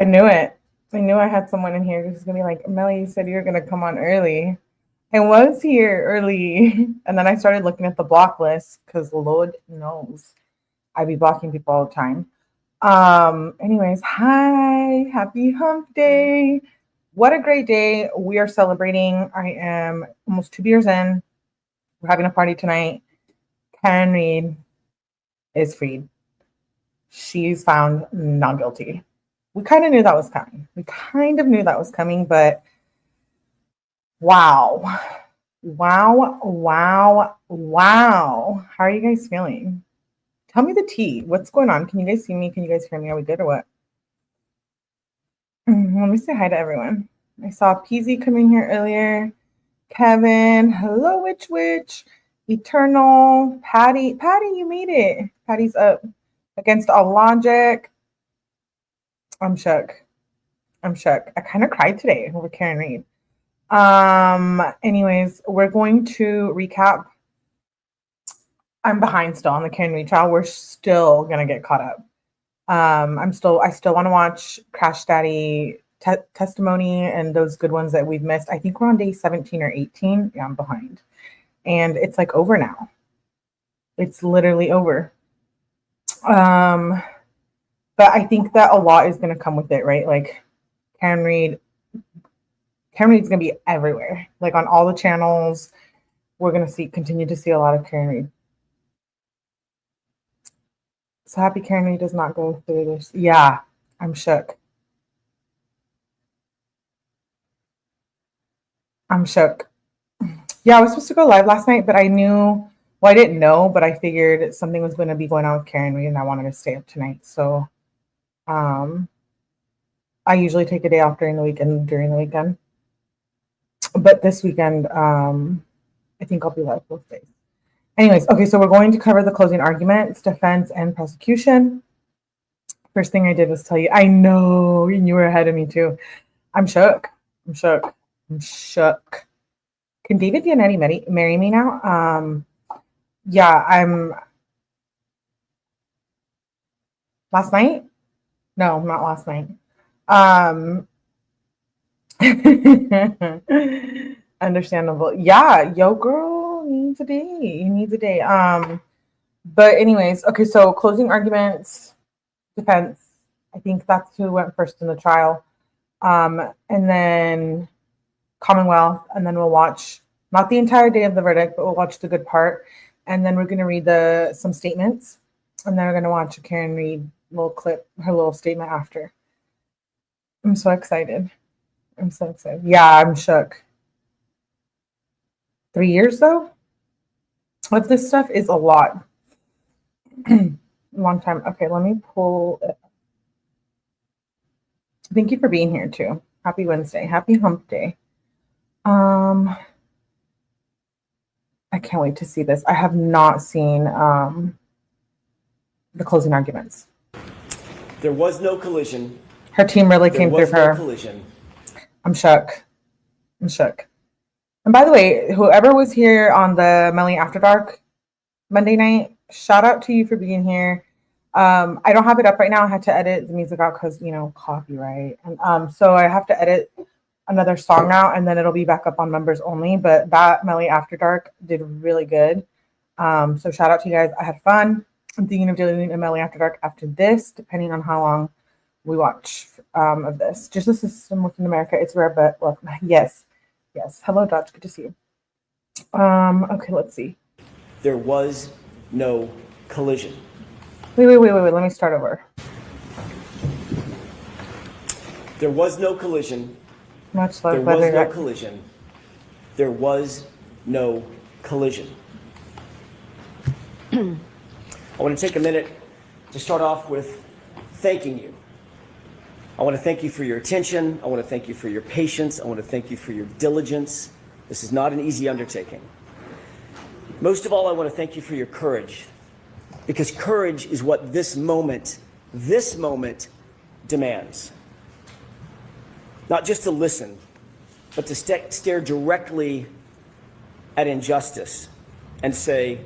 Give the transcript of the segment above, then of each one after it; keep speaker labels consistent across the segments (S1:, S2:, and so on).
S1: knew it. I knew I had someone in here who's gonna be like, Melly, you said you were gonna come on early. I was here early. And then I started looking at the block list because Lord knows I be blocking people all the time. Anyways, hi, happy hump day. What a great day. We are celebrating. I am almost 2 beers in. We're having a party tonight. Karen Reed is freed. She's found not guilty. We kind of knew that was coming. But wow. How are you guys feeling? Tell me the tea. What's going on? Can you guys see me? Can you guys hear me? Are we good or what? Let me say hi to everyone. I saw Peasy come in here earlier. Kevin, hello, *𝐭𝐤𝐥𝐥𝐲-𝐕𝐞𝐫𝐬𝐞. Eternal, Patty, you made it. Patty's up against a logic. I'm shook. I kind of cried today over Karen Reed. Anyways, we're going to recap. I'm behind still on the Karen Reed trial. We're still gonna get caught up. I still want to watch Crash Daddy testimony and those good ones that we've missed. I think we're on day 17 or 18. Yeah, I'm behind. And it's like over now. It's literally over. But I think that a lot is going to come with it, right? Like Karen Reed's going to be everywhere. Like on all the channels, we're going to continue to see a lot of Karen Reed. So happy Karen Reed does not go through this. Yeah, I'm shook. Yeah, I was supposed to go live last night, but I didn't know, but I figured something was going to be going on with Karen Reed and I wanted to stay up tonight. So I usually take a day off during the weekend. But this weekend, I think I'll be live both days. Anyways, okay, so we're going to cover the closing arguments, defense, and prosecution. First thing I did was tell you, I know, and you were ahead of me too. I'm shook. Can David Giannetti marry me now? Yeah, I'm... Last night? No, not last night. Understandable. Yeah, yo girl needs a day. But anyways, okay, so closing arguments, defense. I think that's who went first in the trial. And then Commonwealth, and then we'll watch not the entire day of the verdict, but we'll watch the good part. And then we're going to read some statements, and then we're going to watch a Karen Reed little clip, her little statement after. I'm so excited. Yeah, I'm shook. 3 years though of this stuff is a lot. Long time. Okay, let me pull it. Thank you for being here too. Happy Wednesday. Happy hump day. I can't wait to see this. I have not seen the closing arguments.
S2: There was no collision.
S1: Her team really came through for her.
S2: Collision.
S1: I'm shook. And by the way, whoever was here on the Melly After Dark Monday night, shout out to you for being here. I don't have it up right now. I had to edit the music out because, copyright. And so I have to edit another song now, and then it'll be back up on members only. But that Melly After Dark did really good. So shout out to you guys. I had fun. I'm thinking of doing a Melly After Dark after this, depending on how long we watch of this. Just a system within America. It's rare, but well, yes. Hello, Dodge. Good to see you. Okay, let's see.
S2: There was no collision.
S1: Wait. Let me start over.
S2: There was no collision.
S1: Much love.
S2: There was no collision. There was no collision. I want to take a minute to start off with thanking you. I want to thank you for your attention. I want to thank you for your patience. I want to thank you for your diligence. This is not an easy undertaking. Most of all, I want to thank you for your courage, because courage is what this moment demands. Not just to listen, but to stare directly at injustice and say,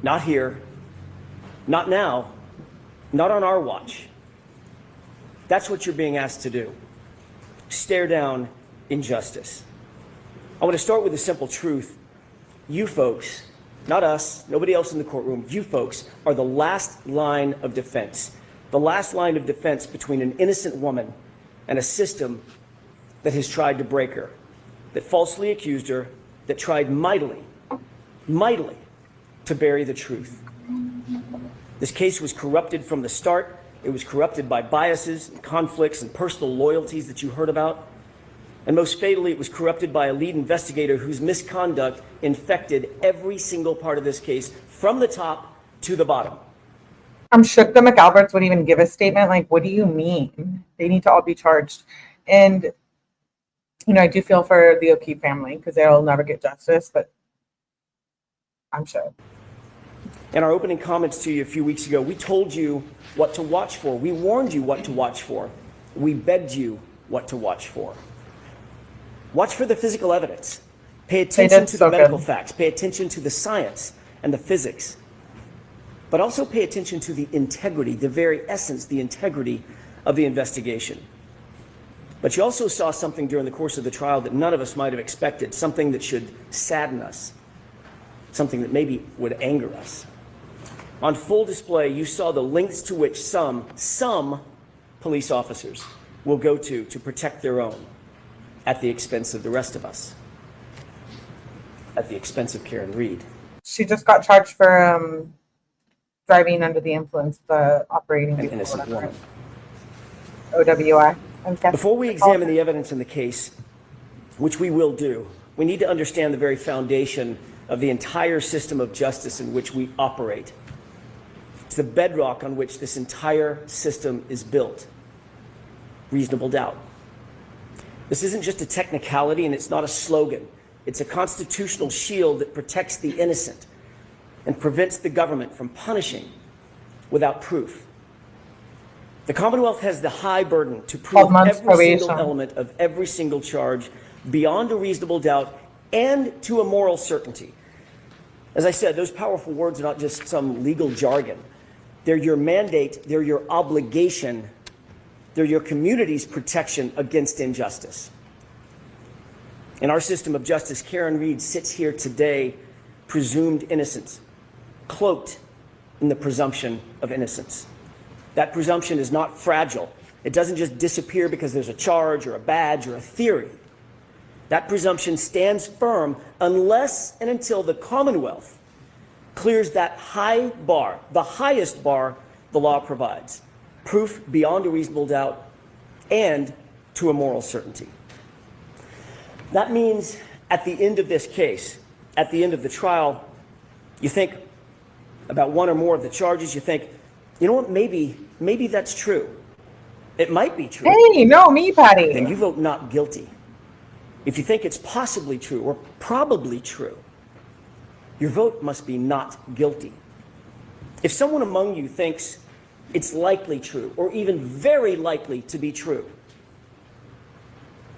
S2: not here, not now, not on our watch. That's what you're being asked to do. Stare down injustice. I want to start with a simple truth. You folks, not us, nobody else in the courtroom, you folks are the last line of defense. The last line of defense between an innocent woman and a system that has tried to break her, that falsely accused her, that tried mightily to bury the truth. This case was corrupted from the start. It was corrupted by biases and conflicts and personal loyalties that you heard about. And most fatally, it was corrupted by a lead investigator whose misconduct infected every single part of this case from the top to the bottom.
S1: I'm shook the McAlberts would even give a statement. Like, what do you mean? They need to all be charged. And, you know, I do feel for the O'Keefe family because they'll never get justice, but I'm shook.
S2: In our opening comments to you a few weeks ago, we told you what to watch for. We warned you what to watch for. We begged you what to watch for. Watch for the physical evidence. Pay attention to the medical facts. Pay attention to the science and the physics. But also pay attention to the integrity, the very essence, the integrity of the investigation. But you also saw something during the course of the trial that none of us might have expected, something that should sadden us, something that maybe would anger us. On full display, you saw the lengths to which some police officers will go to protect their own at the expense of the rest of us, at the expense of Karen Reed.
S1: She just got charged for driving under the influence of the operating
S2: an innocent woman.
S1: OWI.
S2: Before we examine the evidence in the case, which we will do, we need to understand the very foundation of the entire system of justice in which we operate. It's the bedrock on which this entire system is built. Reasonable doubt. This isn't just a technicality and it's not a slogan. It's a constitutional shield that protects the innocent and prevents the government from punishing without proof. The Commonwealth has the high burden to prove every single element of every single charge beyond a reasonable doubt and to a moral certainty. As I said, those powerful words are not just some legal jargon. They're your mandate, they're your obligation, they're your community's protection against injustice. In our system of justice, Karen Reed sits here today, presumed innocent, cloaked in the presumption of innocence. That presumption is not fragile. It doesn't just disappear because there's a charge or a badge or a theory. That presumption stands firm unless and until the Commonwealth clears that high bar, the highest bar the law provides, proof beyond a reasonable doubt and to a moral certainty. That means at the end of this case, at the end of the trial, you think about one or more of the charges, you think, you know what, maybe that's true. It might be true.
S1: Hey, no, me, Patty.
S2: Then you vote not guilty. If you think it's possibly true or probably true, your vote must be not guilty. If someone among you thinks it's likely true or even very likely to be true,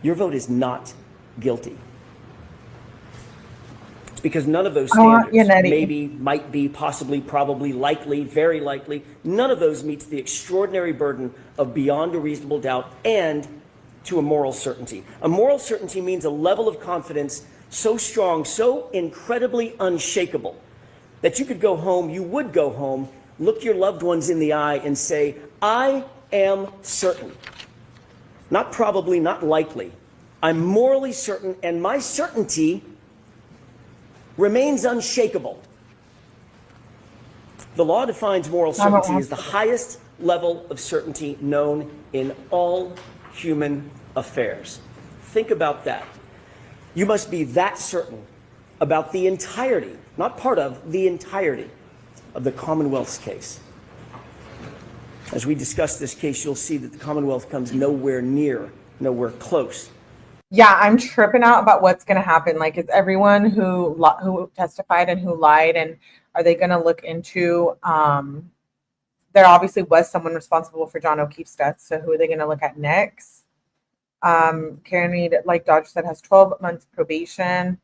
S2: your vote is not guilty. It's because none of those standards, maybe, might be, possibly, probably, likely, very likely, none of those meets the extraordinary burden of beyond a reasonable doubt and to a moral certainty. A moral certainty means a level of confidence so strong, so incredibly unshakable, that you could go home, you would go home, look your loved ones in the eye and say, I am certain. Not probably, not likely. I'm morally certain, and my certainty remains unshakable. The law defines moral certainty as the highest level of certainty known in all human affairs. Think about that. You must be that certain about the entirety, not part of, the entirety of the Commonwealth's case. As we discuss this case, you'll see that the Commonwealth comes nowhere near, nowhere close.
S1: Yeah, I'm tripping out about what's going to happen. Like, is everyone who testified and who lied, and are they going to look into, there obviously was someone responsible for John O'Keefe's death, so who are they going to look at next? Karen Reed, like Dodge said, has 12 months probation.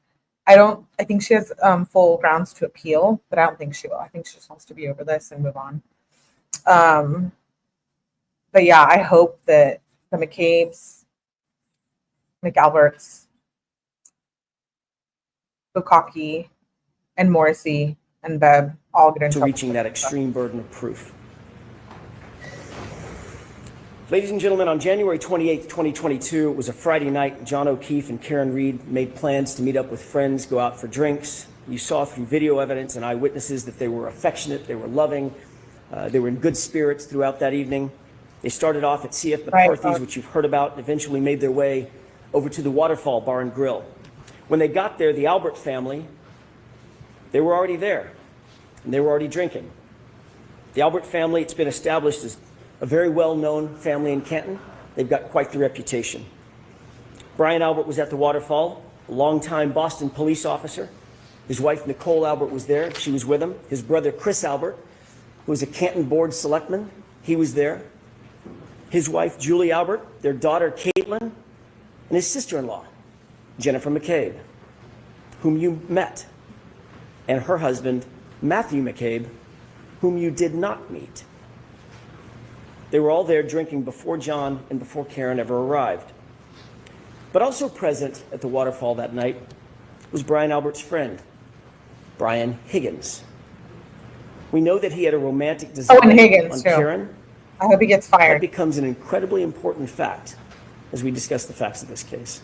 S1: I think she has full grounds to appeal, but I don't think she will. I think she just wants to be over this and move on. But yeah, I hope that the McCabe's, McAlberts, Bukaki, and Morrissey and Bev all get in
S2: to
S1: trouble.
S2: reaching that extreme burden of proof. Ladies and gentlemen, on January 28th, 2022, it was a Friday night. John O'Keefe and Karen Reed made plans to meet up with friends, go out for drinks. You saw through video evidence and eyewitnesses that they were affectionate, they were loving, they were in good spirits throughout that evening. They started off at C.F. McCarthy's, which you've heard about, and eventually made their way over to the Waterfall Bar and Grill. When they got there, the Albert family, they were already there, and they were already drinking. The Albert family, it's been established as a very well-known family in Canton. They've got quite the reputation. Brian Albert was at the Waterfall, a longtime Boston police officer. His wife, Nicole Albert, was there. She was with him. His brother, Chris Albert, who was a Canton board selectman, he was there. His wife, Julie Albert, their daughter, Caitlin, and his sister-in-law, Jennifer McCabe, whom you met, and her husband, Matthew McCabe, whom you did not meet. They were all there drinking before John and before Karen ever arrived. But also present at the Waterfall that night was Brian Albert's friend, Brian Higgins. We know that he had a romantic desire on Karen.
S1: I hope he gets fired.
S2: That becomes an incredibly important fact as we discuss the facts of this case.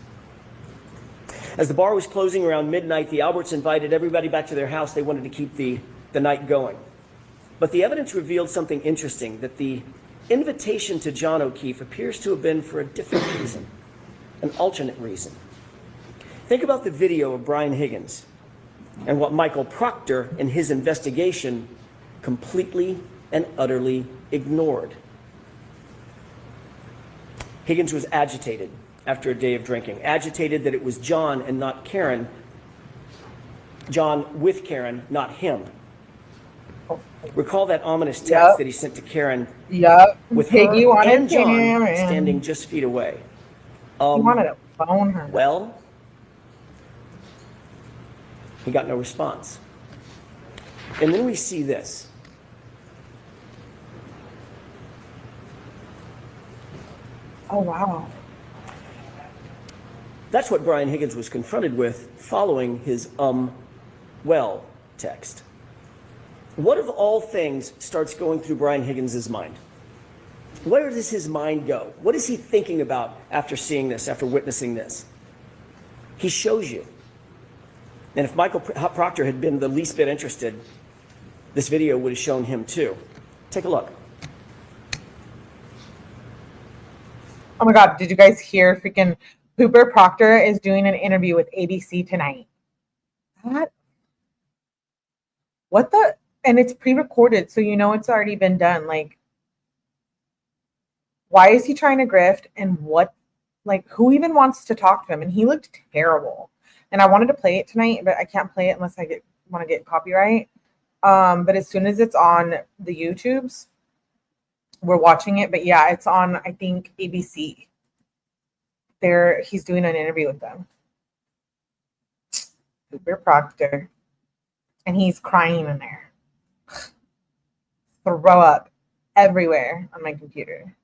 S2: As the bar was closing around midnight, the Alberts invited everybody back to their house. They wanted to keep the night going. But the evidence revealed something interesting, that the invitation to John O'Keefe appears to have been for a different reason, an alternate reason. Think about the video of Brian Higgins and what Michael Proctor in his investigation completely and utterly ignored. Higgins was agitated after a day of drinking, agitated that it was John and not Karen, John with Karen, not him. Recall that ominous text that he sent to Karen with
S1: Piggy
S2: her
S1: wanted
S2: and John
S1: Karen.
S2: standing just feet away.
S1: He wanted to phone her.
S2: Well, he got no response. And then we see this.
S1: Oh, wow.
S2: That's what Brian Higgins was confronted with following his well text. What of all things starts going through Brian Higgins' mind? Where does his mind go? What is he thinking about after seeing this, after witnessing this? He shows you. And if Michael Proctor had been the least bit interested, this video would have shown him too. Take a look.
S1: Oh my God, did you guys hear freaking Pooper Proctor is doing an interview with ABC tonight? What the? And it's pre-recorded, so you know it's already been done. Like, why is he trying to grift? And what, like, who even wants to talk to him? And he looked terrible. And I wanted to play it tonight, but I can't play it unless I want to get copyright. But as soon as it's on the YouTubes, we're watching it. But yeah, it's on, I think, ABC. He's doing an interview with them. Pooper Proctor. And he's crying in there. Throw up everywhere on my computer.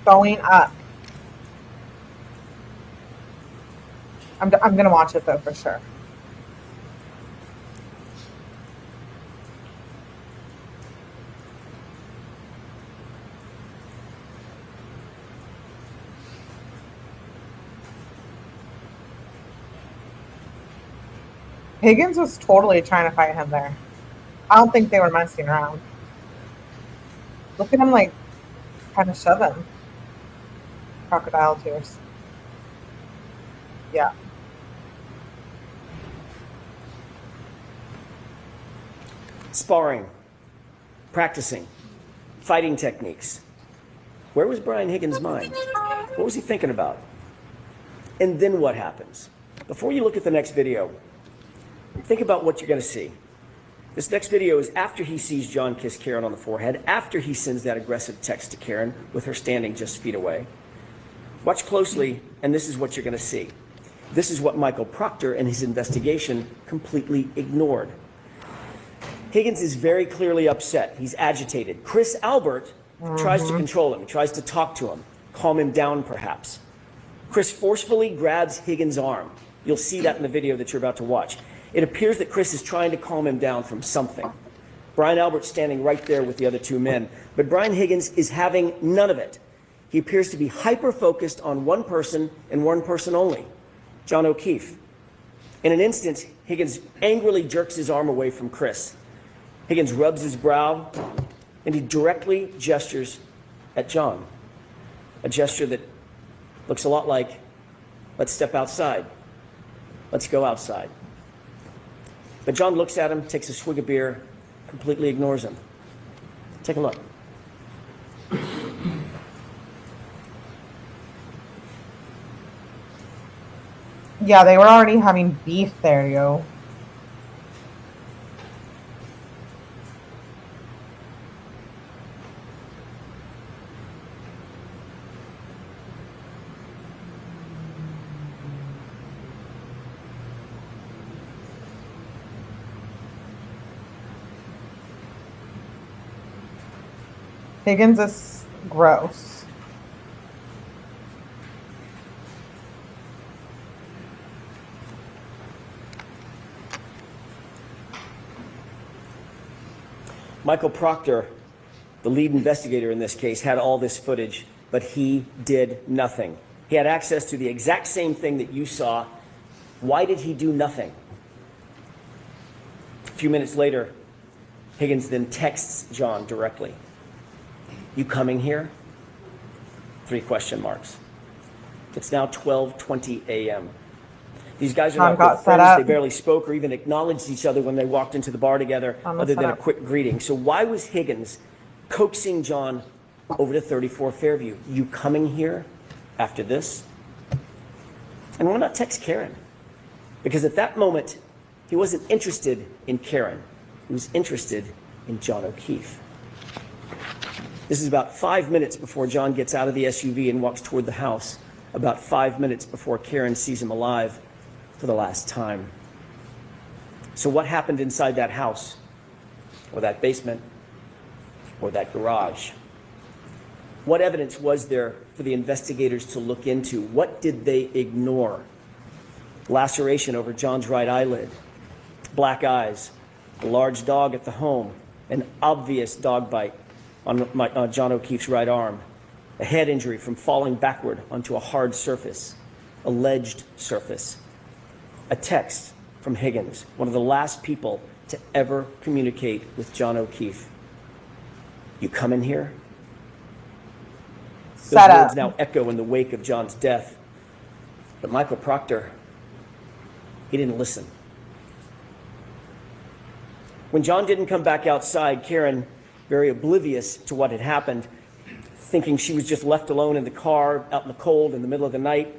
S1: Going up. I'm gonna watch it though for sure. Higgins was totally trying to fight him there. I don't think they were messing around. Look at him, like, kind of shove him. Crocodile tears. Yeah.
S2: Sparring, practicing, fighting techniques. Where was Brian Higgins' mind? What was he thinking about? And then what happens? Before you look at the next video, think about what you're going to see. This next video is after he sees John kiss Karen on the forehead, after he sends that aggressive text to Karen with her standing just feet away. Watch closely, and this is what you're going to see. This is what Michael Proctor and his investigation completely ignored. Higgins is very clearly upset. He's agitated. Chris Albert tries to control him, tries to talk to him, calm him down perhaps. Chris forcefully grabs Higgins' arm. You'll see that in the video that you're about to watch. It appears that Chris is trying to calm him down from something. Brian Albert's standing right there with the other two men, but Brian Higgins is having none of it. He appears to be hyper-focused on one person and one person only, John O'Keefe. In an instant, Higgins angrily jerks his arm away from Chris. Higgins rubs his brow, and he directly gestures at John. A gesture that looks a lot like, let's step outside. Let's go outside. But John looks at him, takes a swig of beer, completely ignores him. Take a look.
S1: Yeah, they were already having beef there, yo. Higgins is gross.
S2: Michael Proctor, the lead investigator in this case, had all this footage, but he did nothing. He had access to the exact same thing that you saw. Why did he do nothing? A few minutes later, Higgins then texts John directly. You coming here? 3 question marks. It's now 12:20 a.m. These guys are not good friends. They barely spoke or even acknowledged each other when they walked into the bar together, other than a quick greeting. So why was Higgins coaxing John over to 34 Fairview? You coming here after this? And why not text Karen? Because at that moment, he wasn't interested in Karen. He was interested in John O'Keefe. This is about 5 minutes before John gets out of the SUV and walks toward the house. About 5 minutes before Karen sees him alive for the last time. So what happened inside that house, or that basement, or that garage? What evidence was there for the investigators to look into? What did they ignore? Laceration over John's right eyelid, black eyes, a large dog at the home, an obvious dog bite on John O'Keefe's right arm, a head injury from falling backward onto a hard surface, alleged surface, a text from Higgins, one of the last people to ever communicate with John O'Keefe. You coming here? Those words now echo in the wake of John's death. But Michael Proctor, he didn't listen. When John didn't come back outside, Karen, very oblivious to what had happened, thinking she was just left alone in the car out in the cold in the middle of the night,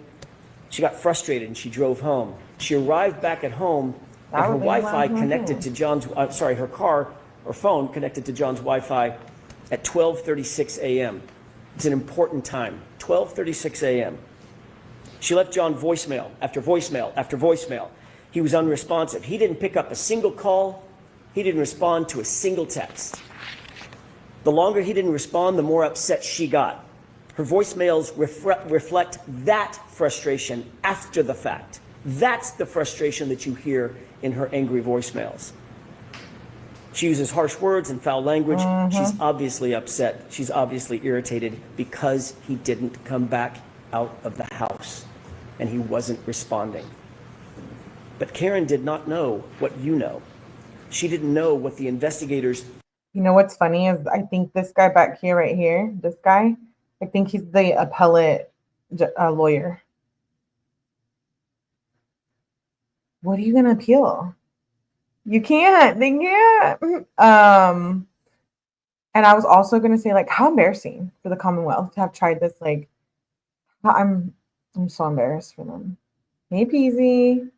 S2: she got frustrated and she drove home. She arrived back at home and her Wi-Fi connected to John's, her car or phone connected to John's Wi-Fi at 12:36 a.m. It's an important time, 12:36 a.m. She left John voicemail after voicemail after voicemail. He was unresponsive. He didn't pick up a single call. He didn't respond to a single text. The longer he didn't respond, the more upset she got. Her voicemails reflect that frustration after the fact. That's the frustration that you hear in her angry voicemails. She uses harsh words and foul language. She's obviously upset. She's obviously irritated because he didn't come back out of the house and he wasn't responding. But Karen did not know what you know. She didn't know what the investigators.
S1: You know what's funny is I think this guy back here, right here, this guy, I think he's the appellate lawyer. What are you going to appeal? You can't. They can't. And I was also going to say, like, how embarrassing for the Commonwealth to have tried this. Like, I'm so embarrassed for them. Hey, Peasy.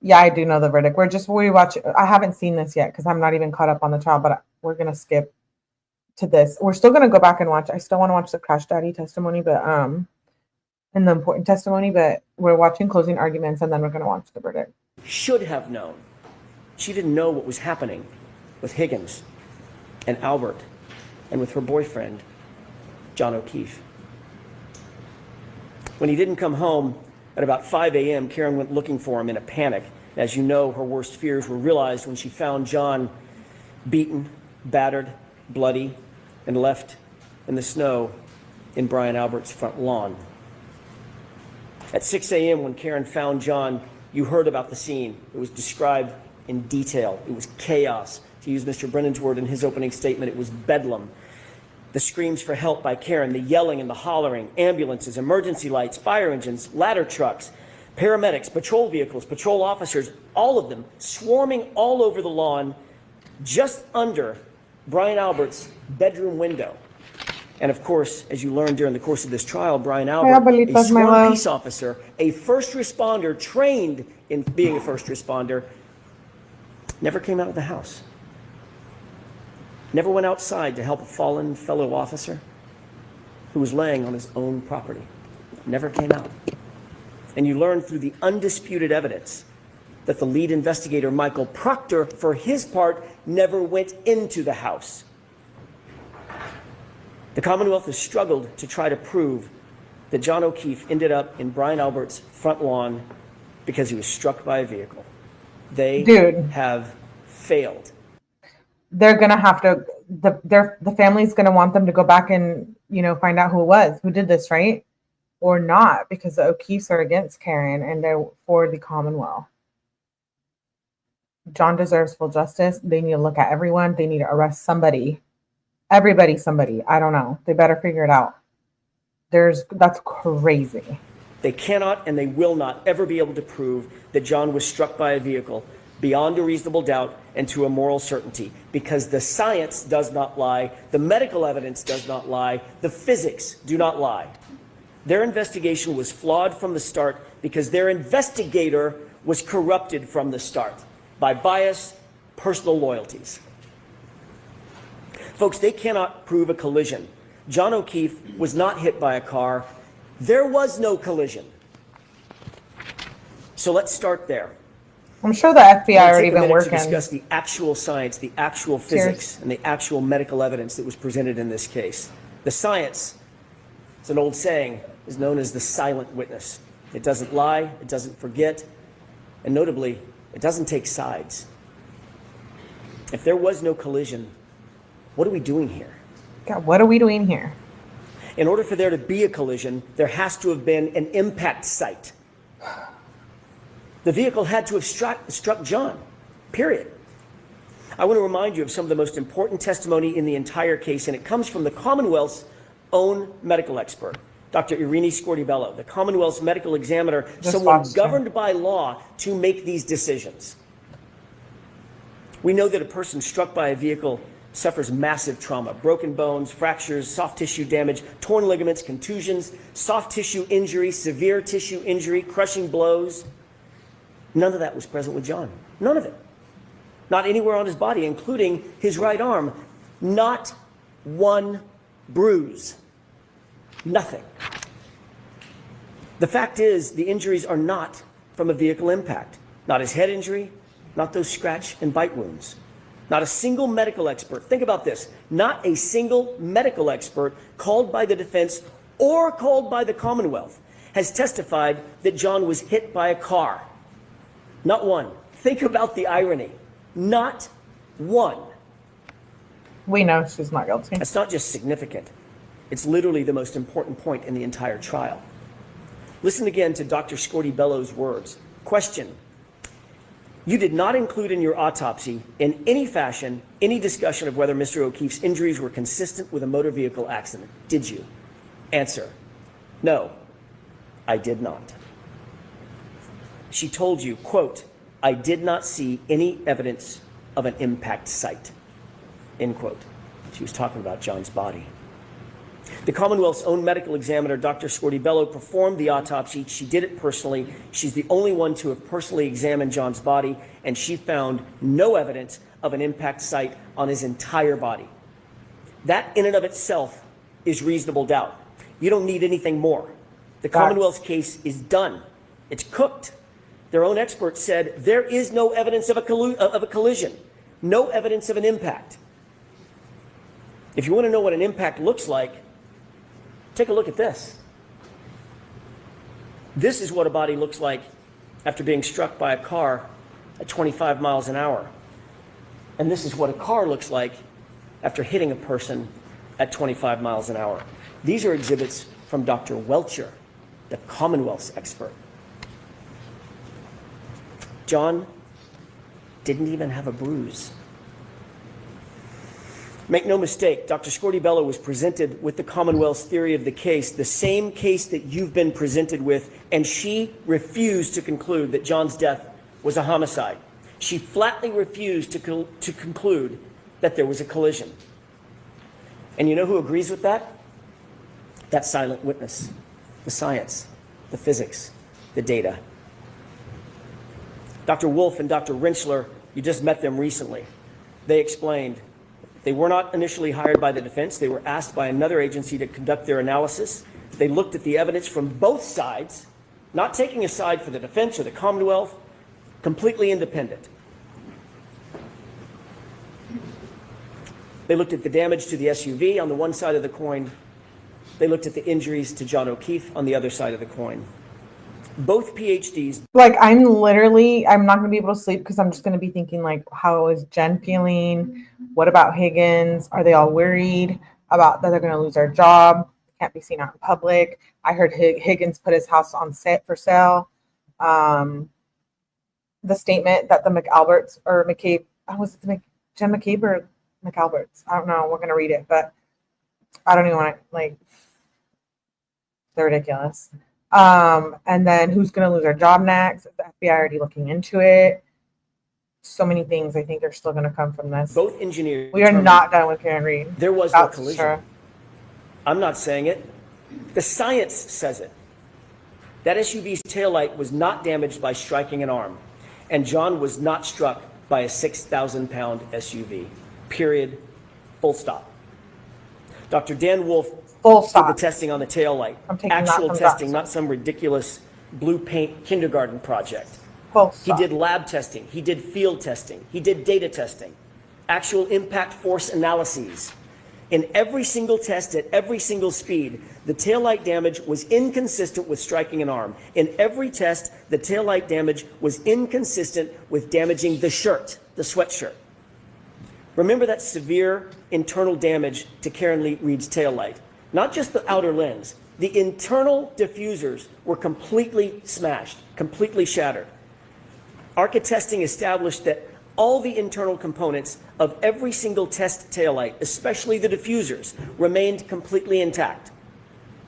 S1: Yeah, I do know the verdict. We watch. I haven't seen this yet because I'm not even caught up on the trial, but we're going to skip to this. We're still going to go back and watch. I still want to watch the Crash Daddy testimony, but and the important testimony, but we're watching closing arguments and then we're going to watch the verdict.
S2: Should have known. She didn't know what was happening with Higgins and Albert and with her boyfriend, John O'Keefe. When he didn't come home at about 5 a.m., Karen went looking for him in a panic. As you know, her worst fears were realized when she found John beaten, battered, bloody, and left in the snow in Brian Albert's front lawn. At 6 a.m., when Karen found John, you heard about the scene. It was described in detail. It was chaos. To use Mr. Brennan's word in his opening statement, it was bedlam. The screams for help by Karen, the yelling and the hollering, ambulances, emergency lights, fire engines, ladder trucks, paramedics, patrol vehicles, patrol officers, all of them swarming all over the lawn just under Brian Albert's bedroom window. And of course, as you learned during the course of this trial, Brian Albert, a sworn peace officer, a first responder trained in being a first responder, never came out of the house. Never went outside to help a fallen fellow officer who was laying on his own property. Never came out. And you learned through the undisputed evidence that the lead investigator, Michael Proctor, for his part, never went into the house. The Commonwealth has struggled to try to prove that John O'Keefe ended up in Brian Albert's front lawn because he was struck by a vehicle. They have failed.
S1: They're gonna have to. The family's gonna want them to go back and find out who it was, who did this, right, or not, because the O'Keefes are against Karen and they're for the Commonwealth. John deserves full justice. They need to look at everyone. They need to arrest somebody. Everybody, somebody. I don't know. They better figure it out. That's crazy.
S2: They cannot and they will not ever be able to prove that John was struck by a vehicle beyond a reasonable doubt and to a moral certainty, because the science does not lie, the medical evidence does not lie, the physics do not lie. Their investigation was flawed from the start because their investigator was corrupted from the start by bias, personal loyalties. Folks, they cannot prove a collision. John O'Keefe was not hit by a car. There was no collision. So let's start there.
S1: I'm sure the FBI already been working.
S2: To discuss the actual science, the actual physics, and the actual medical evidence that was presented in this case. The science, it's an old saying, is known as the silent witness. It doesn't lie, it doesn't forget, and notably, it doesn't take sides. If there was no collision, what are we doing here?
S1: God, what are we doing here?
S2: In order for there to be a collision, there has to have been an impact site. The vehicle had to have struck John, period. I want to remind you of some of the most important testimony in the entire case, and it comes from the Commonwealth's own medical expert, Dr. Irini Scordi-Bello, the Commonwealth's medical examiner, someone governed by law to make these decisions. We know that a person struck by a vehicle suffers massive trauma, broken bones, fractures, soft tissue damage, torn ligaments, contusions, soft tissue injury, severe tissue injury, crushing blows. None of that was present with John. None of it. Not anywhere on his body, including his right arm. Not one bruise. Nothing. The fact is, the injuries are not from a vehicle impact. Not his head injury, not those scratch and bite wounds. Not a single medical expert, think about this, not a single medical expert called by the defense or called by the Commonwealth has testified that John was hit by a car. Not one. Think about the irony. Not one.
S1: We know she's not guilty.
S2: That's not just significant. It's literally the most important point in the entire trial. Listen again to Dr. Scordi-Bello's words. Question. You did not include in your autopsy, in any fashion, any discussion of whether Mr. O'Keefe's injuries were consistent with a motor vehicle accident, did you? Answer. No, I did not. She told you, quote, I did not see any evidence of an impact site, end quote. She was talking about John's body. The Commonwealth's own medical examiner, Dr. Scordi-Bello, performed the autopsy. She did it personally. She's the only one to have personally examined John's body, and she found no evidence of an impact site on his entire body. That in and of itself is reasonable doubt. You don't need anything more. The Commonwealth's case is done. It's cooked. Their own experts said there is no evidence of a collision, no evidence of an impact. If you want to know what an impact looks like, take a look at this. This is what a body looks like after being struck by a car at 25 miles an hour. And this is what a car looks like after hitting a person at 25 miles an hour. These are exhibits from Dr. Welcher, the Commonwealth's expert. John didn't even have a bruise. Make no mistake, Dr. 𝐁𝐞𝐫𝐬𝐞 was presented with the Commonwealth's theory of the case, the same case that you've been presented with, and she refused to conclude that John's death was a homicide. She flatly refused to conclude that there was a collision. And you know who agrees with that? That silent witness, the science, the physics, the data. Dr. Wolf and Dr. Rentschler, you just met them recently. They explained they were not initially hired by the defense. They were asked by another agency to conduct their analysis. They looked at the evidence from both sides, not taking a side for the defense or the Commonwealth, completely independent. They looked at the damage to the SUV on the one side of the coin. They looked at the injuries to John O'Keefe on the other side of the coin. Both PhDs.
S1: Like, I'm not going to be able to sleep because I'm just going to be thinking, like, how is Jen feeling? What about Higgins? Are they all worried about that they're going to lose their job? Can't be seen out in public. I heard Higgins put his house on set for sale. The statement that the McAlberts or McCabe, was it Jen McCabe or McAlberts? I don't know. We're going to read it, but I don't even want to, like, they're ridiculous. And then who's going to lose their job next? The FBI already looking into it. So many things I think are still going to come from this.
S2: Both engineers.
S1: We are not done with Karen Reed.
S2: There was no collision.
S1: Sure.
S2: I'm not saying it. The science says it. That SUV's taillight was not damaged by striking an arm, and John was not struck by a 6,000-pound SUV. Period. Full stop. Dr. Dan Wolf did the testing on the taillight. Actual testing, not some ridiculous blue paint kindergarten project. He did lab testing. He did field testing. He did data testing. Actual impact force analyses. In every single test at every single speed, the taillight damage was inconsistent with striking an arm. In every test, the taillight damage was inconsistent with damaging the shirt, the sweatshirt. Remember that severe internal damage to Karen Reed's taillight. Not just the outer lens. The internal diffusers were completely smashed, completely shattered. ARCA testing established that all the internal components of every single test taillight, especially the diffusers, remained completely intact.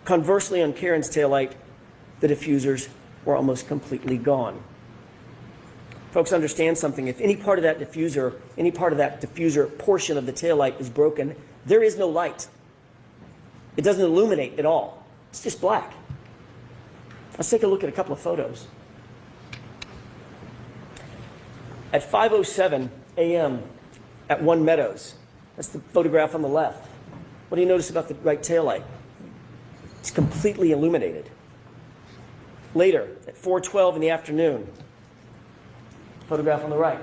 S2: Conversely, on Karen's taillight, the diffusers were almost completely gone. Folks, understand something. If any part of that diffuser portion of the taillight is broken, there is no light. It doesn't illuminate at all. It's just black. Let's take a look at a couple of photos. At 5:07 a.m. at One Meadows, that's the photograph on the left. What do you notice about the right taillight? It's completely illuminated. Later, at 4:12 in the afternoon, photograph on the right,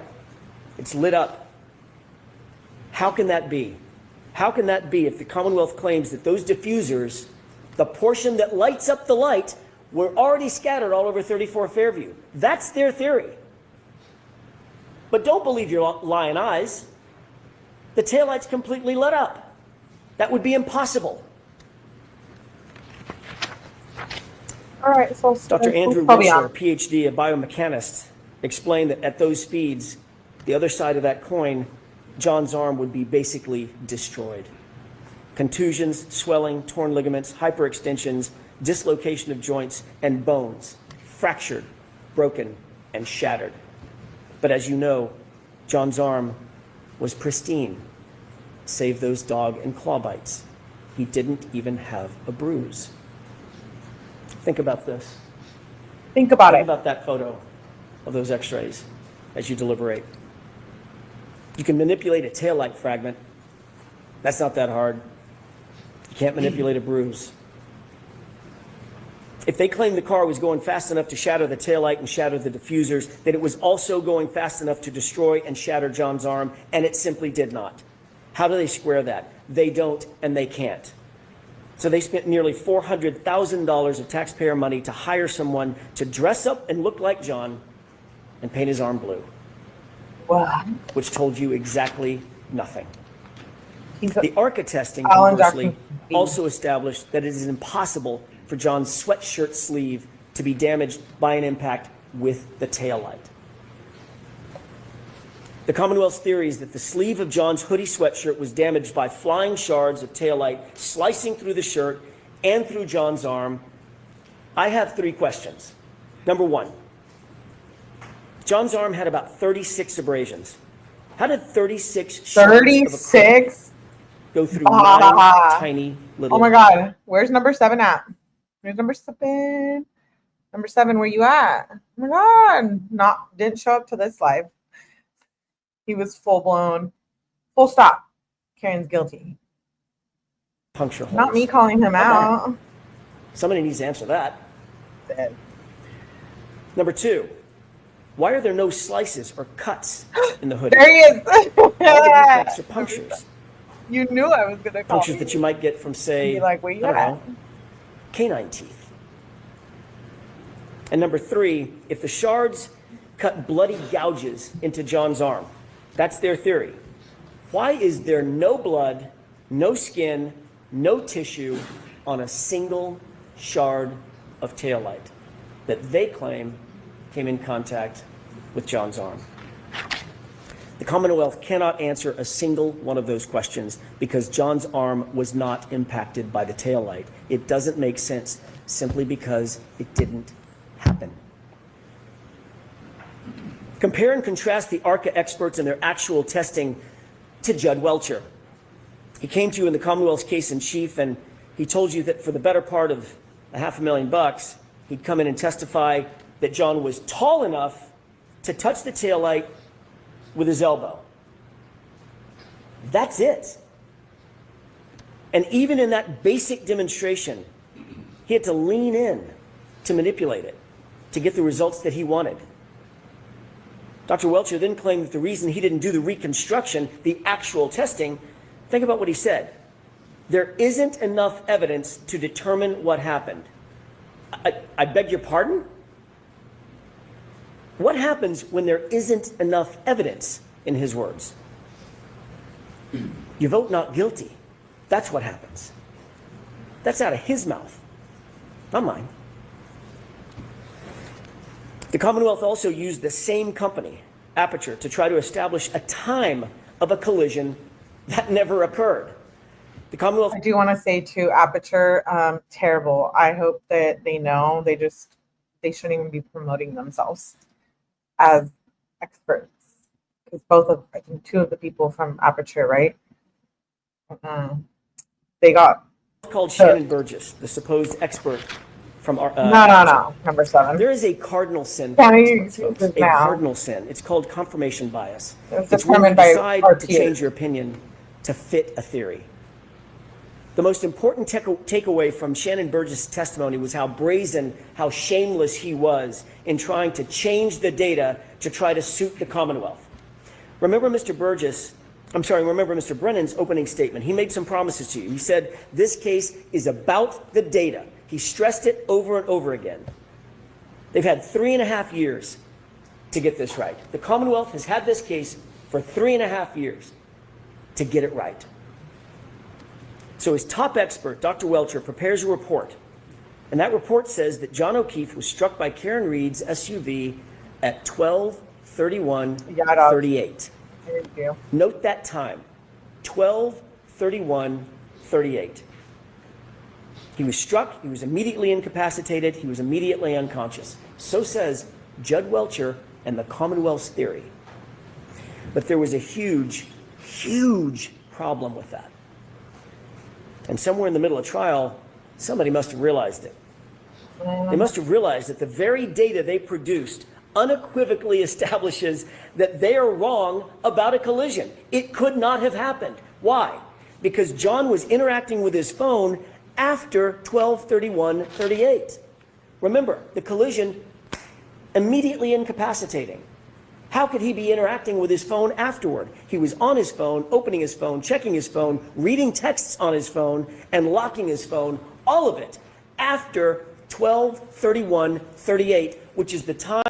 S2: it's lit up. How can that be? How can that be if the Commonwealth claims that those diffusers, the portion that lights up the light, were already scattered all over 34 Fairview? That's their theory. But don't believe your lying eyes. The taillight's completely lit up. That would be impossible.
S1: All right, so
S2: Dr. Andrew Rentschler, PhD, a biomechanist, explained that at those speeds, the other side of that coin, John's arm would be basically destroyed. Contusions, swelling, torn ligaments, hyperextensions, dislocation of joints and bones, fractured, broken, and shattered. But as you know, John's arm was pristine, save those dog and claw bites. He didn't even have a bruise. Think about this.
S1: Think about
S2: that photo of those x-rays as you deliberate. You can manipulate a taillight fragment. That's not that hard. You can't manipulate a bruise. If they claim the car was going fast enough to shatter the taillight and shatter the diffusers, then it was also going fast enough to destroy and shatter John's arm, and it simply did not. How do they square that? They don't and they can't. So they spent nearly $400,000 of taxpayer money to hire someone to dress up and look like John and paint his arm blue.
S1: Wow.
S2: Which told you exactly nothing.
S1: He's
S2: The ARCA testing,
S1: Alan
S2: conversely,
S1: Jackson.
S2: also established that it is impossible for John's sweatshirt sleeve to be damaged by an impact with the taillight. The Commonwealth's theory is that the sleeve of John's hoodie sweatshirt was damaged by flying shards of taillight slicing through the shirt and through John's arm. I have 3 questions. Number 1, John's arm had about 36 abrasions. How did 36 shards of acrylic
S1: 36?
S2: go through
S1: Ah.
S2: 9 tiny little...
S1: Oh my God. Where's number 7 at? Where's number 7? Number 7, where you at? Oh my God. Didn't show up to this live. He was full blown. Full stop. Karen's guilty.
S2: puncture holes?
S1: Not me calling him out.
S2: Somebody needs to answer that.
S1: Dead.
S2: Number 2, why are there no slices or cuts in the hoodie?
S1: There he is.
S2: All the defects are punctures.
S1: You knew I was going to call
S2: Punctures that you might get from, say,
S1: Be like, where you
S2: I don't
S1: at?
S2: know, canine teeth. And number 3, if the shards cut bloody gouges into John's arm, that's their theory. Why is there no blood, no skin, no tissue on a single shard of taillight that they claim came in contact with John's arm? The Commonwealth cannot answer a single one of those questions because John's arm was not impacted by the taillight. It doesn't make sense simply because it didn't happen. Compare and contrast the ARCA experts and their actual testing to Judd Welcher. He came to you in the Commonwealth's case in chief and he told you that for the better part of $500,000, he'd come in and testify that John was tall enough to touch the taillight with his elbow. That's it. And even in that basic demonstration, he had to lean in to manipulate it, to get the results that he wanted. Dr. Welcher then claimed that the reason he didn't do the reconstruction, the actual testing, think about what he said. There isn't enough evidence to determine what happened. I beg your pardon? What happens when there isn't enough evidence, in his words? You vote not guilty. That's what happens. That's out of his mouth, not mine. The Commonwealth also used the same company, Aperture, to try to establish a time of a collision that never occurred. The Commonwealth...
S1: I do want to say to Aperture, terrible. I hope that they know they shouldn't even be promoting themselves as experts. Because I think 2 of the people from Aperture, right? They got...
S2: called Shannon Burgess, the supposed expert from our...
S1: No. Number 7.
S2: There is a cardinal sin.
S1: Folks.
S2: A cardinal sin. It's called confirmation bias.
S1: It's
S2: when you
S1: determined by
S2: decide
S1: RTA.
S2: to change your opinion to fit a theory. The most important takeaway from Shannon Burgess' testimony was how brazen, how shameless he was in trying to change the data to try to suit the Commonwealth. Remember Mr. Brennan's opening statement. He made some promises to you. He said, this case is about the data. He stressed it over and over again. They've had 3.5 years to get this right. The Commonwealth has had this case for 3.5 years to get it right. So his top expert, Dr. Welcher, prepares a report. And that report says that John O'Keefe was struck by Karen Reed's SUV at 12:31:38.
S1: Thank you.
S2: Note that time, 12:31:38. He was struck, he was immediately incapacitated, he was immediately unconscious. So says Judd Welcher and the Commonwealth's theory. But there was a huge, huge problem with that. And somewhere in the middle of trial, somebody must have realized it. They must have realized that the very data they produced unequivocally establishes that they are wrong about a collision. It could not have happened. Why? Because John was interacting with his phone after 12:31:38. Remember, the collision immediately incapacitating. How could he be interacting with his phone afterward? He was on his phone, opening his phone, checking his phone, reading texts on his phone, and locking his phone, all of it, after 12/31/38, which is the time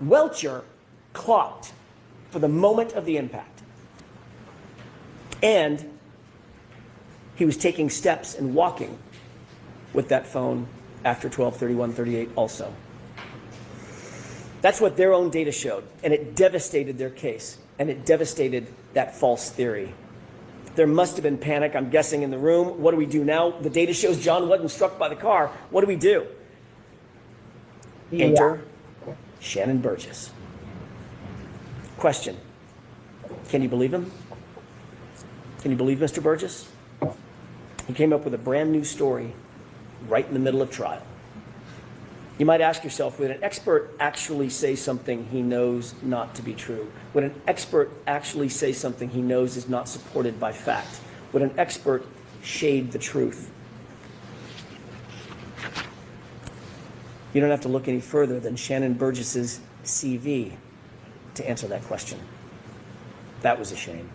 S2: 𝐭𝐤𝐥𝐥𝐲 clocked for the moment of the impact. And he was taking steps and walking with that phone after 12/31/38 also. That's what their own data showed, and it devastated their case, and it devastated that false theory. There must have been panic, I'm guessing, in the room. What do we do now? The data shows John wasn't struck by the car. What do we do? Enter Shannon Burgess. Question. Can you believe him? Can you believe Mr. Burgess? He came up with a brand new story right in the middle of trial. You might ask yourself, would an expert actually say something he knows not to be true? Would an expert actually say something he knows is not supported by fact? Would an expert shade the truth? You don't have to look any further than Shannon Burgess's CV to answer that question. That was a shame.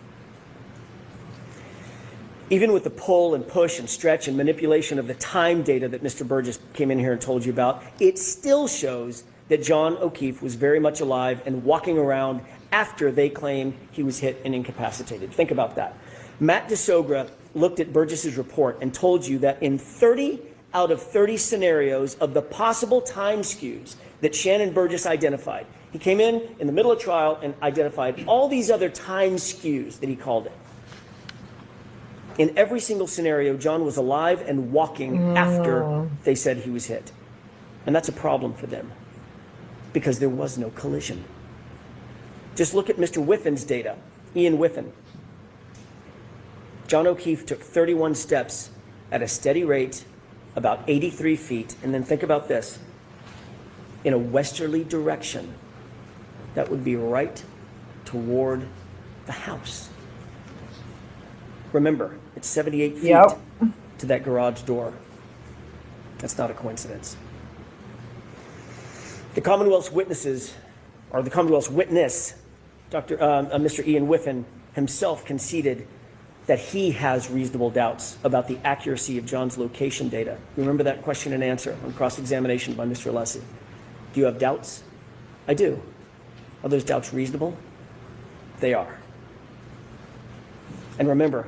S2: Even with the pull and push and stretch and manipulation of the time data that Mr. Burgess came in here and told you about, it still shows that John O'Keefe was very much alive and walking around after they claim he was hit and incapacitated. Think about that. Matt DeSogra looked at Burgess's report and told you that in 30 out of 30 scenarios of the possible time skews that Shannon Burgess identified, he came in the middle of trial and identified all these other time skews that he called it. In every single scenario, John was alive and walking after they said he was hit. And that's a problem for them because there was no collision. Just look at Mr. Whiffen's data, Ian Whiffen. John O'Keefe took 31 steps at a steady rate, about 83 feet, and then think about this, in a westerly direction. That would be right toward the house. Remember, it's 78 feet to that garage door. That's not a coincidence. The Commonwealth's witnesses, or the Commonwealth's witness, Mr. Ian Whiffen himself conceded that he has reasonable doubts about the accuracy of John's location data. Remember that question and answer on cross-examination by Mr. Alessi. Do you have doubts? I do. Are those doubts reasonable? They are. And remember,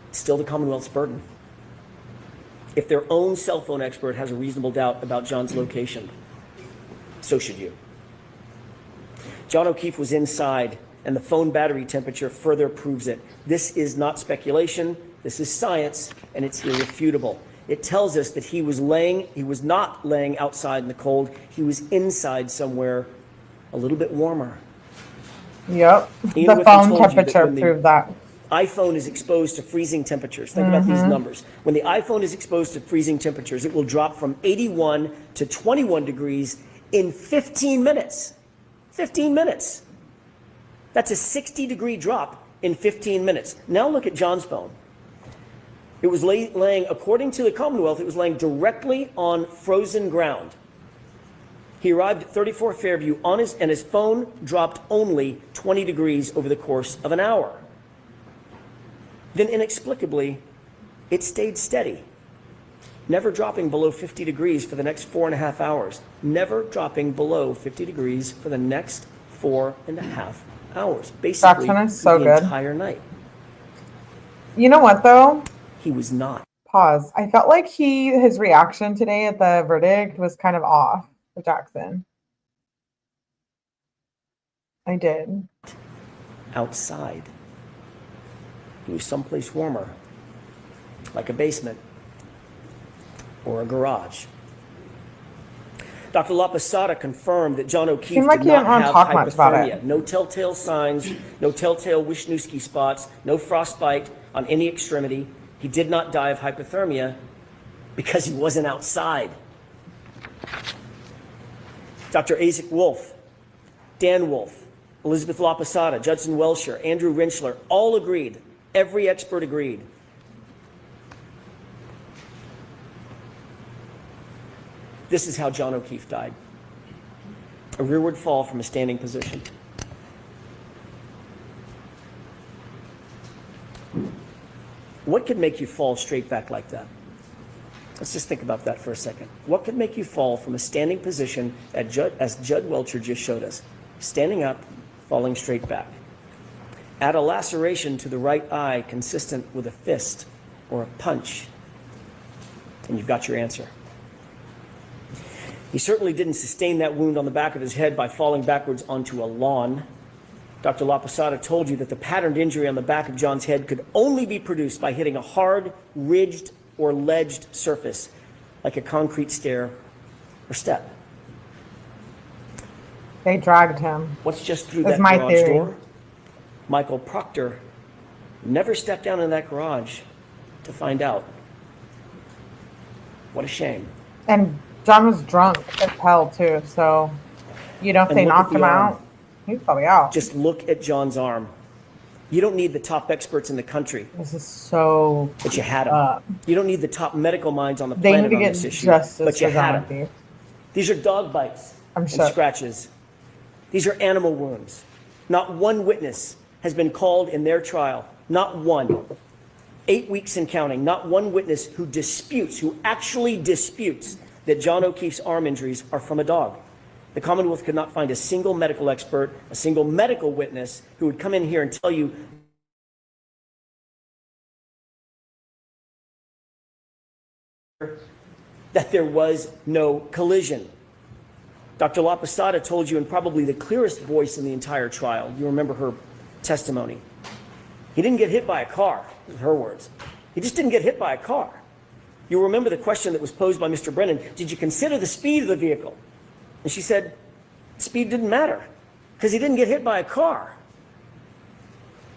S2: it's still the Commonwealth's burden. If their own cell phone expert has a reasonable doubt about John's location, so should you. John O'Keefe was inside, and the phone battery temperature further proves it. This is not speculation, this is science, and it's irrefutable. It tells us that he was not laying outside in the cold, he was inside somewhere a little bit warmer.
S1: Yep, the phone temperature proved that.
S2: iPhone is exposed to freezing temperatures. Think about these numbers. When the iPhone is exposed to freezing temperatures, it will drop from 81 to 21 degrees in 15 minutes. 15 minutes. That's a 60-degree drop in 15 minutes. Now look at John's phone. It was laying, according to the Commonwealth, it was laying directly on frozen ground. He arrived at 34 Fairview and his phone dropped only 20 degrees over the course of an hour. Then inexplicably, it stayed steady, never dropping below 50 degrees for the next 4.5 hours, never dropping below 50 degrees for the next 4.5 hours, basically the entire night.
S1: You know what, though?
S2: He was not.
S1: Pause. I felt like his reaction today at the verdict was kind of off for Jackson. I did.
S2: Outside. He was someplace warmer, like a basement or a garage. Dr. LaPosada confirmed that John O'Keefe did not have hypothermia. No telltale signs, no telltale 𝐭𝐤𝐥𝐥𝐲 spots, no frostbite on any extremity. He did not die of hypothermia because he wasn't outside. Dr. Isaac Wolf, Dan Wolf, Elizabeth LaPosada, Judson Welcher, Andrew Rinchler, all agreed. Every expert agreed. This is how John O'Keefe died. A rearward fall from a standing position. What could make you fall straight back like that? Let's just think about that for a second. What could make you fall from a standing position as Judd Welcher just showed us? Standing up, falling straight back. Add a laceration to the right eye consistent with a fist or a punch, and you've got your answer. He certainly didn't sustain that wound on the back of his head by falling backwards onto a lawn. Dr. La Posada told you that the patterned injury on the back of John's head could only be produced by hitting a hard, ridged, or ledged surface, like a concrete stair or step.
S1: They dragged him.
S2: What's just through
S1: That's
S2: that
S1: my
S2: garage
S1: theory.
S2: door? Michael Proctor never stepped down in that garage to find out. What a shame.
S1: And John was drunk as hell too, so you know if
S2: And
S1: they
S2: look at
S1: knocked
S2: the
S1: him
S2: arm.
S1: out, he's probably out.
S2: Just look at John's arm. You don't need the top experts in the country,
S1: This is so
S2: but you had them. You don't need the top medical minds on the
S1: they
S2: planet
S1: need to
S2: on
S1: get
S2: this issue,
S1: justice
S2: but you
S1: for
S2: had
S1: John
S2: them.
S1: Thief.
S2: These are dog bites
S1: I'm
S2: and
S1: shook.
S2: scratches. These are animal wounds. Not one witness has been called in their trial. Not one. 8 weeks and counting. Not one witness who actually disputes that John O'Keefe's arm injuries are from a dog. The Commonwealth could not find a single medical expert, a single medical witness who would come in here and tell you that there was no collision. Dr. La Posada told you in probably the clearest voice in the entire trial. You remember her testimony. He didn't get hit by a car, in her words. He just didn't get hit by a car. You remember the question that was posed by Mr. Brennan, did you consider the speed of the vehicle? And she said, speed didn't matter because he didn't get hit by a car.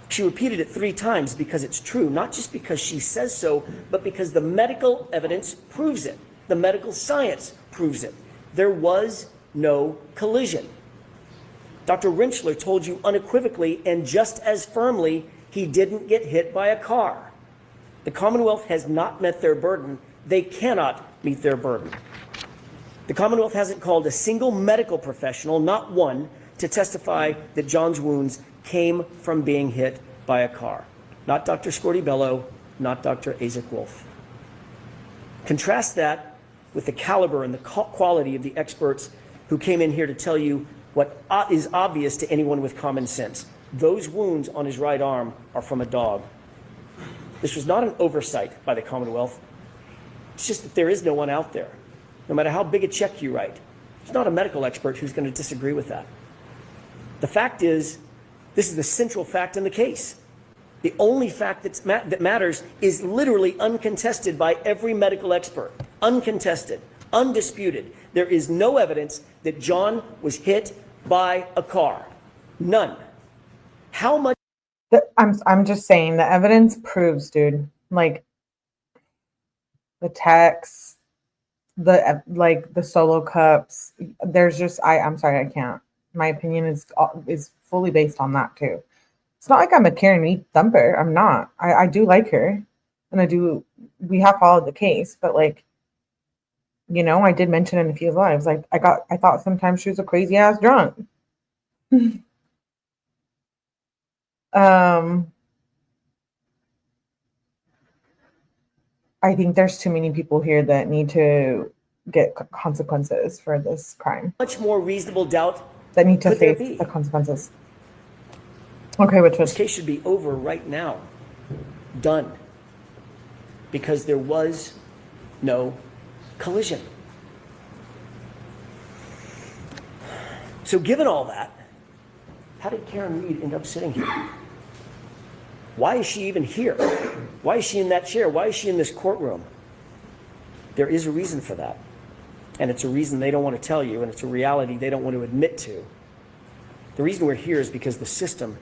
S2: She repeated it 3 times because it's true, not just because she says so, but because the medical evidence proves it. The medical science proves it. There was no collision. Dr. Rentschler told you unequivocally and just as firmly he didn't get hit by a car. The Commonwealth has not met their burden. They cannot meet their burden. The Commonwealth hasn't called a single medical professional, not one, to testify that John's wounds came from being hit by a car. Not Dr. 𝐁𝐞𝐫, not Dr. Isaac Wolf. Contrast that with the caliber and the quality of the experts who came in here to tell you what is obvious to anyone with common sense. Those wounds on his right arm are from a dog. This was not an oversight by the Commonwealth. It's just that there is no one out there. No matter how big a check you write, there's not a medical expert who's going to disagree with that. The fact is, this is the central fact in the case. The only fact that matters is literally uncontested by every medical expert. Uncontested, undisputed. There is no evidence that John was hit by a car. None. How much?
S1: I'm just saying the evidence proves, dude. Like the text, the solo cups. There's just I'm sorry, I can't. My opinion is fully based on that too. It's not like I'm a Karen Reed thumper. I'm not. I do like her, and we have followed the case, but like, you know, I did mention in a few lives, like I thought sometimes she was a crazy ass drunk. I think there's too many people here that need to get consequences for this crime.
S2: Much more reasonable doubt
S1: That need to
S2: could there
S1: face
S2: be?
S1: the consequences. Okay, which
S2: This
S1: was
S2: case should be over right now. Done. Because there was no collision. So given all that, how did Karen Reed end up sitting here? Why is she even here? Why is she in that chair? Why is she in this courtroom? There is a reason for that. And it's a reason they don't want to tell you, and it's a reality they don't want to admit to. The reason we're here is because the system,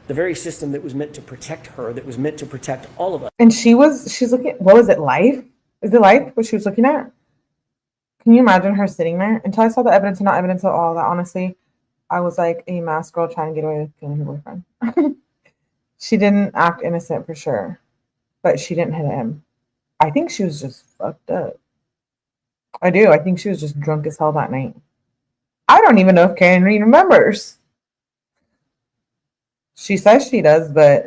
S2: the very system that was meant to protect her, that was meant to protect all of us.
S1: and she's looking. What was it? Life? Is it life? What she was looking at? Can you imagine her sitting there? Until I saw the evidence and not evidence at all, that honestly, I was like a masked girl trying to get away with killing her boyfriend. She didn't act innocent for sure, but she didn't hit him. I think she was just fucked up. I do. I think she was just drunk as hell that night. I don't even know if Karen Reed remembers. She says she does, but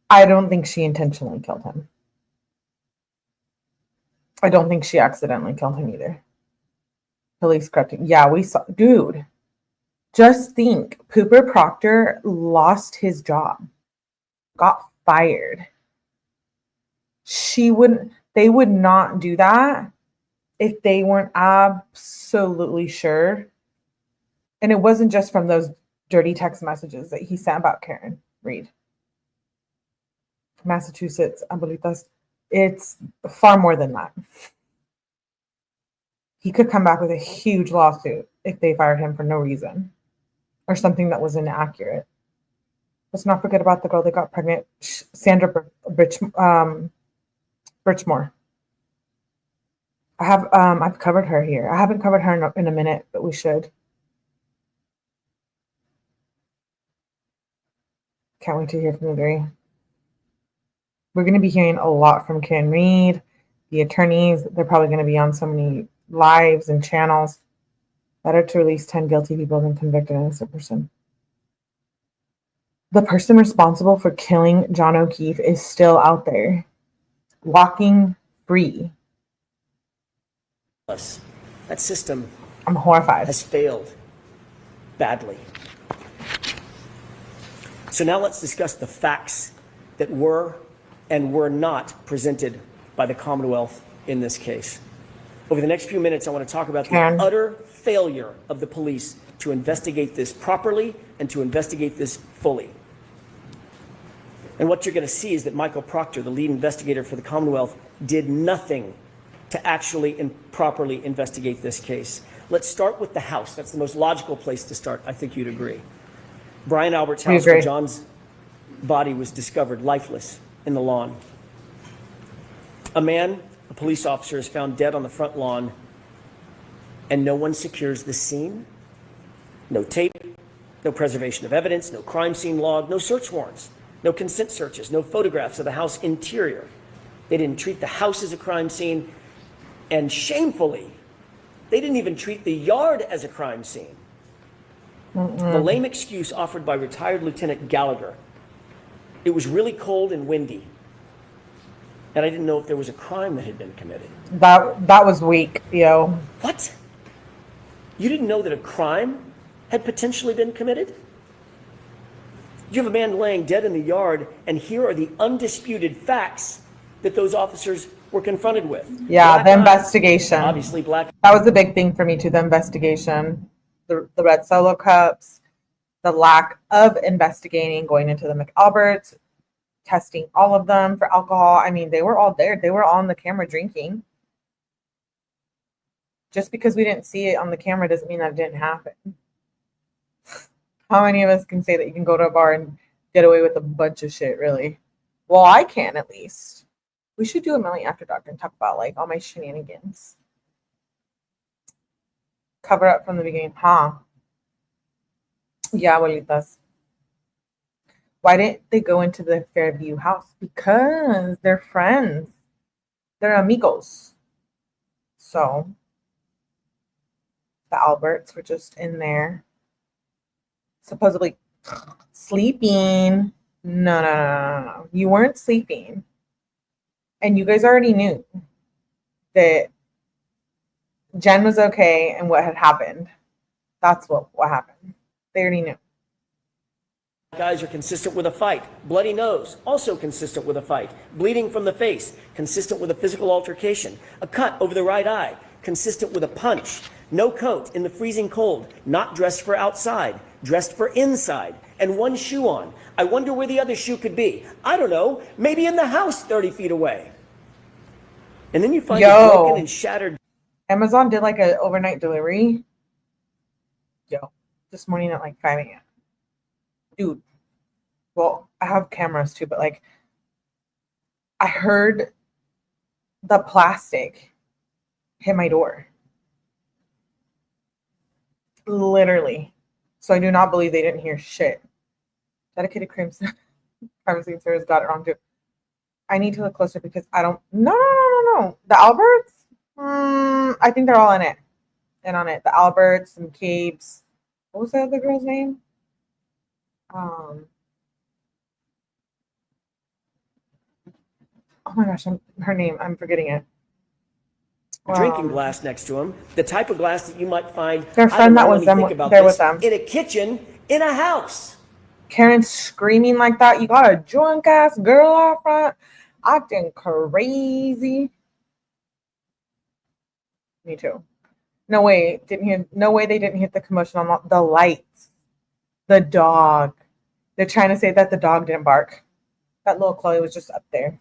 S1: I don't think she intentionally killed him. I don't think she accidentally killed him either. Police corrupting. Yeah, we saw. Dude, just think. Pooper Proctor lost his job. Got fired. They would not do that if they weren't absolutely sure. And it wasn't just from those dirty text messages that he sent about Karen Reed. Massachusetts, abuelitas, it's far more than that. He could come back with a huge lawsuit if they fired him for no reason or something that was inaccurate. Let's not forget about the girl that got pregnant, Sandra Birchmore. I've covered her here. I haven't covered her in a minute, but we should. Can't wait to hear from the three. We're going to be hearing a lot from Karen Reed, the attorneys. They're probably going to be on so many lives and channels. Better to release 10 guilty people than convict an innocent person. The person responsible for killing John O'Keefe is still out there, walking free.
S2: That system,
S1: I'm horrified,
S2: has failed badly. So now let's discuss the facts that were and were not presented by the Commonwealth in this case. Over the next few minutes, I want to talk about the utter failure of the police to investigate this properly and to investigate this fully. And what you're going to see is that Michael Proctor, the lead investigator for the Commonwealth, did nothing to actually and properly investigate this case. Let's start with the house. That's the most logical place to start. I think you'd agree. Brian Albert's house, where John's body was discovered lifeless in the lawn. A police officer, is found dead on the front lawn, and no one secures the scene. No tape, no preservation of evidence, no crime scene log, no search warrants, no consent searches, no photographs of the house interior. They didn't treat the house as a crime scene, and shamefully, they didn't even treat the yard as a crime scene. The lame excuse offered by retired Lieutenant Gallagher: it was really cold and windy, and I didn't know if there was a crime that had been committed.
S1: That was weak, yo.
S2: What? You didn't know that a crime had potentially been committed? You have a man laying dead in the yard, and here are the undisputed facts that those officers were confronted with.
S1: Yeah, the investigation.
S2: Obviously black.
S1: That was a big thing for me too, the investigation. The red Solo cups, the lack of investigating, going into the McAlberts, testing all of them for alcohol. I mean, they were all there. They were all on the camera drinking. Just because we didn't see it on the camera doesn't mean that it didn't happen. How many of us can say that you can go to a bar and get away with a bunch of shit, really? Well, I can, at least. We should do a Millie After Dark and talk about, like, all my shenanigans. Cover up from the beginning, huh? Yeah, abuelitas. Why didn't they go into the Fairview house? Because they're friends. They're amigos. So, the Alberts were just in there, supposedly sleeping. No. You weren't sleeping. And you guys already knew that Jen was okay and what had happened. That's what happened. They already knew.
S2: Guys are consistent with a fight. Bloody nose, also consistent with a fight. Bleeding from the face, consistent with a physical altercation. A cut over the right eye, consistent with a punch. No coat in the freezing cold, not dressed for outside, dressed for inside, and one shoe on. I wonder where the other shoe could be. I don't know, maybe in the house 30 feet away. And then you find a broken and shattered.
S1: Amazon did like an overnight delivery. This morning at like 5 a.m. Dude, well, I have cameras too, but like I heard the plastic hit my door. Literally. So I do not believe they didn't hear shit. Dedicated crime scene service got it wrong too. I need to look closer because I don't. No. The Alberts? I think they're all in it. in on it. The Alberts and Cabes. What was the other girl's name? Oh my gosh, her name. I'm forgetting it.
S2: Drinking glass next to him, the type of glass that you might find.
S1: Their friend that was them, there with them
S2: in a kitchen in a house.
S1: Karen screaming like that. You got a drunk ass girl out front, acting crazy. Me too. No way, no way they didn't hit the commotion on the lights. The dog. They're trying to say that the dog didn't bark. That little Chloe was just up there.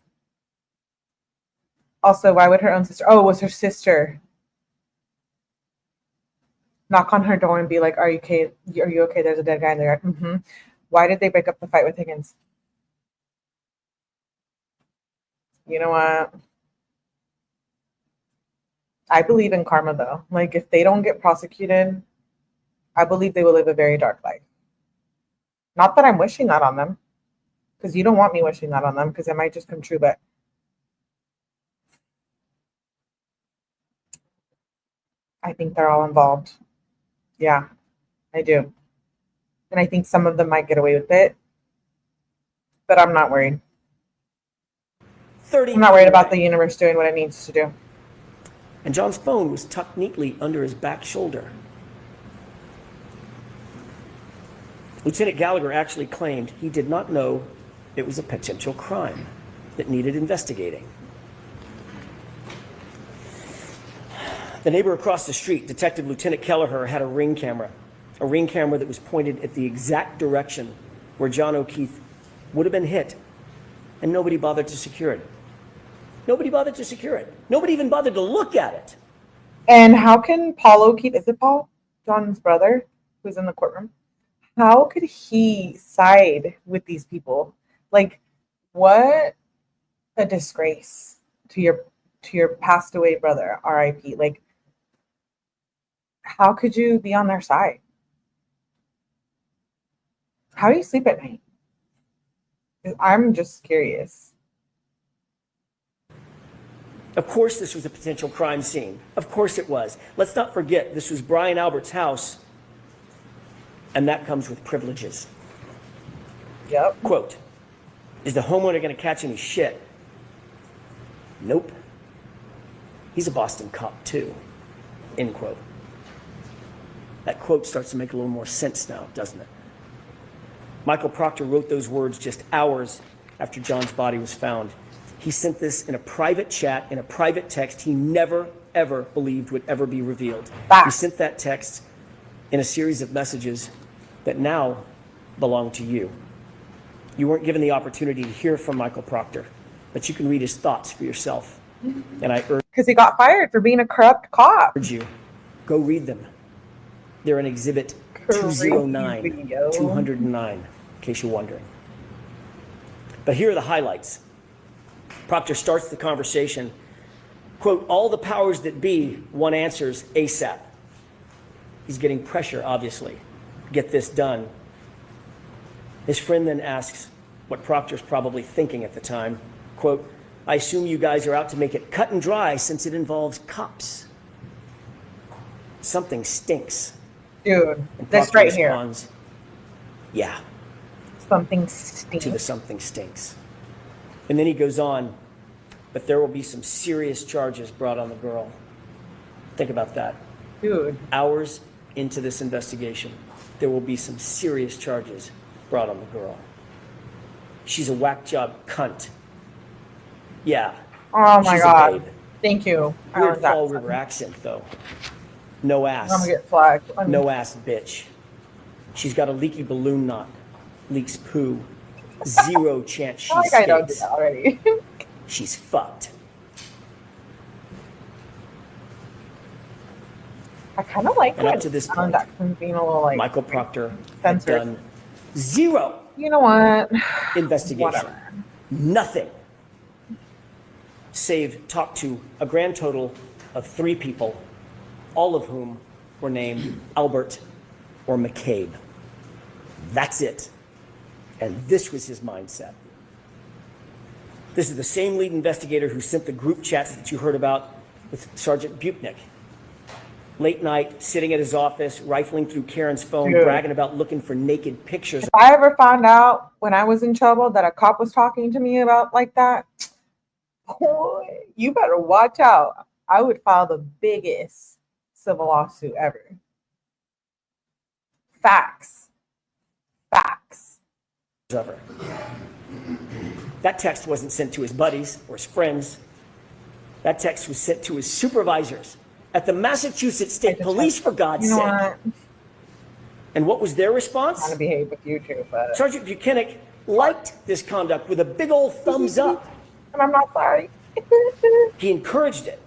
S1: Also, why would her own sister? Oh, it was her sister. Knock on her door and be like, "Are you okay? Are you okay? There's a dead guy in there." Mm-hmm. Why did they break up the fight with Higgins? You know what? I believe in karma, though. Like, if they don't get prosecuted, I believe they will live a very dark life. Not that I'm wishing that on them, because you don't want me wishing that on them, because it might just come true, but I think they're all involved. Yeah, I do. And I think some of them might get away with it, but I'm not worried. I'm not worried about the universe doing what it needs to do.
S2: And John's phone was tucked neatly under his back shoulder. Lieutenant Gallagher actually claimed he did not know it was a potential crime that needed investigating. The neighbor across the street, Detective Lieutenant Kelleher, had a ring camera that was pointed at the exact direction where John O'Keefe would have been hit, and nobody bothered to secure it. Nobody bothered to secure it. Nobody even bothered to look at it.
S1: And how can Paul O'Keefe, is it Paul, John's brother, who's in the courtroom, how could he side with these people? Like, what a disgrace to your passed away brother, R.I.P. Like, how could you be on their side? How do you sleep at night? I'm just curious.
S2: Of course this was a potential crime scene. Of course it was. Let's not forget, this was Brian Albert's house, and that comes with privileges.
S1: Yep.
S2: Quote, is the homeowner going to catch any shit? Nope. He's a Boston cop too. End quote. That quote starts to make a little more sense now, doesn't it? Michael Proctor wrote those words just hours after John's body was found. He sent this in a private chat, in a private text he never, ever believed would ever be revealed. He sent that text in a series of messages that now belong to you. You weren't given the opportunity to hear from Michael Proctor, but you can read his thoughts for yourself. And I urge,
S1: because he got fired for being a corrupt cop.
S2: You, go read them. They're in Exhibit 209, 209, in case you're wondering. But here are the highlights. Proctor starts the conversation, quote, all the powers that be want answers ASAP. He's getting pressure, obviously, to get this done. His friend then asks what Proctor's probably thinking at the time, quote, I assume you guys are out to make it cut and dry since it involves cops. Something stinks.
S1: Dude, this right
S2: responds, here. Yeah.
S1: Something stinks.
S2: To the something stinks. And then he goes on, but there will be some serious charges brought on the girl. Think about that.
S1: Dude.
S2: Hours into this investigation, there will be some serious charges brought on the girl. She's a whack job cunt. Yeah.
S1: Oh my God. Thank you.
S2: Weird Fall River accent, though. No ass.
S1: I'm gonna get flagged.
S2: No ass bitch. She's got a leaky balloon knot. Leaks poo. Zero chance she skates.
S1: I know that already.
S2: She's fucked.
S1: I kind of like
S2: and
S1: it.
S2: Up to this point,
S1: being a little, like,
S2: Michael Proctor had done zero.
S1: You know what?
S2: Investigation.
S1: Whatever.
S2: Nothing. Save talk to a grand total of 3 people, all of whom were named Albert or McCabe. That's it. And this was his mindset. This is the same lead investigator who sent the group chats that you heard about with Sergeant Buchnick. late night, sitting at his office, rifling through Karen's phone,
S1: Dude.
S2: bragging about looking for naked pictures.
S1: If I ever found out when I was in trouble that a cop was talking to me about like that, boy, you better watch out. I would file the biggest civil lawsuit ever. Facts. Facts.
S2: Ever. That text wasn't sent to his buddies or his friends. That text was sent to his supervisors at the Massachusetts State Police, for God's sake.
S1: What?
S2: And what was their response?
S1: I'm going to behave with you too, but...
S2: Sergeant 𝐁𝐞𝐥𝐥𝐲 liked this conduct with a big old thumbs up.
S1: And I'm not sorry.
S2: He encouraged it.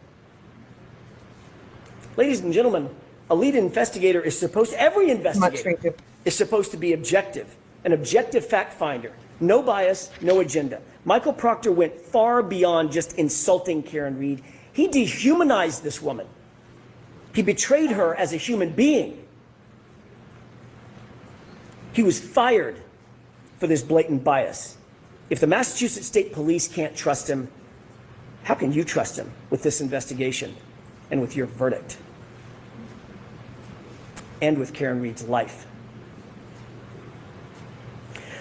S2: Ladies and gentlemen, a lead investigator is supposed to, every investigator is supposed to be objective, an objective fact finder. No bias, no agenda. Michael Proctor went far beyond just insulting Karen Read. He dehumanized this woman. He betrayed her as a human being. He was fired for this blatant bias. If the Massachusetts State Police can't trust him, how can you trust him with this investigation and with your verdict? And with Karen Read's life.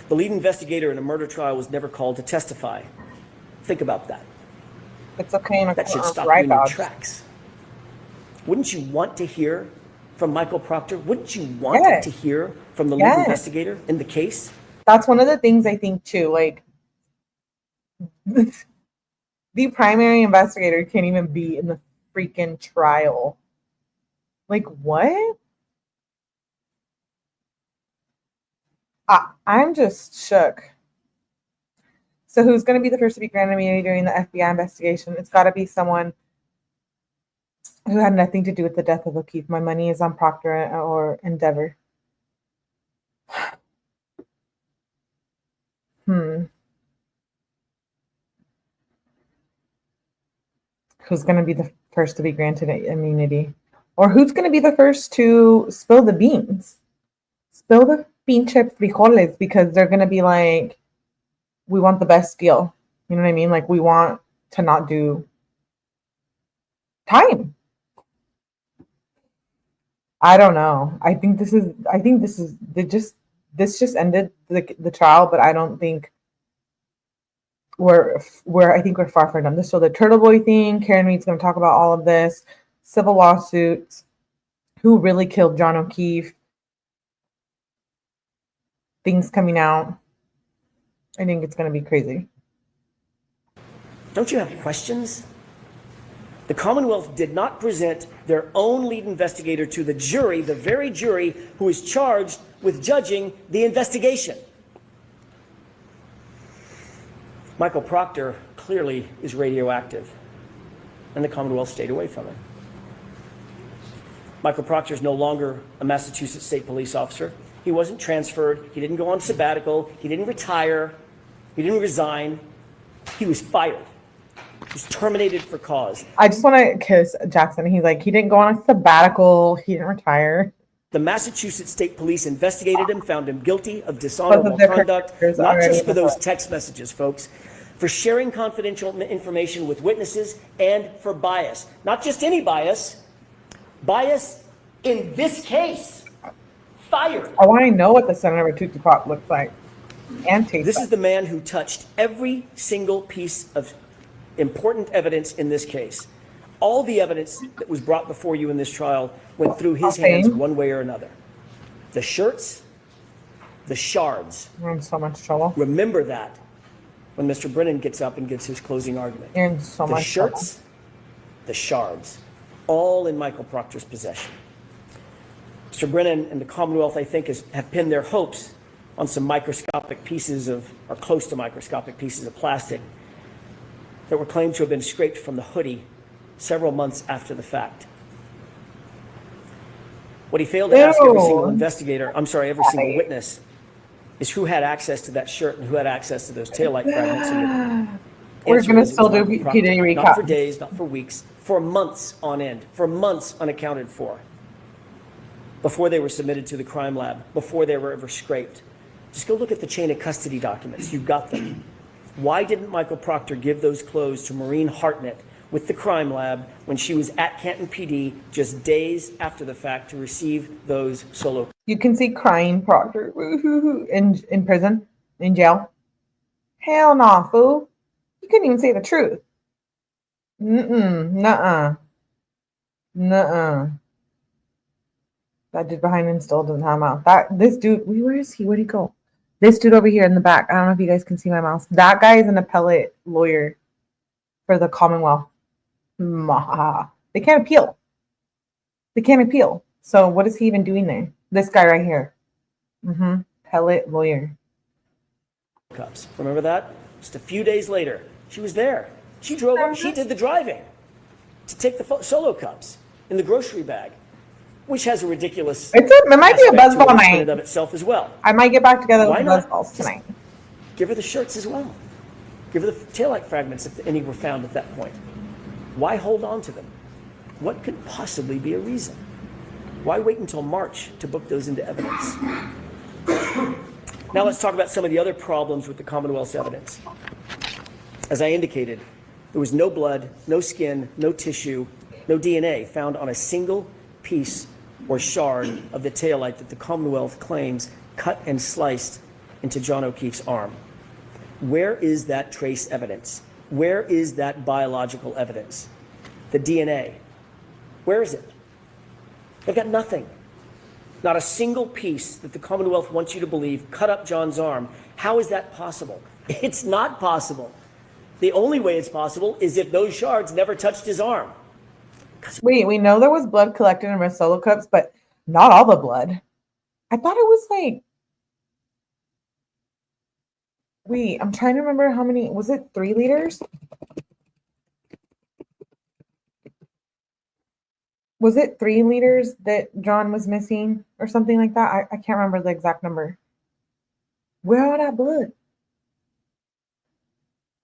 S2: The lead investigator in a murder trial was never called to testify. Think about that.
S1: It's okay.
S2: That should stop you in your tracks. Wouldn't you want to hear from Michael Proctor? Wouldn't you want to hear from the lead investigator in the case?
S1: That's one of the things I think too. Like, the primary investigator can't even be in the freaking trial. Like, what? I'm just shook. So who's going to be the first to be granted immunity during the FBI investigation? It's got to be someone who had nothing to do with the death of O'Keefe. My money is on Proctor or Endeavor. Who's going to be the first to be granted immunity? Or who's going to be the first to spill the beans? Spill the pinche frijoles, because they're going to be like, we want the best deal. You know what I mean? Like, we want to not do time. I don't know. This just ended the trial, but I don't think I think we're far from done. So the Turtle Boy thing, Karen Read's going to talk about all of this, civil lawsuits, who really killed John O'Keefe, things coming out. I think it's going to be crazy.
S2: Don't you have questions? The Commonwealth did not present their own lead investigator to the jury, the very jury who is charged with judging the investigation. Michael Proctor clearly is radioactive, and the Commonwealth stayed away from him. Michael Proctor is no longer a Massachusetts State Police officer. He wasn't transferred. He didn't go on sabbatical. He didn't retire. He didn't resign. He was fired. He was terminated for cause.
S1: I just want to kiss Jackson. He's like, he didn't go on a sabbatical. He didn't retire.
S2: The Massachusetts State Police investigated him, found him guilty of dishonorable conduct, not just for those text messages, folks, for sharing confidential information with witnesses, and for bias. Not just any bias, bias in this case. Fired.
S1: I want to know what the Senator of Tootsie Pop looks like and tastes
S2: This
S1: like.
S2: is the man who touched every single piece of important evidence in this case. All the evidence that was brought before you in this trial went through his hands one way or another. The shirts, the shards.
S1: You're in so much trouble.
S2: Remember that when Mr. Brennan gets up and gives his closing argument.
S1: You're in so much trouble.
S2: The shirts, the shards, all in Michael Proctor's possession. Mr. Brennan and the Commonwealth, I think, have pinned their hopes on some microscopic pieces of, or close to microscopic pieces of plastic that were claimed to have been scraped from the hoodie several months after the fact. What he failed to ask every single investigator, every single witness, is who had access to that shirt and who had access to those taillight fragments.
S1: We're going to still do PD recap.
S2: Not for days, not for weeks, for months on end, for months unaccounted for, before they were submitted to the crime lab, before they were ever scraped. Just go look at the chain of custody documents. You've got them. Why didn't Michael Proctor give those clothes to Maureen Hartnett with the crime lab when she was at Canton PD just days after the fact to receive those solo.
S1: You can see crying Proctor in prison, in jail. Hell no, fool. You couldn't even say the truth. Nuh-uh. That dude behind him still doesn't have a mouth. This dude, where is he? Where'd he go? This dude over here in the back. I don't know if you guys can see my mouse. That guy is an appellate lawyer for the Commonwealth. They can't appeal. So what is he even doing there? This guy right here. Appellate lawyer.
S2: Cups. Remember that? Just a few days later, she was there. She drove up. She did the driving to take the solo cups in the grocery bag, which has a ridiculous.
S1: It might be a buzzball night
S2: of itself as well.
S1: I might get back together with the buzzballs tonight.
S2: Give her the shirts as well. Give her the taillight fragments if any were found at that point. Why hold on to them? What could possibly be a reason? Why wait until March to book those into evidence? Now let's talk about some of the other problems with the Commonwealth's evidence. As I indicated, there was no blood, no skin, no tissue, no DNA found on a single piece or shard of the taillight that the Commonwealth claims cut and sliced into John O'Keefe's arm. Where is that trace evidence? Where is that biological evidence? The DNA. Where is it? They've got nothing. Not a single piece that the Commonwealth wants you to believe cut up John's arm. How is that possible? It's not possible. The only way it's possible is if those shards never touched his arm.
S1: Wait, we know there was blood collected in her solo cups, but not all the blood. I thought it was like... Wait, I'm trying to remember how many... Was it 3 liters? Was it 3 liters that John was missing or something like that? I can't remember the exact number. Where all that blood?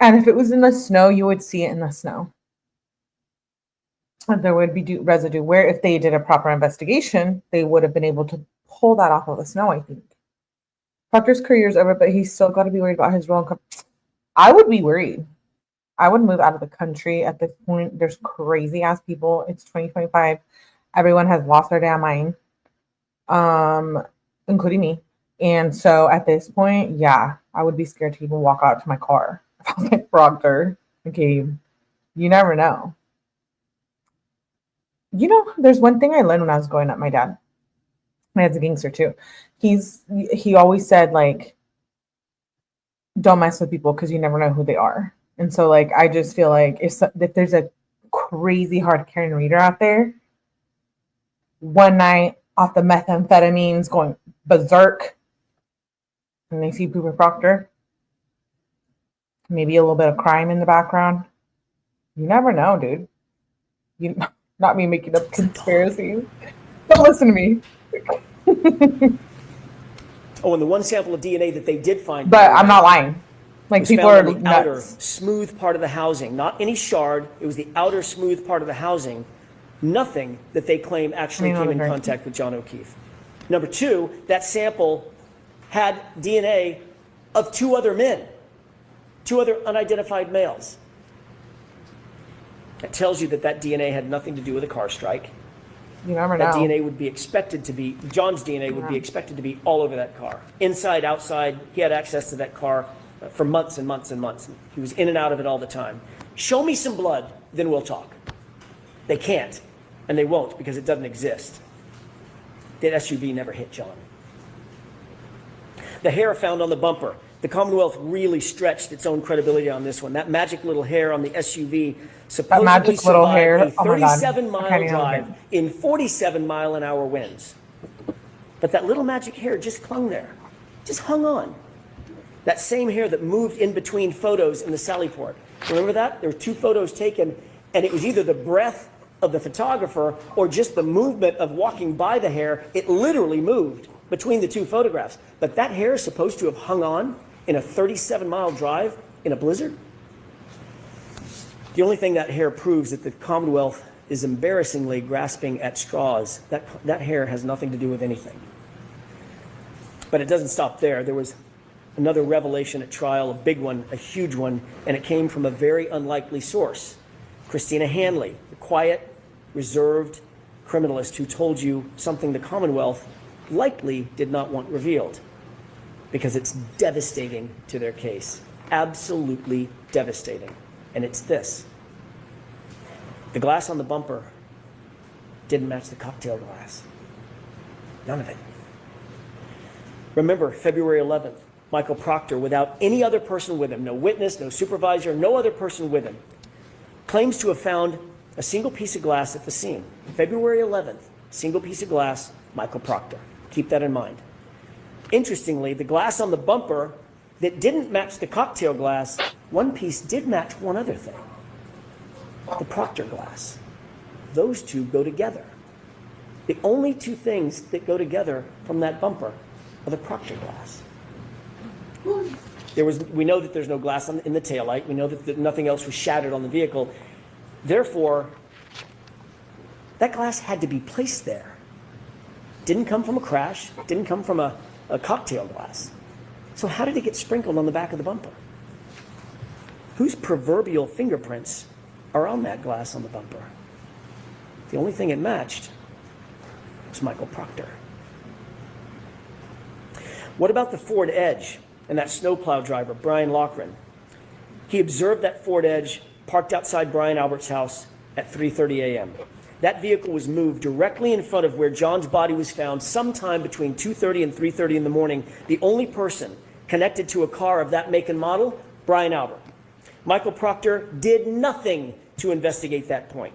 S1: And if it was in the snow, you would see it in the snow. And there would be residue where if they did a proper investigation, they would have been able to pull that off of the snow, I think. Proctor's career is over, but he's still got to be worried about his role in I would be worried. I would move out of the country at this point. There's crazy ass people. It's 2025. Everyone has lost their damn mind, including me. And so at this point, yeah, I would be scared to even walk out to my car. If I was like, Proctor, okay, you never know. You know, there's one thing I learned when I was growing up. My dad's a gangster too. He always said, like, don't mess with people because you never know who they are. And so, like, I just feel like if there's a crazy hard-carrying reader out there, one night off the methamphetamines going berserk, and they see Pooper Proctor, maybe a little bit of crime in the background, you never know, dude. Not me making up conspiracies. Don't listen to me.
S2: Oh, and the one sample of DNA that they did find.
S1: But I'm not lying. Like, people are
S2: the outer smooth part of the housing, not any shard. It was the outer smooth part of the housing. Nothing that they claim actually came in contact with John O'Keefe. Number 2, that sample had DNA of 2 other men, 2 other unidentified males. That tells you that DNA had nothing to do with a car strike.
S1: You never know.
S2: That DNA would be expected to be, John's DNA would be expected to be all over that car. Inside, outside, he had access to that car for months and months and months. He was in and out of it all the time. Show me some blood, then we'll talk. They can't, and they won't because it doesn't exist. That SUV never hit John. The hair found on the bumper. The Commonwealth really stretched its own credibility on this one. That magic little hair on the SUV supposedly survived a 37-mile drive in 47-mile-an-hour winds. But that little magic hair just clung there, just hung on. That same hair that moved in between photos in the Sally Port. Remember that? There were 2 photos taken, and it was either the breath of the photographer or just the movement of walking by the hair. It literally moved between the 2 photographs. But that hair is supposed to have hung on in a 37-mile drive in a blizzard. The only thing that hair proves that the Commonwealth is embarrassingly grasping at straws. That hair has nothing to do with anything. But it doesn't stop there. There was another revelation at trial, a big one, a huge one, and it came from a very unlikely source. Christina Hanley, the quiet, reserved criminalist who told you something the Commonwealth likely did not want revealed because it's devastating to their case. Absolutely devastating. And it's this. The glass on the bumper didn't match the cocktail glass. None of it. Remember, February 11th, Michael Proctor, without any other person with him, no witness, no supervisor, no other person with him, claims to have found a single piece of glass at the scene. February 11th, single piece of glass, Michael Proctor. Keep that in mind. Interestingly, the glass on the bumper that didn't match the cocktail glass, one piece did match one other thing. The Proctor glass. Those two go together. The only two things that go together from that bumper are the Proctor glass. We know that there's no glass in the taillight. We know that nothing else was shattered on the vehicle. Therefore, that glass had to be placed there. Didn't come from a crash. Didn't come from a cocktail glass. So how did it get sprinkled on the back of the bumper? Whose proverbial fingerprints are on that glass on the bumper? The only thing it matched was Michael Proctor. What about the Ford Edge and that snowplow driver, Brian Loughran? He observed that Ford Edge parked outside Brian Albert's house at 3:30 a.m. That vehicle was moved directly in front of where John's body was found sometime between 2:30 and 3:30 in the morning. The only person connected to a car of that make and model, Brian Albert. Michael Proctor did nothing to investigate that point.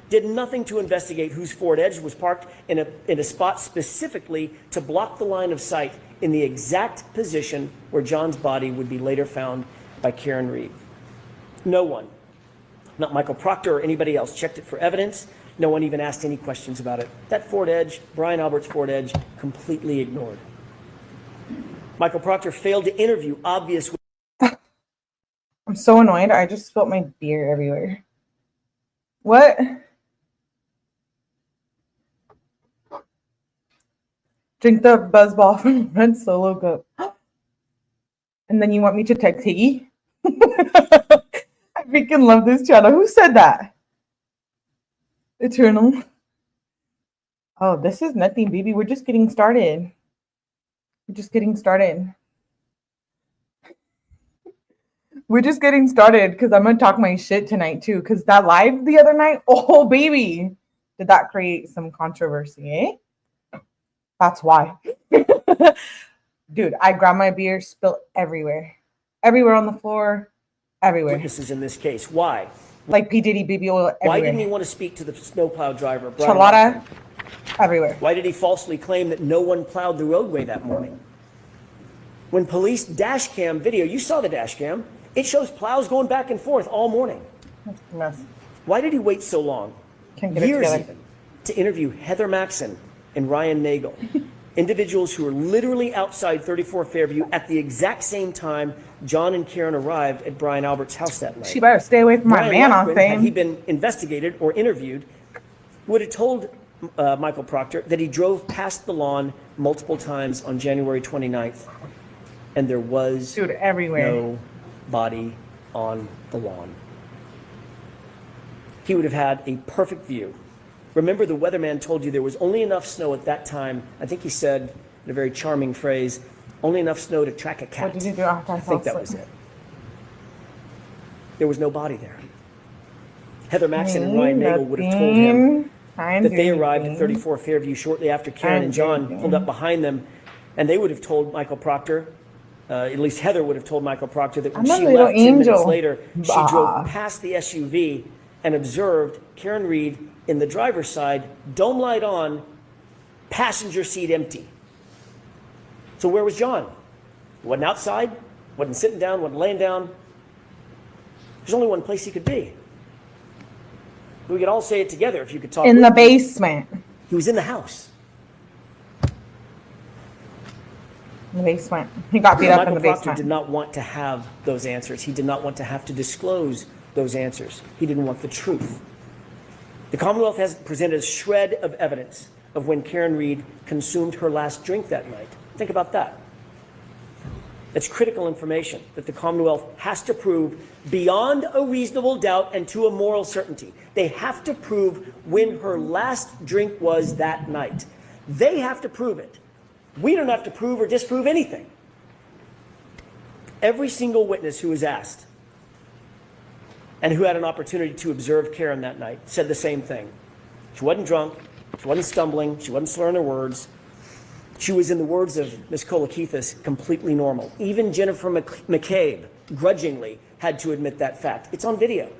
S2: Did nothing to investigate whose Ford Edge was parked in a spot specifically to block the line of sight in the exact position where John's body would be later found by Karen Reed. No one, not Michael Proctor or anybody else, checked it for evidence. No one even asked any questions about it. That Ford Edge, Brian Albert's Ford Edge, completely ignored. Michael Proctor failed to interview obvious.
S1: I'm so annoyed. I just spilled my beer everywhere. What? Drink the buzzball from Red Solo Cup. And then you want me to text Higgy? I freaking love this channel. Who said that? Eternal. Oh, this is nothing, baby. We're just getting started. We're just getting started. We're just getting started because I'm going to talk my shit tonight too. Because that live the other night, oh, baby. Did that create some controversy, eh? That's why. Dude, I grabbed my beer, spilled everywhere. Everywhere on the floor. Everywhere.
S2: Witnesses in this case. Why?
S1: Like P. Diddy baby oil everywhere.
S2: Why didn't he want to speak to the snowplow driver, Brian
S1: Charlotta, everywhere.
S2: Why did he falsely claim that no one plowed the roadway that morning? When police dash cam video, you saw the dash cam, it shows plows going back and forth all morning.
S1: That's a mess.
S2: Why did he wait so long?
S1: Can't get it
S2: Years
S1: together.
S2: even, to interview Heather Maxson and Ryan Nagel, individuals who were literally outside 34 Fairview at the exact same time John and Karen arrived at Brian Albert's house that night.
S1: She better stay away from my
S2: Brian
S1: man on
S2: Loughran,
S1: fame.
S2: had he been investigated or interviewed, would have told Michael Proctor that he drove past the lawn multiple times on January 29th, and there was
S1: Dude, everywhere.
S2: no body on the lawn. He would have had a perfect view. Remember, the weatherman told you there was only enough snow at that time. I think he said, in a very charming phrase, only enough snow to track a cat.
S1: What did you do after
S2: I think that was it. There was no body there. Heather Maxson and Ryan Nagel would have told him that they arrived at 34 Fairview shortly after Karen and John pulled up behind them, and they would have told Michael Proctor, at least Heather would have told Michael Proctor, that when she left 10 minutes later, she drove past the SUV and observed Karen Reed in the driver's side, dome light on, passenger seat empty. So where was John? He wasn't outside, wasn't sitting down, wasn't laying down. There's only one place he could be. We could all say it together if you could talk.
S1: In the basement.
S2: He was in the house.
S1: In the basement. He got beat up in
S2: Michael
S1: the
S2: Proctor
S1: basement.
S2: did not want to have those answers. He did not want to have to disclose those answers. He didn't want the truth. The Commonwealth hasn't presented a shred of evidence of when Karen Reed consumed her last drink that night. Think about that. That's critical information that the Commonwealth has to prove beyond a reasonable doubt and to a moral certainty. They have to prove when her last drink was that night. They have to prove it. We don't have to prove or disprove anything. Every single witness who was asked and who had an opportunity to observe Karen that night said the same thing. She wasn't drunk, she wasn't stumbling, she wasn't slurring her words. She was, in the words of Ms. 𝐁𝐞𝐜𝐨𝐬𝐿, completely normal. Even Jennifer McCabe grudgingly had to admit that fact. It's on video.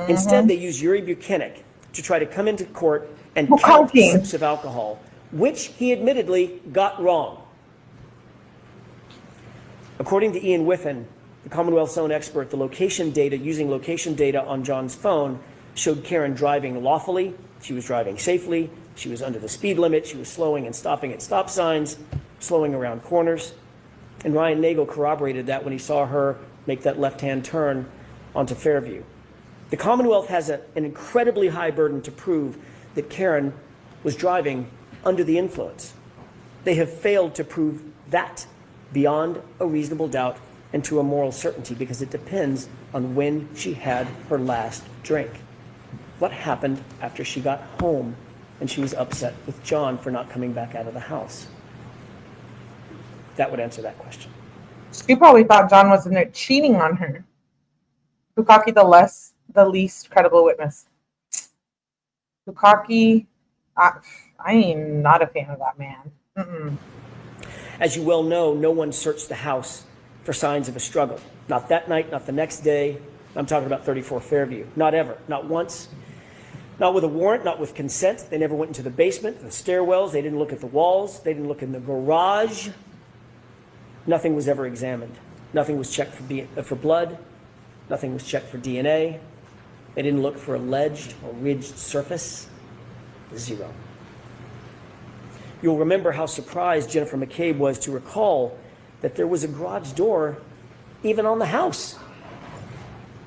S2: Instead, they used 𝐬𝐭𝐚𝐫 to try to come into court and count sips of alcohol, which he admittedly got wrong. According to Ian Whiffen, the Commonwealth's own expert, the location data, using location data on John's phone, showed Karen driving lawfully. She was driving safely. She was under the speed limit. She was slowing and stopping at stop signs, slowing around corners. And Ryan Nagel corroborated that when he saw her make that left-hand turn onto Fairview. The Commonwealth has an incredibly high burden to prove that Karen was driving under the influence. They have failed to prove that beyond a reasonable doubt and to a moral certainty, because it depends on when she had her last drink. What happened after she got home and she was upset with John for not coming back out of the house? That would answer that question.
S1: She probably thought John was in there cheating on her. 𝐭𝐞𝐥𝐥𝐲, the least credible witness. 𝐭𝐞𝐥𝐥𝐲, I am not a fan of that man.
S2: As you well know, no one searched the house for signs of a struggle. Not that night, not the next day. I'm talking about 34 Fairview. Not ever, not once. Not with a warrant, not with consent. They never went into the basement, the stairwells. They didn't look at the walls. They didn't look in the garage. Nothing was ever examined. Nothing was checked for blood. Nothing was checked for DNA. They didn't look for a ledged or ridged surface. Zero. You'll remember how surprised Jennifer McCabe was to recall that there was a garage door even on the house.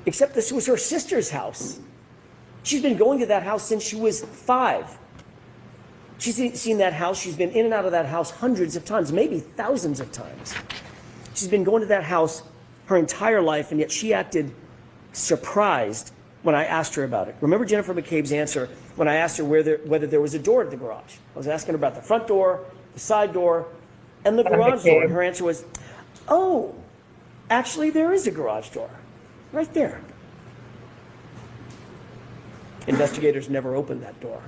S2: Except this was her sister's house. She's been going to that house since she was 5. She's seen that house. She's been in and out of that house hundreds of times, maybe thousands of times. She's been going to that house her entire life, and yet she acted surprised when I asked her about it. Remember Jennifer McCabe's answer when I asked her whether there was a door to the garage? I was asking her about the front door, the side door, and the garage door. And her answer was, oh, actually there is a garage door right there. Investigators never opened that door.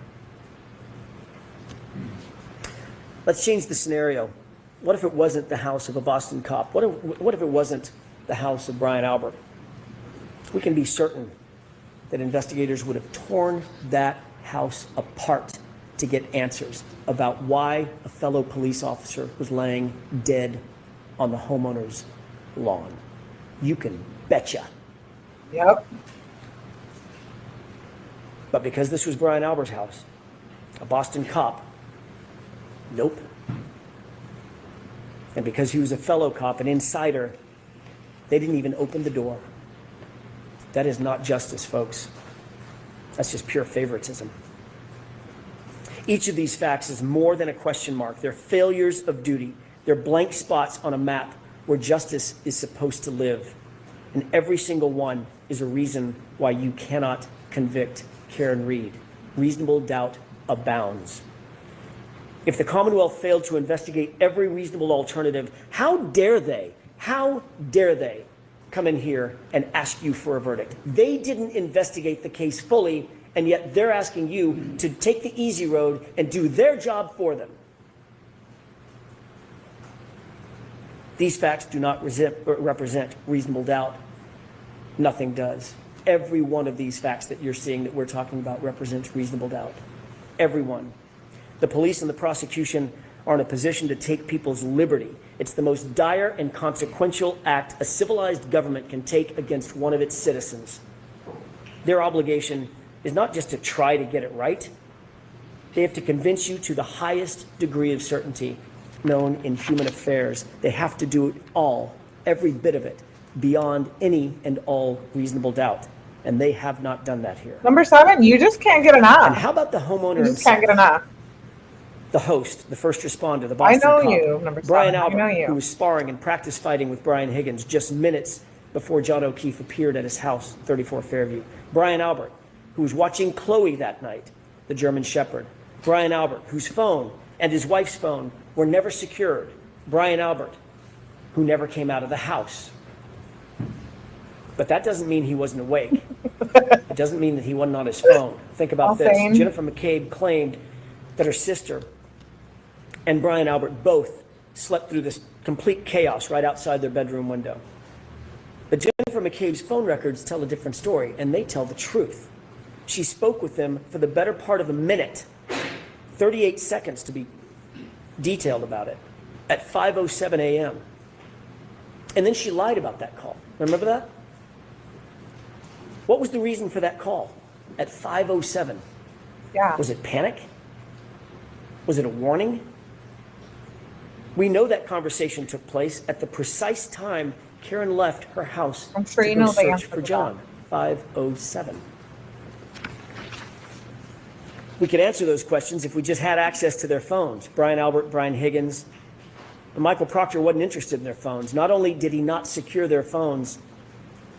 S2: Let's change the scenario. What if it wasn't the house of a Boston cop? What if it wasn't the house of Brian Albert? We can be certain that investigators would have torn that house apart to get answers about why a fellow police officer was laying dead on the homeowner's lawn. You can betcha.
S1: Yep.
S2: But because this was Brian Albert's house, a Boston cop, nope. And because he was a fellow cop, an insider, they didn't even open the door. That is not justice, folks. That's just pure favoritism. Each of these facts is more than a question mark. They're failures of duty. They're blank spots on a map where justice is supposed to live. And every single one is a reason why you cannot convict Karen Read. Reasonable doubt abounds. If the Commonwealth failed to investigate every reasonable alternative, how dare they come in here and ask you for a verdict? They didn't investigate the case fully, and yet they're asking you to take the easy road and do their job for them. These facts do not represent reasonable doubt. Nothing does. Every one of these facts that you're seeing that we're talking about represents reasonable doubt. Every one. The police and the prosecution are in a position to take people's liberty. It's the most dire and consequential act a civilized government can take against one of its citizens. Their obligation is not just to try to get it right. They have to convince you to the highest degree of certainty known in human affairs. They have to do it all, every bit of it, beyond any and all reasonable doubt. And they have not done that here.
S1: Number 7, you just can't get enough.
S2: And how about the homeowner
S1: You just can't get enough.
S2: the host, the first responder, the
S1: I
S2: Boston
S1: know
S2: cop,
S1: you, number
S2: Brian
S1: 7. I know
S2: Albert,
S1: you.
S2: who was sparring and practice fighting with Brian Higgins just minutes before John O'Keefe appeared at his house, 34 Fairview. Brian Albert, who was watching Chloe that night, the German Shepherd. Brian Albert, whose phone and his wife's phone were never secured. Brian Albert, who never came out of the house. But that doesn't mean he wasn't awake. It doesn't mean that he wasn't on his phone. Think about this.
S1: Same.
S2: Jennifer McCabe claimed that her sister and Brian Albert both slept through this complete chaos right outside their bedroom window. But Jennifer McCabe's phone records tell a different story, and they tell the truth. She spoke with them for the better part of a minute, 38 seconds to be detailed about it, at 5:07 a.m. And then she lied about that call. Remember that? What was the reason for that call at 5:07?
S1: Yeah.
S2: Was it panic? Was it a warning? We know that conversation took place at the precise time Karen left her house
S1: I'm sure
S2: to
S1: you
S2: go
S1: know the
S2: search
S1: answer
S2: for
S1: to
S2: John. 5:07. We could answer those questions if we just had access to their phones. Brian Albert, Brian Higgins, but Michael Proctor wasn't interested in their phones. Not only did he not secure their phones,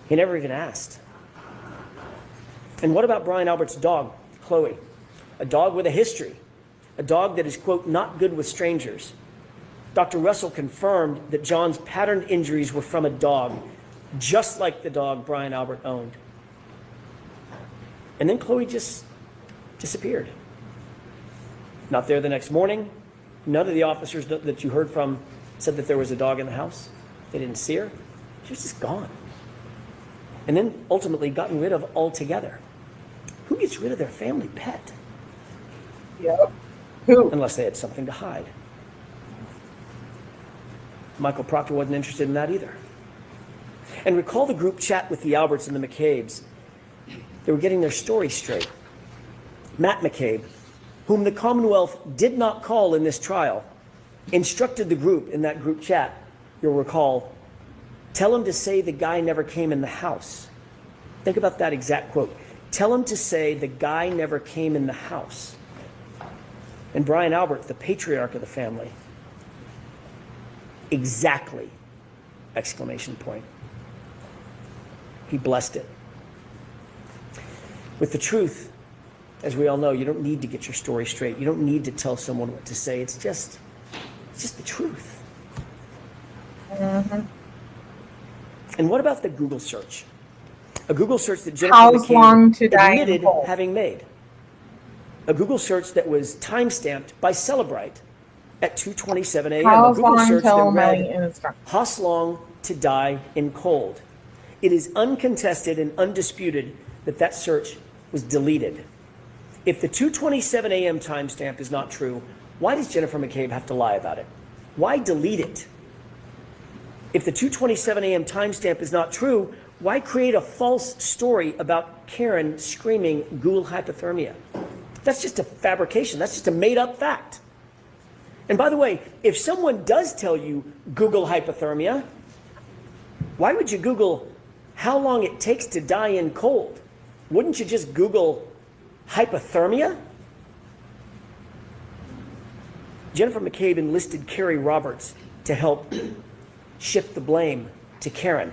S2: he never even asked. And what about Brian Albert's dog, Chloe? A dog with a history, a dog that is, quote, not good with strangers. Dr. Russell confirmed that John's patterned injuries were from a dog, just like the dog Brian Albert owned. And then Chloe just disappeared. Not there the next morning. None of the officers that you heard from said that there was a dog in the house. They didn't see her. She was just gone. And then ultimately gotten rid of altogether. Who gets rid of their family pet?
S1: Yep. Who?
S2: Unless they had something to hide. Michael Proctor wasn't interested in that either. And recall the group chat with the Alberts and the McCabe's. They were getting their story straight. Matt McCabe, whom the Commonwealth did not call in this trial, instructed the group in that group chat, you'll recall, tell him to say the guy never came in the house. Think about that exact quote. Tell him to say the guy never came in the house. And Brian Albert, the patriarch of the family, exactly, exclamation point. He blessed it. With the truth, as we all know, you don't need to get your story straight. You don't need to tell someone what to say. It's just the truth.
S1: Mm-hmm.
S2: And what about the Google search? A Google search that Jennifer
S1: How's long to
S2: McCabe
S1: die in
S2: admitted
S1: cold?
S2: having made. A Google search that was time-stamped by Celebrite at 2:27 a.m. A
S1: How's
S2: Google
S1: long
S2: search
S1: till
S2: that
S1: Melly
S2: read,
S1: in his truck?
S2: "How's long to die in cold?" It is uncontested and undisputed that that search was deleted. If the 2:27 a.m. timestamp is not true, why does Jennifer McCabe have to lie about it? Why delete it? If the 2:27 a.m. timestamp is not true, why create a false story about Karen screaming ghoul hypothermia? That's just a fabrication. That's just a made-up fact. And by the way, if someone does tell you Google hypothermia, why would you Google how long it takes to die in cold? Wouldn't you just Google hypothermia? Jennifer McCabe enlisted Carrie Roberts to help shift the blame to Karen.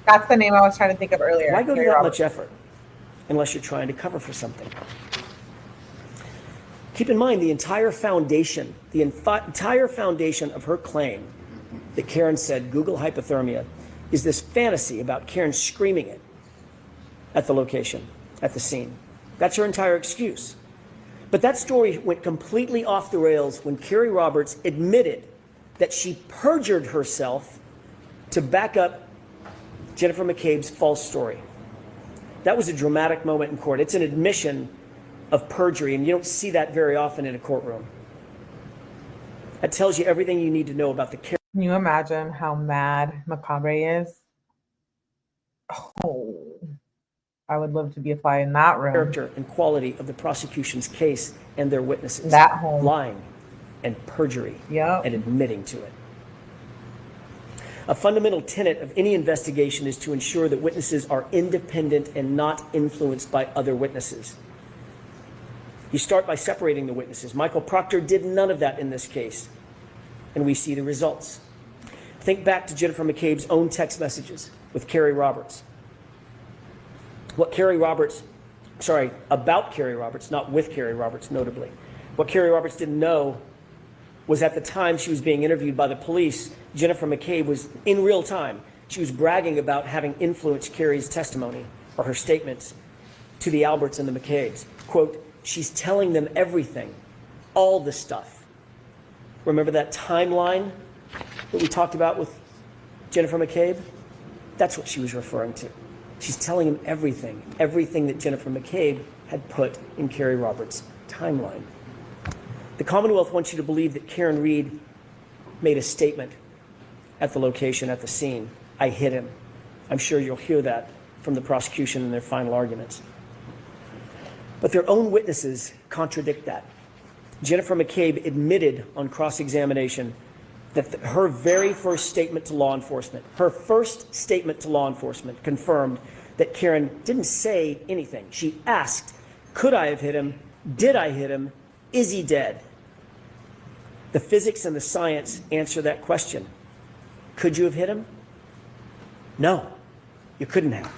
S1: That's the name I was trying to think of earlier.
S2: Why go to
S1: Carrie
S2: that
S1: Roberts.
S2: much effort unless you're trying to cover for something? Keep in mind the entire foundation of her claim that Karen said Google hypothermia is this fantasy about Karen screaming it at the location, at the scene. That's her entire excuse. But that story went completely off the rails when Carrie Roberts admitted that she perjured herself to back up Jennifer McCabe's false story. That was a dramatic moment in court. It's an admission of perjury, and you don't see that very often in a courtroom. That tells you everything you need to know about the character.
S1: Can you imagine how mad Macabre is? Oh, I would love to be a fly in that room.
S2: Character and quality of the prosecution's case and their witnesses.
S1: That home.
S2: Lying and perjury.
S1: Yep.
S2: And admitting to it. A fundamental tenet of any investigation is to ensure that witnesses are independent and not influenced by other witnesses. You start by separating the witnesses. Michael Proctor did none of that in this case, and we see the results. Think back to Jennifer McCabe's own text messages with Kerry Roberts. About Kerry Roberts, not with Kerry Roberts, notably. What Kerry Roberts didn't know was at the time she was being interviewed by the police, Jennifer McCabe was in real time. She was bragging about having influenced Kerry's testimony or her statements to the Alberts and the McCabes. Quote, she's telling them everything, all the stuff. Remember that timeline that we talked about with Jennifer McCabe? That's what she was referring to. She's telling him everything that Jennifer McCabe had put in Kerry Roberts' timeline. The Commonwealth wants you to believe that Karen Read made a statement at the location, at the scene. I hit him. I'm sure you'll hear that from the prosecution in their final arguments. But their own witnesses contradict that. Jennifer McCabe admitted on cross-examination that her very first statement to law enforcement, confirmed that Karen didn't say anything. She asked, could I have hit him? Did I hit him? Is he dead? The physics and the science answer that question. Could you have hit him? No, you couldn't have.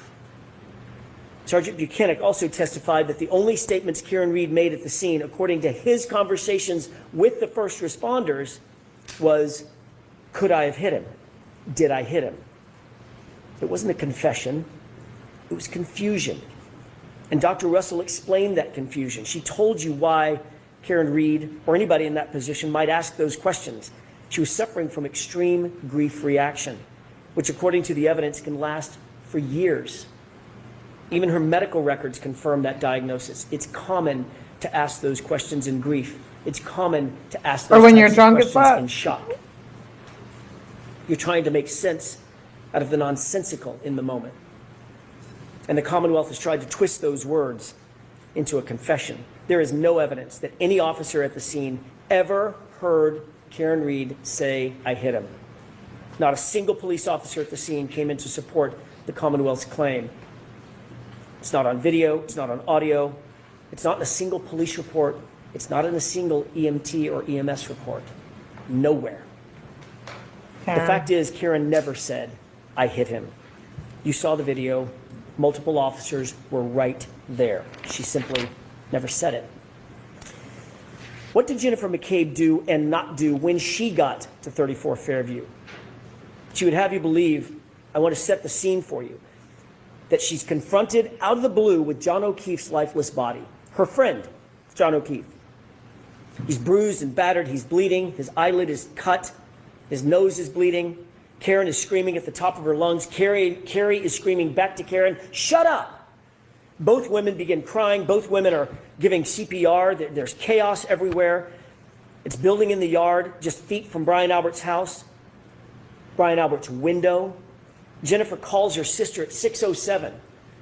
S2: Sergeant 𝐁𝐞𝐥𝐥𝐲 also testified that the only statements Karen Read made at the scene, according to his conversations with the first responders, was, could I have hit him? Did I hit him? It wasn't a confession, it was confusion. And Dr. Russell explained that confusion. She told you why Karen Read, or anybody in that position, might ask those questions. She was suffering from extreme grief reaction, which according to the evidence can last for years. Even her medical records confirm that diagnosis. It's common to ask those questions in grief. It's common to ask those
S1: or when you're
S2: types
S1: drunk
S2: of
S1: as
S2: questions
S1: fuck.
S2: in shock. You're trying to make sense out of the nonsensical in the moment. And the Commonwealth has tried to twist those words into a confession. There is no evidence that any officer at the scene ever heard Karen Read say, I hit him. Not a single police officer at the scene came in to support the Commonwealth's claim. It's not on video, it's not on audio, it's not in a single police report, it's not in a single EMT or EMS report. Nowhere.
S1: Karen.
S2: The fact is, Karen never said, I hit him. You saw the video, multiple officers were right there. She simply never said it. What did Jennifer McCabe do and not do when she got to 34 Fairview? She would have you believe, I want to set the scene for you, that she's confronted out of the blue with John O'Keefe's lifeless body. Her friend, John O'Keefe. He's bruised and battered, he's bleeding, his eyelid is cut, his nose is bleeding. Karen is screaming at the top of her lungs. Carrie is screaming back to Karen, shut up! Both women begin crying, both women are giving CPR, there's chaos everywhere. It's building in the yard, just feet from Brian Albert's house, Brian Albert's window. Jennifer calls her sister at 6:07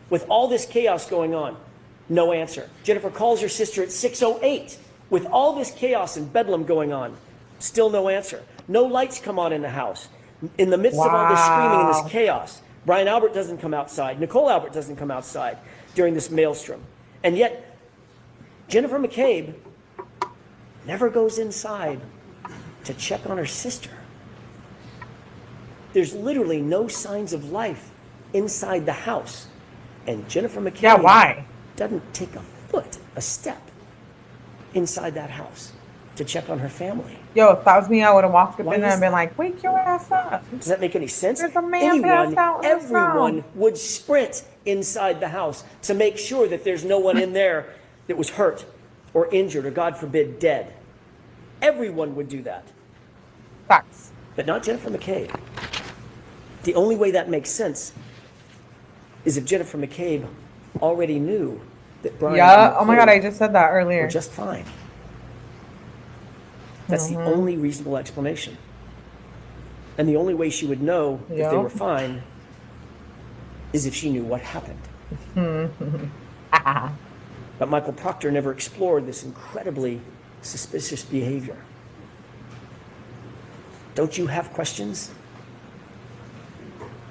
S2: with all this chaos going on. No answer. Jennifer calls her sister at 6:08 with all this chaos and bedlam going on. Still no answer. No lights come on in the house. In the midst of all this screaming and this chaos, Brian Albert doesn't come outside. Nicole Albert doesn't come outside during this maelstrom. And yet, Jennifer McCabe never goes inside to check on her sister. There's literally no signs of life inside the house. And Jennifer McCabe doesn't take a step inside that house to check on her family.
S1: Yo, if that was me, I would have walked up in there and been like, wake your ass up.
S2: Does that make any sense?
S1: There's a man passed out in his
S2: Everyone
S1: room.
S2: would sprint inside the house to make sure that there's no one in there that was hurt or injured or, God forbid, dead. Everyone would do that.
S1: Facts.
S2: But not Jennifer McCabe. The only way that makes sense is if Jennifer McCabe already knew that Brian and
S1: Oh my God, I just said that earlier.
S2: were just fine. That's the only reasonable explanation. And the only way she would know if they were fine is if she knew what happened. But Michael Proctor never explored this incredibly suspicious behavior. Don't you have questions?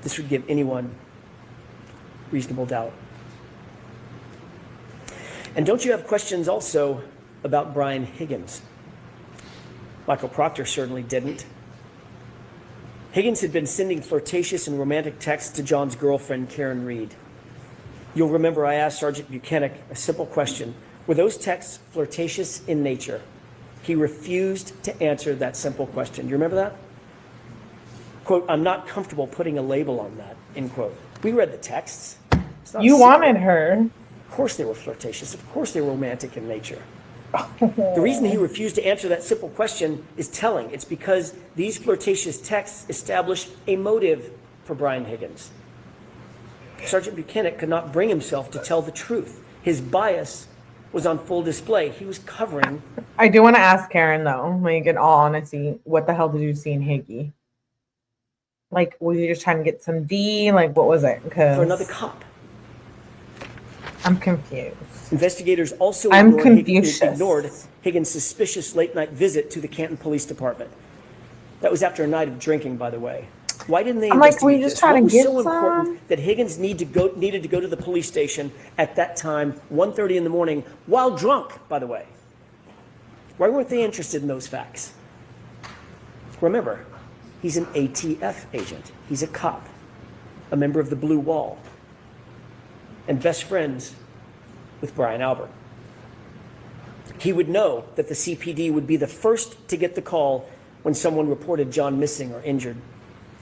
S2: This would give anyone reasonable doubt. And don't you have questions also about Brian Higgins? Michael Proctor certainly didn't. Higgins had been sending flirtatious and romantic texts to John's girlfriend, Karen Reed. You'll remember I asked Sergeant 𝐁𝐞𝐥𝐥𝐲 a simple question. Were those texts flirtatious in nature? He refused to answer that simple question. You remember that? Quote, I'm not comfortable putting a label on that, end quote. We read the texts.
S1: You wanted her.
S2: Of course they were flirtatious. Of course they were romantic in nature. The reason he refused to answer that simple question is telling. It's because these flirtatious texts establish a motive for Brian Higgins. Sergeant 𝐁𝐿𝐥𝐥𝐲 could not bring himself to tell the truth. His bias was on full display. He was covering.
S1: I do want to ask Karen, though, like, in all honesty, what the hell did you see in Higgy? Like, were you just trying to get some D? Like, what was it?
S2: For another cop.
S1: I'm confused.
S2: Investigators also ignored Higgins' suspicious late-night visit to the Canton Police Department. That was after a night of drinking, by the way. Why didn't they investigate
S1: were you just trying to get
S2: so
S1: some?
S2: important that Higgins needed to go to the police station at that time, 1:30 in the morning, while drunk, by the way? Why weren't they interested in those facts? Remember, he's an ATF agent. He's a cop, a member of the Blue Wall, and best friends with Brian Albert. He would know that the CPD would be the first to get the call when someone reported John missing or injured.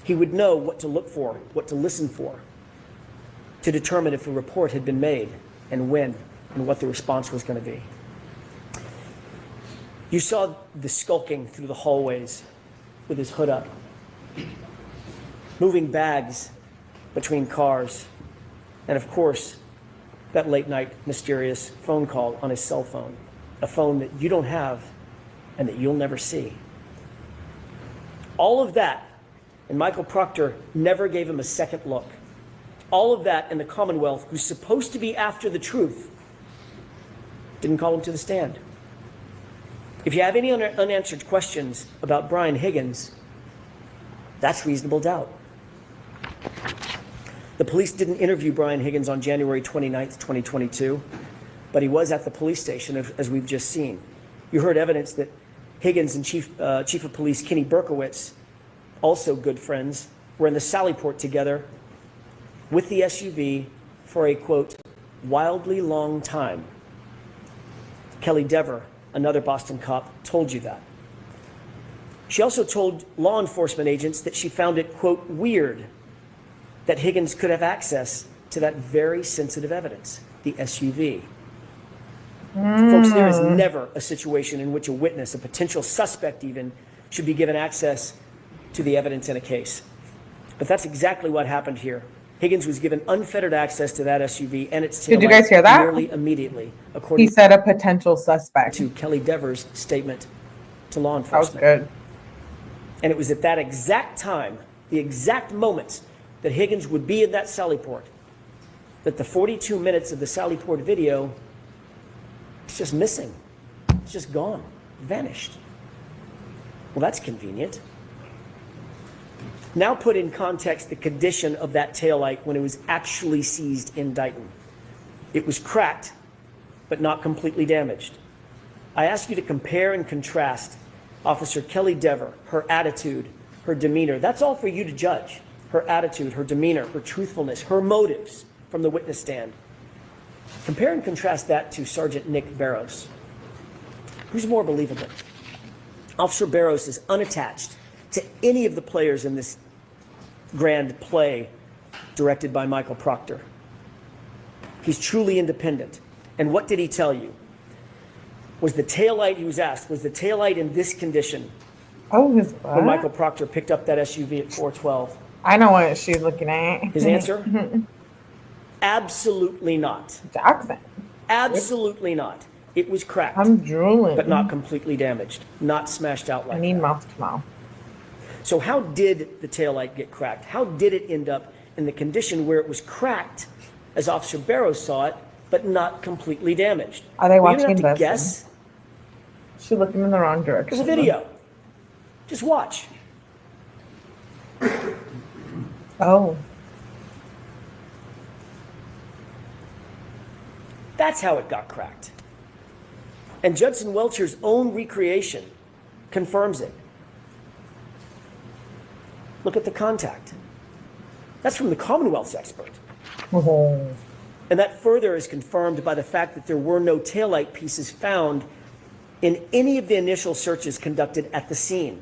S2: He would know what to look for, what to listen for, to determine if a report had been made and when and what the response was going to be. You saw the skulking through the hallways with his hood up, moving bags between cars, and of course, that late night mysterious phone call on his cell phone, a phone that you don't have and that you'll never see. All of that, and Michael Proctor never gave him a second look. All of that, and the Commonwealth, who's supposed to be after the truth, didn't call him to the stand. If you have any unanswered questions about Brian Higgins, that's reasonable doubt. The police didn't interview Brian Higgins on January 29th, 2022, but he was at the police station, as we've just seen. You heard evidence that Higgins and Chief of Police Kenny Berkowitz, also good friends, were in the Sallyport together with the SUV for a, quote, wildly long time. Kelly Dever, another Boston cop, told you that. She also told law enforcement agents that she found it, quote, weird that Higgins could have access to that very sensitive evidence, the SUV. Folks, there is never a situation in which a witness, a potential suspect even, should be given access to the evidence in a case. But that's exactly what happened here. Higgins was given unfettered access to that SUV and its taillight.
S1: Did you guys hear that?
S2: Nearly immediately, according
S1: He said a potential suspect.
S2: to Kelly Dever's statement to law enforcement.
S1: That was good.
S2: And it was at that exact time, the exact moments that Higgins would be in that Sallyport, that the 42 minutes of the Sallyport video is just missing. It's just gone, vanished. Well, that's convenient. Now put in context the condition of that taillight when it was actually seized in Dighton. It was cracked, but not completely damaged. I ask you to compare and contrast Officer Kelly Dever, her attitude, her demeanor. That's all for you to judge. Her attitude, her demeanor, her truthfulness, her motives from the witness stand. Compare and contrast that to Sergeant Nick Barrows. Who's more believable? Officer Barrows is unattached to any of the players in this grand play directed by Michael Proctor. He's truly independent. And what did he tell you? Was the taillight, he was asked, was the taillight in this condition
S1: Oh, his what?
S2: when Michael Proctor picked up that SUV at 412?
S1: I know what she's looking at.
S2: His answer? Absolutely not.
S1: Jackson.
S2: Absolutely not. It was cracked,
S1: I'm drooling.
S2: but not completely damaged, not smashed out
S1: I
S2: like
S1: need
S2: that.
S1: mouth to mouth.
S2: So how did the taillight get cracked? How did it end up in the condition where it was cracked, as Officer Barrows saw it, but not completely damaged?
S1: Are they
S2: Well,
S1: watching
S2: you don't have to
S1: this?
S2: guess.
S1: She's looking in the wrong direction.
S2: There's a video. Just watch.
S1: Oh.
S2: That's how it got cracked. And Judson Welcher's own recreation confirms it. Look at the contact. That's from the Commonwealth's expert.
S1: Oh.
S2: And that further is confirmed by the fact that there were no taillight pieces found in any of the initial searches conducted at the scene.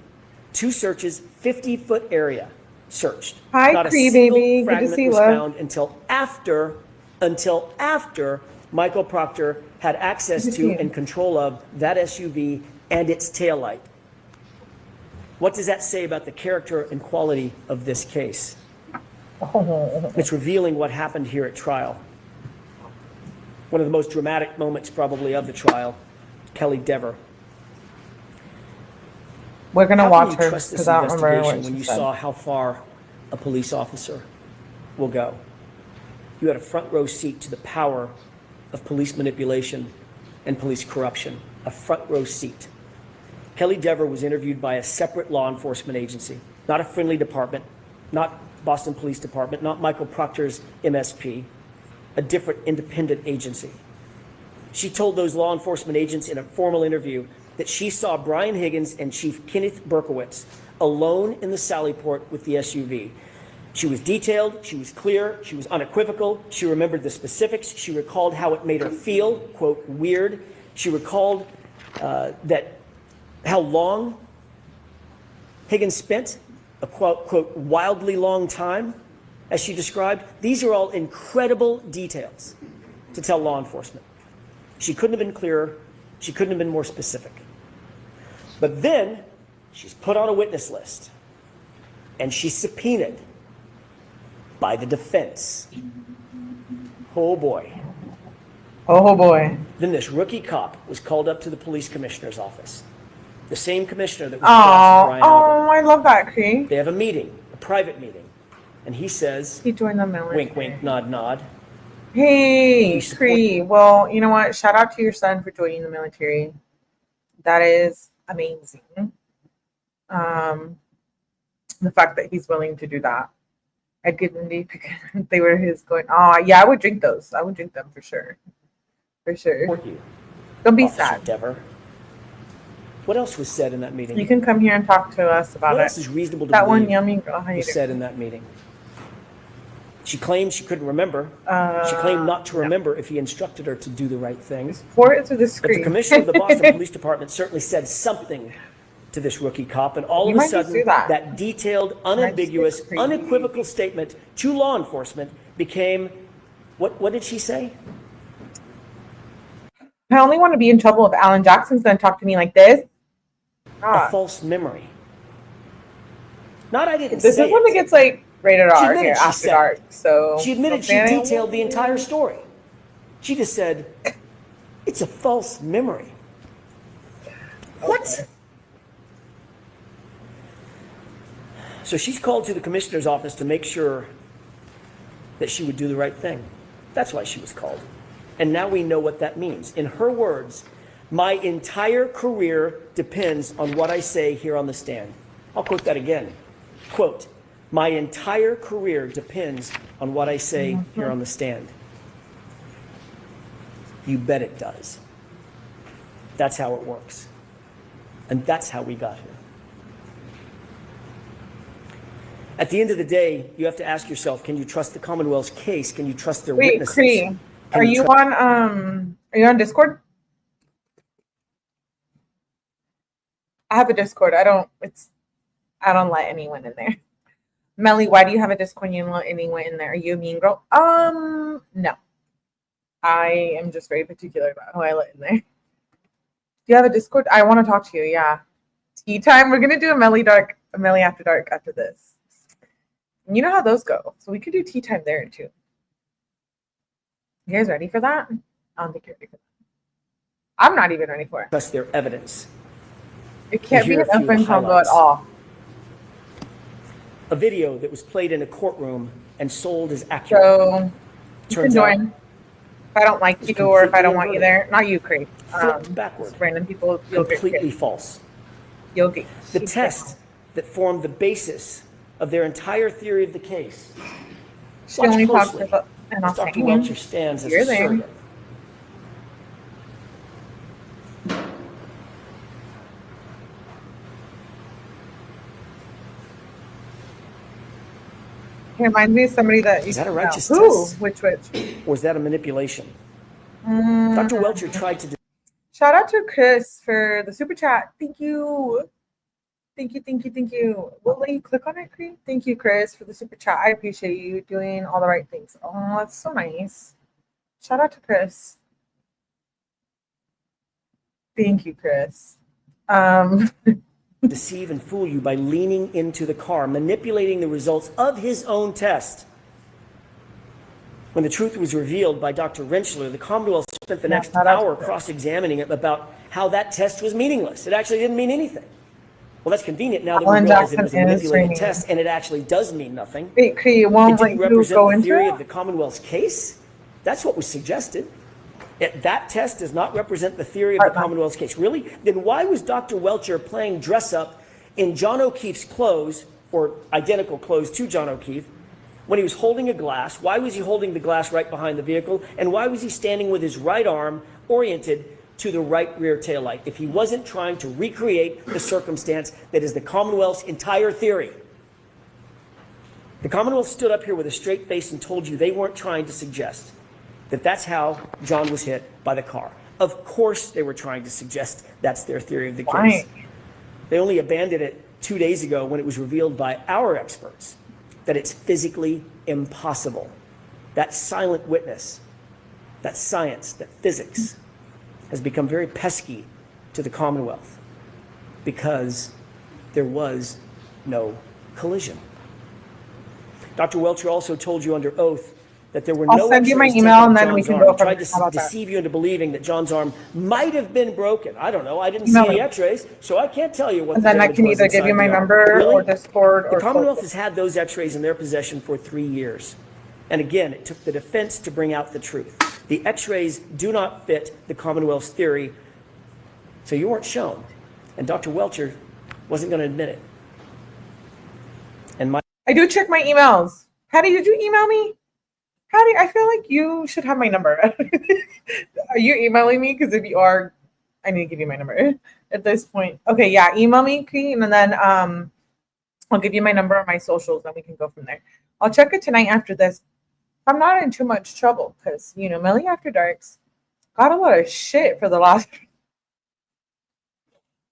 S2: 2 searches, 50-foot area searched.
S1: Hi,
S2: Not a
S1: Cree,
S2: single
S1: baby. Good to
S2: fragment
S1: see you,
S2: was
S1: love.
S2: found until after Michael Proctor had access
S1: Good to see
S2: to
S1: you.
S2: and control of that SUV and its taillight. What does that say about the character and quality of this case?
S1: Oh.
S2: It's revealing what happened here at trial. One of the most dramatic moments probably of the trial, Kelly Dever.
S1: We're gonna
S2: How
S1: watch
S2: can you
S1: her
S2: trust this
S1: because I don't remember
S2: investigation
S1: what
S2: when
S1: she
S2: you
S1: said.
S2: saw how far a police officer will go? You had a front row seat to the power of police manipulation and police corruption. A front row seat. Kelly Dever was interviewed by a separate law enforcement agency, not a friendly department, not Boston Police Department, not Michael Proctor's MSP, a different independent agency. She told those law enforcement agents in a formal interview that she saw Brian Higgins and Chief Kenneth Berkowitz alone in the Sallyport with the SUV. She was detailed, she was clear, she was unequivocal, she remembered the specifics, she recalled how it made her feel, quote, weird. She recalled how long Higgins spent, a quote, wildly long time, as she described. These are all incredible details to tell law enforcement. She couldn't have been clearer. She couldn't have been more specific. But then she's put on a witness list and she's subpoenaed by the defense. Oh boy.
S1: Oh boy.
S2: Then this rookie cop was called up to the police commissioner's office. The same commissioner that was the boss of Brian Albert.
S1: Oh, I love that, Cree.
S2: They have a meeting, a private meeting. And he says,
S1: He joined the military.
S2: wink, wink, nod, nod.
S1: Hey,
S2: We support
S1: Cree. Well, you know what? Shout out to your son for joining the military. That is amazing. The fact that he's willing to do that. I'd give them they were his going, oh, yeah, I would drink those. I would drink them for sure. For sure.
S2: Support you,
S1: Don't be
S2: Officer
S1: sad.
S2: Dever. What else was said in that meeting?
S1: You can come here and talk to us about
S2: What else
S1: it.
S2: is reasonable to
S1: That one
S2: believe
S1: yummy girl. How you
S2: was
S1: doing?
S2: said in that meeting? She claimed she couldn't remember.
S1: Uh,
S2: She claimed not to
S1: no.
S2: remember if he instructed her to do the right thing.
S1: Pour it to the
S2: But
S1: screen.
S2: the commissioner of the Boston Police Department certainly said something to this rookie cop, and all
S1: You
S2: of a
S1: might just
S2: sudden,
S1: do that.
S2: that detailed,
S1: just
S2: unambiguous,
S1: get crazy.
S2: unequivocal statement to law enforcement became, what did she say?
S1: I only want to be in trouble if Alan Jackson's going to talk to me like this.
S2: A
S1: God.
S2: false memory. Not I didn't
S1: This
S2: say
S1: is when
S2: it.
S1: it gets like rated
S2: She
S1: R
S2: admitted
S1: here
S2: she
S1: after
S2: said it.
S1: dark. So
S2: She admitted she
S1: okay.
S2: detailed the entire story. She just said, it's a false memory. What? So she's called to the commissioner's office to make sure that she would do the right thing. That's why she was called. And now we know what that means. In her words, my entire career depends on what I say here on the stand. I'll quote that again. Quote, my entire career depends on what I say here on the stand. You bet it does. That's how it works. And that's how we got here. At the end of the day, you have to ask yourself, can you trust the Commonwealth's case? Can you trust their
S1: Wait,
S2: witnesses?
S1: Cree,
S2: Can
S1: are you on Discord? I have a Discord. I don't let anyone in there. Melly, why do you have a Discord? You don't let anyone in there. Are you a mean girl? No. I am just very particular about who I let in there. Do you have a Discord? I want to talk to you. Yeah. Tea time. We're gonna do a Melly after dark after this. You know how those go. So we could do tea time there too. You guys ready for that? I don't think you're ready for that. I'm not even ready for it.
S2: Trust their evidence.
S1: It can't be
S2: Here
S1: an
S2: are a few
S1: open combo at
S2: highlights.
S1: all.
S2: A video that was played in a courtroom and sold as accurate.
S1: So you can
S2: Turns out
S1: join. If I don't like
S2: it's
S1: you or if I don't
S2: completely
S1: want you
S2: inverted.
S1: there, not you, Cree.
S2: Flipped backward.
S1: Just random people. You'll get
S2: Completely
S1: kicked.
S2: false.
S1: You'll get
S2: The test that formed the basis of their entire theory of the case.
S1: She
S2: Watch
S1: only talks
S2: closely.
S1: about and I'll
S2: Dr.
S1: say,
S2: Welcher stands as
S1: You're
S2: a
S1: there.
S2: surrogate.
S1: He reminds me of somebody that
S2: Is that a righteous
S1: Who?
S2: test?
S1: Which?
S2: Or is that a manipulation? Dr. Welcher tried to...
S1: Shout out to Chris for the super chat. Thank you. Thank you. Will you click on it, Cree? Thank you, Chris, for the super chat. I appreciate you doing all the right things. Oh, that's so nice. Shout out to Chris. Thank you, Chris.
S2: deceive and fool you by leaning into the car, manipulating the results of his own test. When the truth was revealed by Dr. Rentschler, the Commonwealth spent the next hour cross-examining him about how that test was meaningless. It actually didn't mean anything. Well, that's convenient now that we realize it was a manipulated test and it actually does mean nothing.
S1: Wait, Cree, it didn't represent
S2: the theory of the Commonwealth's case. That's what was suggested. That test does not represent the theory of the Commonwealth's case. Really? Then why was Dr. Welcher playing dress-up in John O'Keefe's clothes, or identical clothes to John O'Keefe, when he was holding a glass? Why was he holding the glass right behind the vehicle? And why was he standing with his right arm oriented to the right rear taillight if he wasn't trying to recreate the circumstance that is the Commonwealth's entire theory? The Commonwealth stood up here with a straight face and told you they weren't trying to suggest that that's how John was hit by the car. Of course they were trying to suggest that's their theory of the case. They only abandoned it 2 days ago when it was revealed by our experts that it's physically impossible. That silent witness, that science, that physics, has become very pesky to the Commonwealth because there was no collision. Dr. Welcher also told you under oath that there were no
S1: I'll send you my email and then we can go from there.
S2: Tried to deceive you into believing that John's arm might have been broken. I don't know. I didn't see any x-rays, so I can't tell you what the damage was.
S1: And then I can either give you my number or Discord or...
S2: The Commonwealth has had those x-rays in their possession for 3 years. And again, it took the defense to bring out the truth. The x-rays do not fit the Commonwealth's theory, so you weren't shown. And Dr. Welcher wasn't going to admit it. And
S1: I do check my emails. Patty, did you email me? Patty, I feel like you should have my number. Are you emailing me? Because if you are, I need to give you my number at this point. Okay, yeah, email me, Queen, and then I'll give you my number and my socials, then we can go from there. I'll check it tonight after this. I'm not in too much trouble because, you know, Millie After Darks got a lot of shit for the last...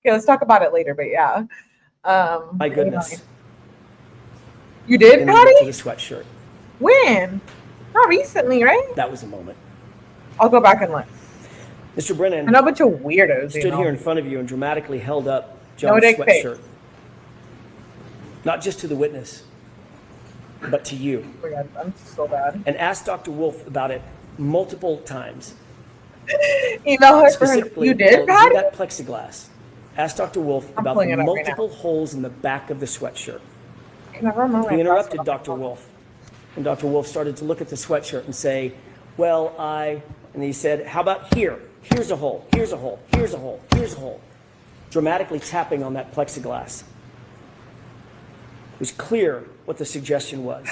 S1: Okay, let's talk about it later, but yeah.
S2: My goodness.
S1: You did, Patty?
S2: To the sweatshirt.
S1: When? Not recently, right?
S2: That was a moment.
S1: I'll go back and look.
S2: Mr. Brennan,
S1: I know a bunch of weirdos
S2: stood here in front of you and dramatically held up John's sweatshirt. Not just to the witness, but to you.
S1: Oh my God, I'm so bad.
S2: And asked Dr. Wolf about it multiple times.
S1: Email her for her. You did, Patty?
S2: That plexiglass. Asked Dr. Wolf about the multiple holes in the back of the sweatshirt.
S1: Can I remember?
S2: He interrupted Dr. Wolf. And Dr. Wolf started to look at the sweatshirt and say, well, and he said, how about here? Here's a hole, here's a hole, here's a hole, here's a hole. Dramatically tapping on that plexiglass. It was clear what the suggestion was,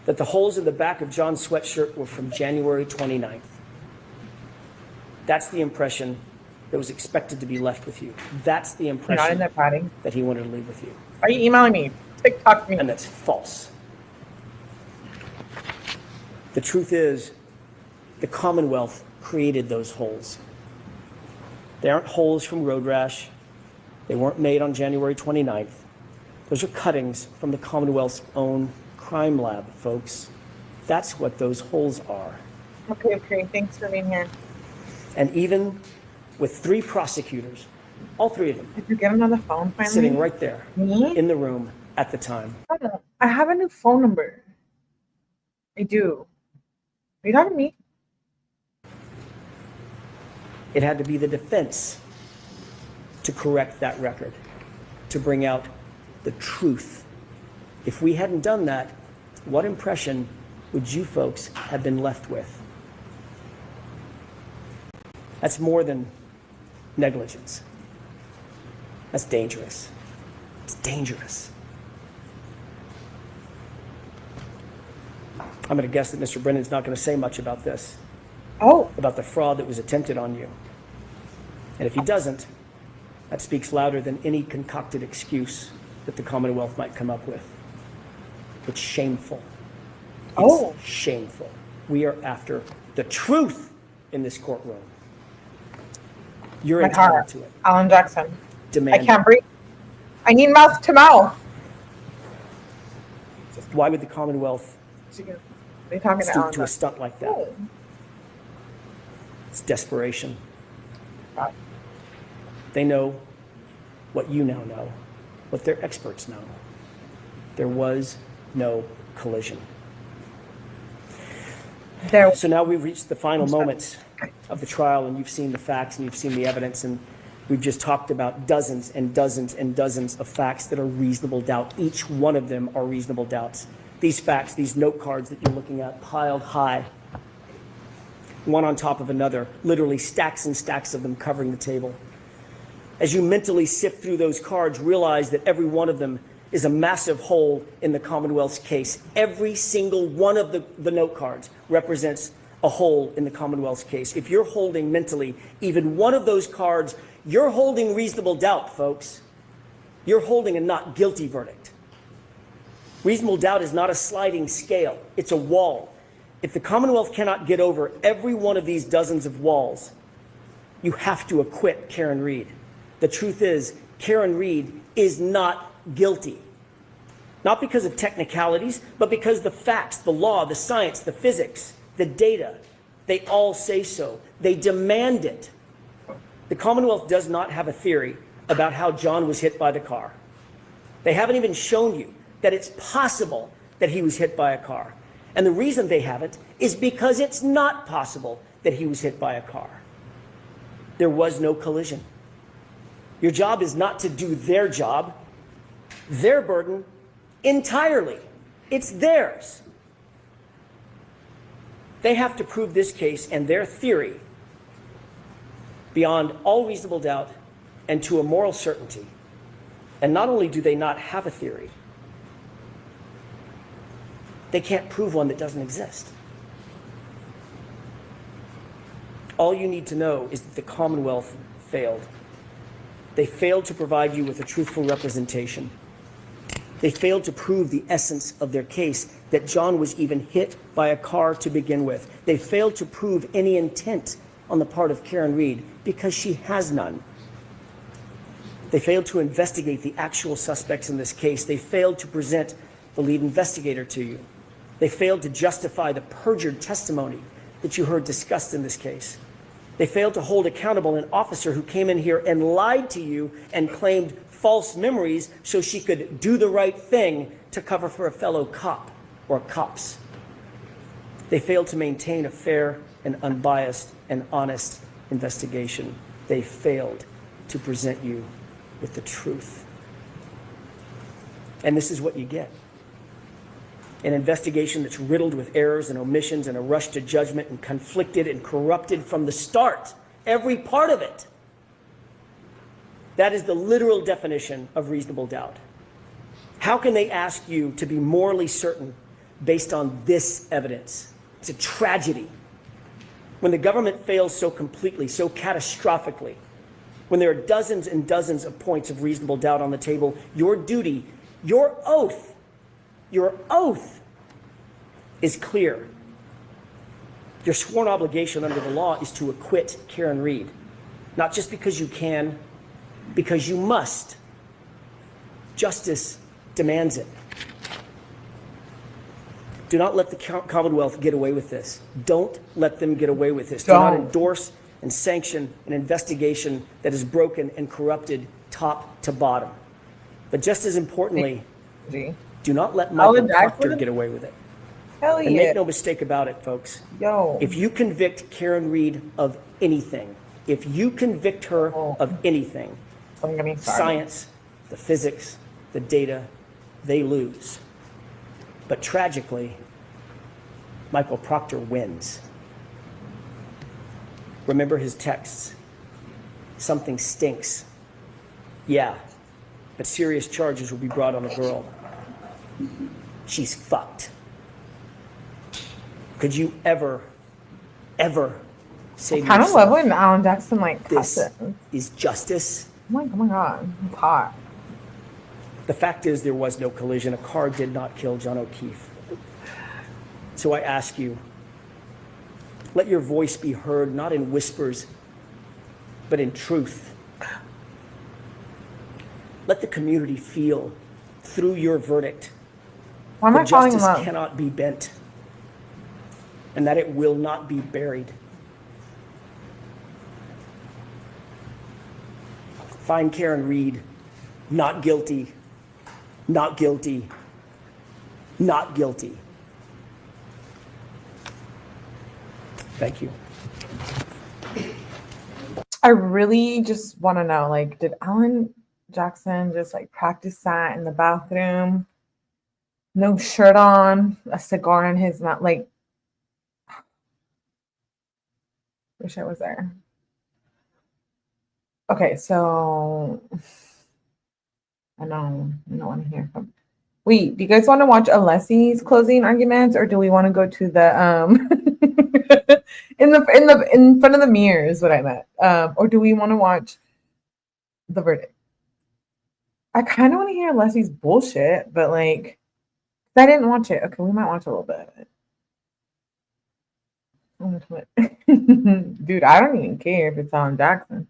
S2: that the holes in the back of John's sweatshirt were from January 29th. That's the impression that was expected to be left with you. That's the impression that he wanted to leave with you.
S1: Are you emailing me? TikTok me.
S2: And that's false. The truth is, the Commonwealth created those holes. They aren't holes from road rash. They weren't made on January 29th. Those are cuttings from the Commonwealth's own crime lab, folks. That's what those holes are.
S1: Okay. Thanks for being here.
S2: And even with 3 prosecutors, all 3 of them.
S1: Did you get another phone finally?
S2: Sitting right there in the room at the time.
S1: I have a new phone number. I do. Are you talking to me?
S2: It had to be the defense to correct that record, to bring out the truth. If we hadn't done that, what impression would you folks have been left with? That's more than negligence. That's dangerous. It's dangerous. I'm going to guess that Mr. Brennan's not going to say much about this. About the fraud that was attempted on you. And if he doesn't, that speaks louder than any concocted excuse that the Commonwealth might come up with. It's shameful.
S1: Oh.
S2: It's shameful. We are after the truth in this courtroom. You're
S1: My
S2: entitled
S1: heart.
S2: to it.
S1: Alan Jackson.
S2: Demand
S1: I can't
S2: it.
S1: breathe. I need mouth to mouth.
S2: Why would the Commonwealth
S1: They talking to
S2: stoop
S1: Alan
S2: to a
S1: Jackson.
S2: stunt like that?
S1: Oh.
S2: It's desperation.
S1: God.
S2: They know what you now know, what their experts know. There was no collision.
S1: There.
S2: So now we've reached the final moments of the trial, and you've seen the facts and you've seen the evidence, and we've just talked about dozens and dozens and dozens of facts that are reasonable doubt. Each one of them are reasonable doubts. These facts, these note cards that you're looking at, piled high, one on top of another, literally stacks and stacks of them covering the table. As you mentally sift through those cards, realize that every one of them is a massive hole in the Commonwealth's case. Every single one of the note cards represents a hole in the Commonwealth's case. If you're holding mentally even one of those cards, you're holding reasonable doubt, folks. You're holding a not guilty verdict. Reasonable doubt is not a sliding scale. It's a wall. If the Commonwealth cannot get over every one of these dozens of walls, you have to acquit Karen Read. The truth is, Karen Read is not guilty. Not because of technicalities, but because the facts, the law, the science, the physics, the data, they all say so. They demand it. The Commonwealth does not have a theory about how John was hit by the car. They haven't even shown you that it's possible that he was hit by a car. And the reason they haven't is because it's not possible that he was hit by a car. There was no collision. Your job is not to do their job, their burden entirely. It's theirs. They have to prove this case and their theory beyond all reasonable doubt and to a moral certainty. And not only do they not have a theory, they can't prove one that doesn't exist. All you need to know is that the Commonwealth failed. They failed to provide you with a truthful representation. They failed to prove the essence of their case, that John was even hit by a car to begin with. They failed to prove any intent on the part of Karen Read because she has none. They failed to investigate the actual suspects in this case. They failed to present the lead investigator to you. They failed to justify the perjured testimony that you heard discussed in this case. They failed to hold accountable an officer who came in here and lied to you and claimed false memories so she could do the right thing to cover for a fellow cop or cops. They failed to maintain a fair and unbiased and honest investigation. They failed to present you with the truth. And this is what you get. An investigation that's riddled with errors and omissions and a rush to judgment and conflicted and corrupted from the start. Every part of it. That is the literal definition of reasonable doubt. How can they ask you to be morally certain based on this evidence? It's a tragedy. When the government fails so completely, so catastrophically, when there are dozens and dozens of points of reasonable doubt on the table, your duty, your oath is clear. Your sworn obligation under the law is to acquit Karen Read, not just because you can, because you must. Justice demands it. Do not let the Commonwealth get away with this. Don't let them get away with this. Do not endorse and sanction an investigation that is broken and corrupted top to bottom. But just as importantly, do not let Michael Proctor get away with it.
S1: Hell yeah.
S2: And make no mistake about it, folks.
S1: Yo.
S2: If you convict Karen Read of anything, if you convict her of anything, science, the physics, the data, they lose. But tragically, Michael Proctor wins. Remember his texts. Something stinks. Yeah, but serious charges will be brought on the girl. She's fucked. Could you ever say to yourself,
S1: I kind of love when Alan Jackson like
S2: this
S1: cusses.
S2: is justice?
S1: Oh my god, it's hot.
S2: The fact is there was no collision. A car did not kill John O'Keefe. So I ask you, let your voice be heard, not in whispers, but in truth. Let the community feel through your verdict
S1: Why am I
S2: that
S1: calling him
S2: justice
S1: up?
S2: cannot be bent and that it will not be buried. Find Karen Reed not guilty, not guilty, not guilty. Thank you.
S1: I really just want to know, like, did Alan Jackson just like practice that in the bathroom? No shirt on, a cigar in his mouth. Like, wish I was there. Okay, so I don't want to hear from. Wait, do you guys want to watch Alessi's closing arguments, or do we want to go to the in front of the mirror is what I meant, or do we want to watch the verdict? I kind of want to hear Alessi's bullshit, but like, I didn't watch it. Okay, we might watch a little bit of it. Dude, I don't even care if it's Alan Jackson.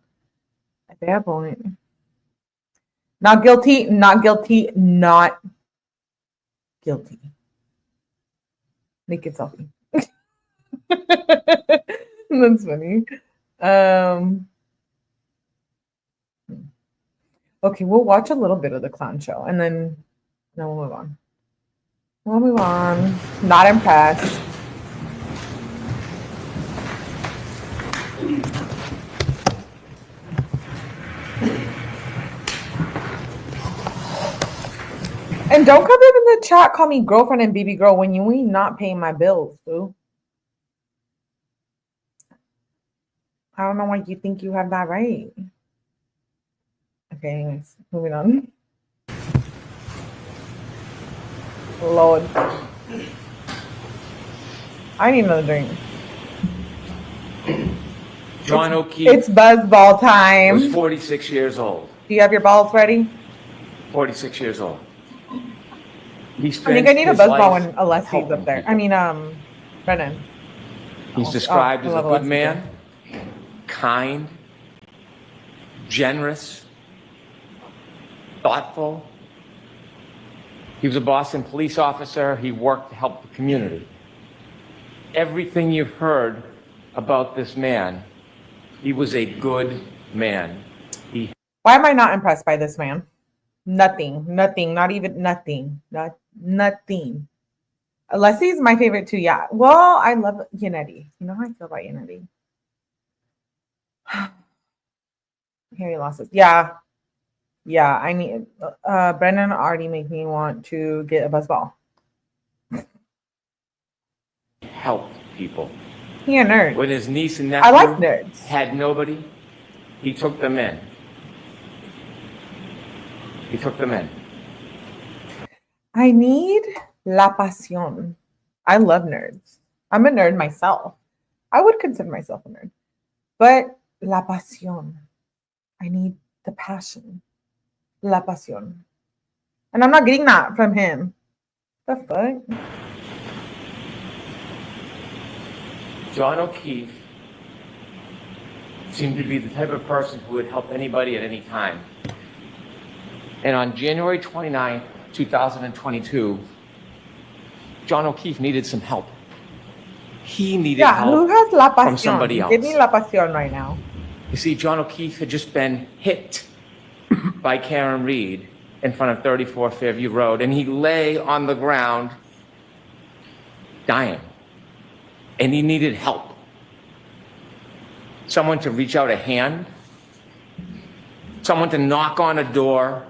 S1: At that point, not guilty, not guilty, not guilty. Make it selfie. That's funny. Okay, we'll watch a little bit of the clown show and then we'll move on. We'll move on. Not impressed. And don't come in the chat, call me girlfriend and baby girl when you ain't not paying my bills, boo. I don't know why you think you have that right. Okay, anyways, moving on. Lord. I need another drink.
S3: John O'Keefe
S1: It's buzzball time.
S3: was 46 years old.
S1: Do you have your balls ready?
S3: 46 years old. He
S1: I think I need a
S3: spent his
S1: buzzball
S3: life
S1: when Alessi's
S3: helping
S1: up there.
S3: people.
S1: I mean, Brennan.
S3: He's described as
S1: I
S3: a
S1: love
S3: good man, kind, generous, thoughtful. He was a Boston police officer. He worked to help the community. Everything you've heard about this man, he was a good man.
S1: Why am I not impressed by this man? Nothing, not even nothing, nothing. Alessi's my favorite too, yeah. Well, I love Yannetti. You know how I feel about Yannetti. Harry losses. Yeah, I need, Brennan already made me want to get a buzzball.
S3: Helped people.
S1: He a nerd.
S3: When his niece and nephew
S1: I like nerds.
S3: had nobody, he took them in. He took them in.
S1: I need la pasión. I love nerds. I'm a nerd myself. I would consider myself a nerd. But la pasión. I need the passion. La pasión. And I'm not getting that from him. The fuck?
S3: John O'Keefe seemed to be the type of person who would help anybody at any time. And on January 29th, 2022, John O'Keefe needed some help. He needed
S1: Yeah, who
S3: help
S1: has la pasión?
S3: from somebody else.
S1: Give me la pasión right now.
S3: You see, John O'Keefe had just been hit by Karen Reed in front of 34 Fairview Road, and he lay on the ground dying. And he needed help. Someone to reach out a hand, someone to knock on a door,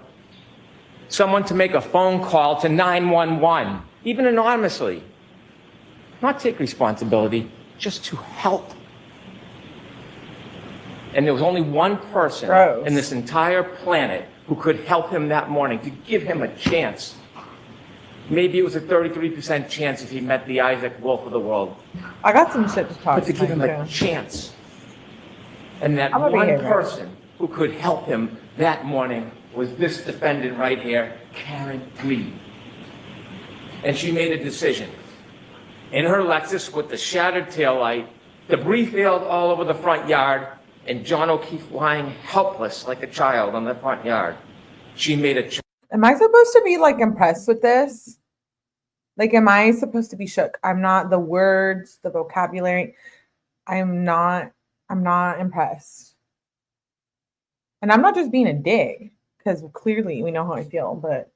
S3: someone to make a phone call to 911, even anonymously. Not take responsibility, just to help. And there was only one person
S1: Gross.
S3: in this entire planet who could help him that morning, to give him a chance. Maybe it was a 33% chance if he met the Isaac Wolf of the world.
S1: I got some shit to talk
S3: But to give him
S1: tonight,
S3: a
S1: too.
S3: chance. And that
S1: I'm gonna be
S3: one
S1: here,
S3: person who could help him that morning was this defendant right here, Karen Reed. And she made a decision. In her Lexus with the shattered taillight, debris field all over the front yard, and John O'Keefe lying helpless like a child on the front yard. She made a choice.
S1: Am I supposed to be like impressed with this? Like, am I supposed to be shook? I'm not. The words, the vocabulary, I'm not impressed. And I'm not just being a dick, because clearly we know how I feel, but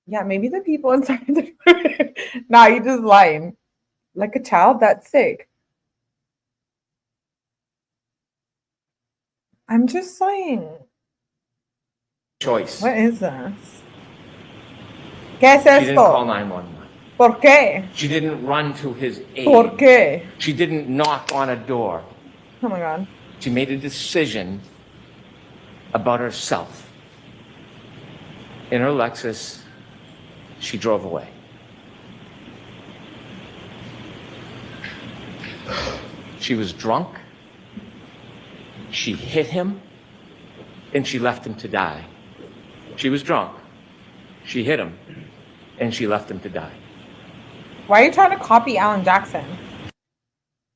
S1: yeah, maybe the people inside the nah, you just lying. Like a child, that's sick. I'm just saying.
S3: Choice.
S1: What is this? ¿Qué es
S3: She didn't call
S1: esto?
S3: 911.
S1: ¿Por qué?
S3: She didn't run to his aid.
S1: ¿Por qué?
S3: She didn't knock on a door.
S1: Oh my God.
S3: She made a decision about herself. In her Lexus, she drove away. She was drunk. She hit him, and she left him to die. She was drunk. She hit him, and she left him to die.
S1: Why are you trying to copy Alan Jackson?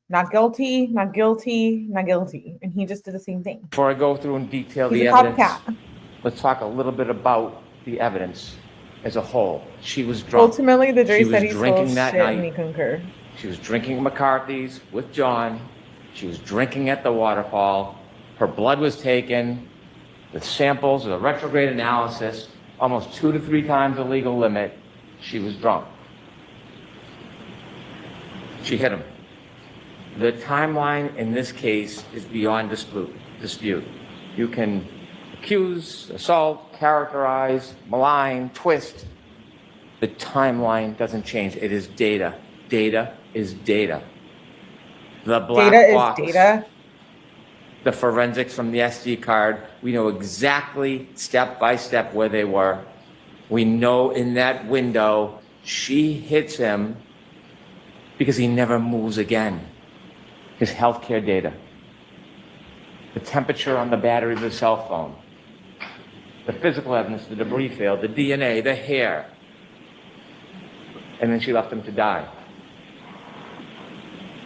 S1: Not guilty, not guilty, not guilty. And he just did the same thing.
S3: Before I go through in detail
S1: He's
S3: the
S1: a
S3: evidence,
S1: copycat.
S3: let's talk a little bit about the evidence as a whole. She was drunk.
S1: Ultimately, the jury
S3: She
S1: said
S3: was
S1: he's full
S3: drinking
S1: of
S3: that
S1: shit and
S3: night.
S1: we concur.
S3: She was drinking McCarthy's with John. She was drinking at the waterfall. Her blood was taken with samples of a retrograde analysis, almost 2 to 3 times the legal limit. She was drunk. She hit him. The timeline in this case is beyond dispute. You can accuse, assault, characterize, malign, twist. The timeline doesn't change. It is data. Data is data. The black
S1: Data
S3: box,
S1: is data.
S3: the forensics from the SD card, we know exactly step by step where they were. We know in that window, she hits him because he never moves again. His healthcare data, the temperature on the battery of the cell phone, the physical evidence, the debris field, the DNA, the hair. And then she left him to die.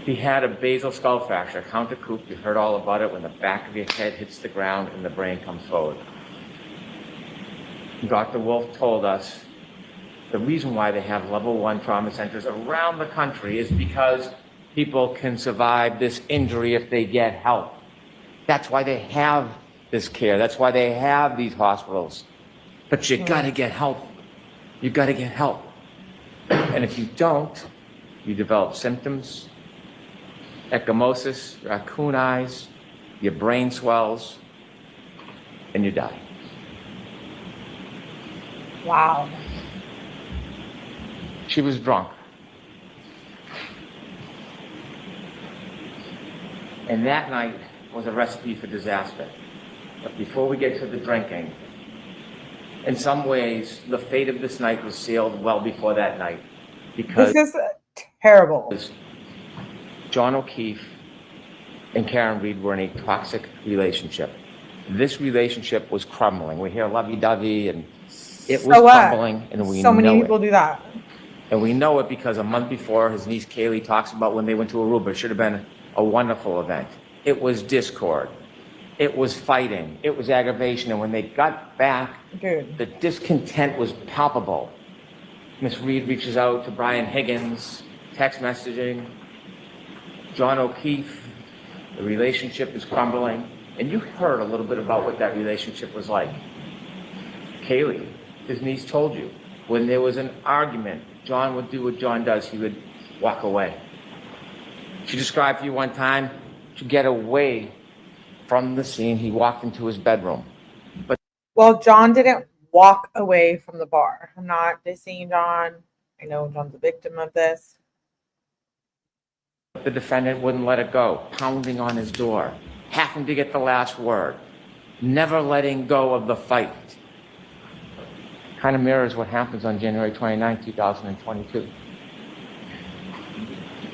S3: He had a basal skull fracture, 𝐁𝐞𝐥𝐿. You heard all about it when the back of your head hits the ground and the brain comes forward. Dr. Wolf told us the reason why they have level 1 trauma centers around the country is because people can survive this injury if they get help. That's why they have this care. That's why they have these hospitals. But you gotta get help. You gotta get help. And if you don't, you develop symptoms, ecchymosis, raccoon eyes, your brain swells, and you die.
S1: Wow.
S3: She was drunk. And that night was a recipe for disaster. But before we get to the drinking, in some ways, the fate of this night was sealed well before that night. Because
S1: This is terrible.
S3: John O'Keefe and Karen Reed were in a toxic relationship. This relationship was crumbling. We hear lovey-dovey, and it was crumbling, and we know it.
S1: So many people do that.
S3: And we know it because a month before, his niece Kaylee talks about when they went to Aruba. It should have been a wonderful event. It was discord. It was fighting. It was aggravation. And when they got back,
S1: Dude.
S3: the discontent was palpable. Miss Reed reaches out to Brian Higgins, text messaging. John O'Keefe, the relationship is crumbling. And you heard a little bit about what that relationship was like. Kaylee, his niece, told you, when there was an argument, John would do what John does. He would walk away. She described for you one time, to get away from the scene, he walked into his bedroom. But
S1: Well, John didn't walk away from the bar. I'm not dissing John. I know John's a victim of this.
S3: the defendant wouldn't let it go, pounding on his door, having to get the last word, never letting go of the fight. Kind of mirrors what happens on January 29, 2022.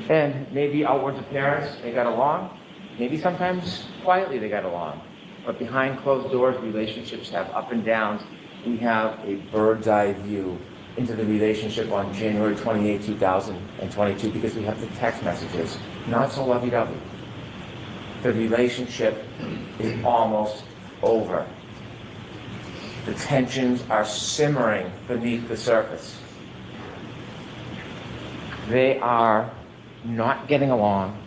S3: And maybe outward appearance, they got along. Maybe sometimes quietly they got along. but behind closed doors, relationships have up and downs. We have a bird's eye view into the relationship on January 28, 2022, because we have the text messages, not so lovey-dovey. The relationship is almost over. The tensions are simmering beneath the surface. They are not getting along.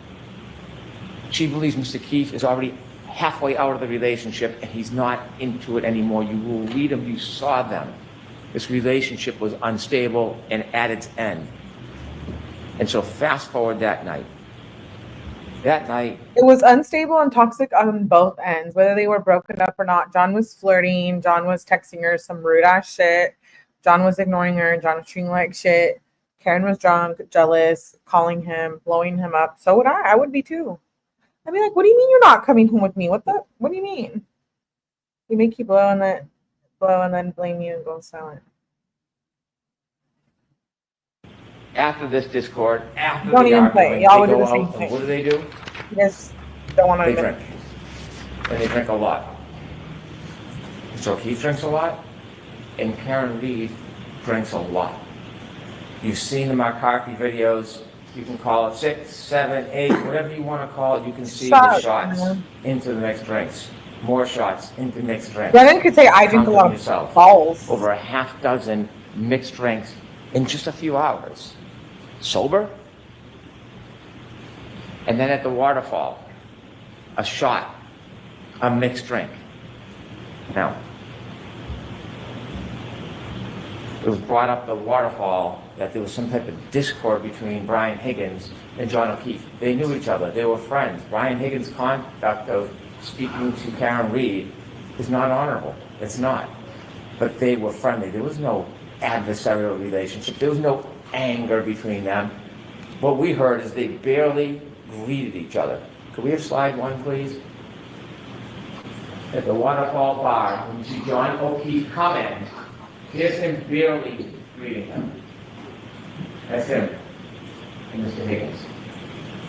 S3: She believes Mr. Keefe is already halfway out of the relationship and he's not into it anymore. You will read them, you saw them. This relationship was unstable and at its end. And so fast forward that night. That night,
S1: It was unstable and toxic on both ends, whether they were broken up or not. John was flirting. John was texting her some rude ass shit. John was ignoring her. John was treating her like shit. Karen was drunk, jealous, calling him, blowing him up. So would I. I would be too. I'd be like, what do you mean you're not coming home with me? What do you mean? You make you blow and then blame you and go silent.
S3: after this discord, after
S1: Don't
S3: the
S1: even
S3: argument,
S1: play. Y'all would
S3: they
S1: do
S3: go
S1: the same
S3: out and
S1: thing.
S3: what do?
S1: You guys don't want to
S3: They drink. And they drink a lot. So he drinks a lot, and Karen Reed drinks a lot. You've seen the McCarthy videos. You can call it 6, 7, 8, whatever you want to call it. You can see the shots into the mixed drinks. More shots into mixed drinks.
S1: Brennan could say I drink a lot
S3: Yourself.
S1: of balls.
S3: Over a half dozen mixed drinks in just a few hours. Sober? And then at the waterfall, a shot, a mixed drink. Now, it was brought up the waterfall that there was some type of discord between Brian Higgins and John O'Keefe. They knew each other. They were friends. Brian Higgins' conduct of speaking to Karen Reed is not honorable. It's not. But they were friendly. There was no adversarial relationship. There was no anger between them. What we heard is they barely greeted each other. Could we have slide one, please? At the waterfall bar, when you see John O'Keefe come in, here's him barely greeting him. That's him and Mr. Higgins,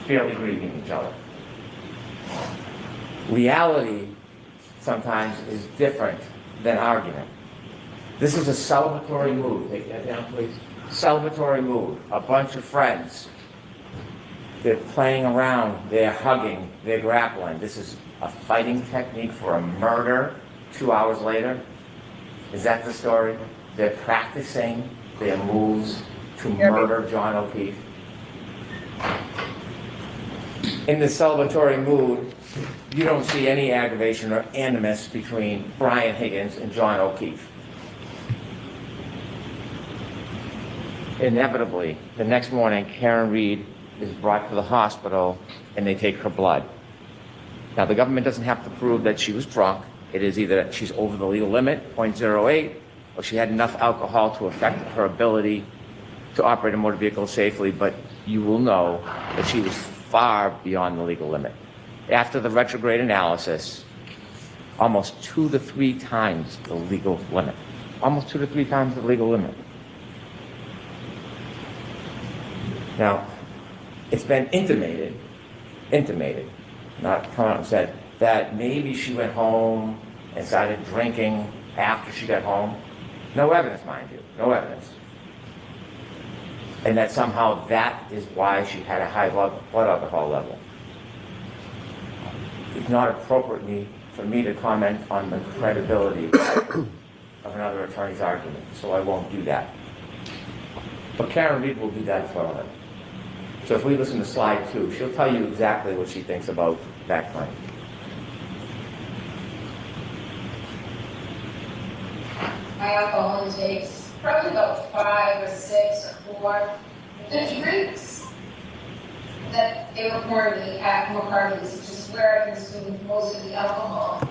S3: barely greeting each other. Reality sometimes is different than argument. This is a celebratory mood. Take that down, please. Celebratory mood. A bunch of friends. They're playing around. They're hugging. They're grappling. This is a fighting technique for a murder 2 hours later. Is that the story? They're practicing their moves to murder John O'Keefe. In the celebratory mood, you don't see any aggravation or animus between Brian Higgins and John O'Keefe. Inevitably, the next morning, Karen Reed is brought to the hospital and they take her blood. Now, the government doesn't have to prove that she was drunk. It is either that she's over the legal limit, 0.08, or she had enough alcohol to affect her ability to operate a motor vehicle safely, but you will know that she was far beyond the legal limit. After the retrograde analysis, almost 2 to 3 times the legal limit. Almost 2 to 3 times the legal limit. Now, it's been intimated, not come out and said, that maybe she went home and started drinking after she got home. No evidence, mind you, no evidence. And that somehow that is why she had a high blood alcohol level. It's not appropriate for me to comment on the credibility of another attorney's argument, so I won't do that. But Karen Reed will do that for her. So if we listen to slide 2, she'll tell you exactly what she thinks about that claim.
S4: My alcohol intake's probably about 5 or 6 or 4. The drinks that they report me at McCarthy's, which is where I consumed most of the alcohol,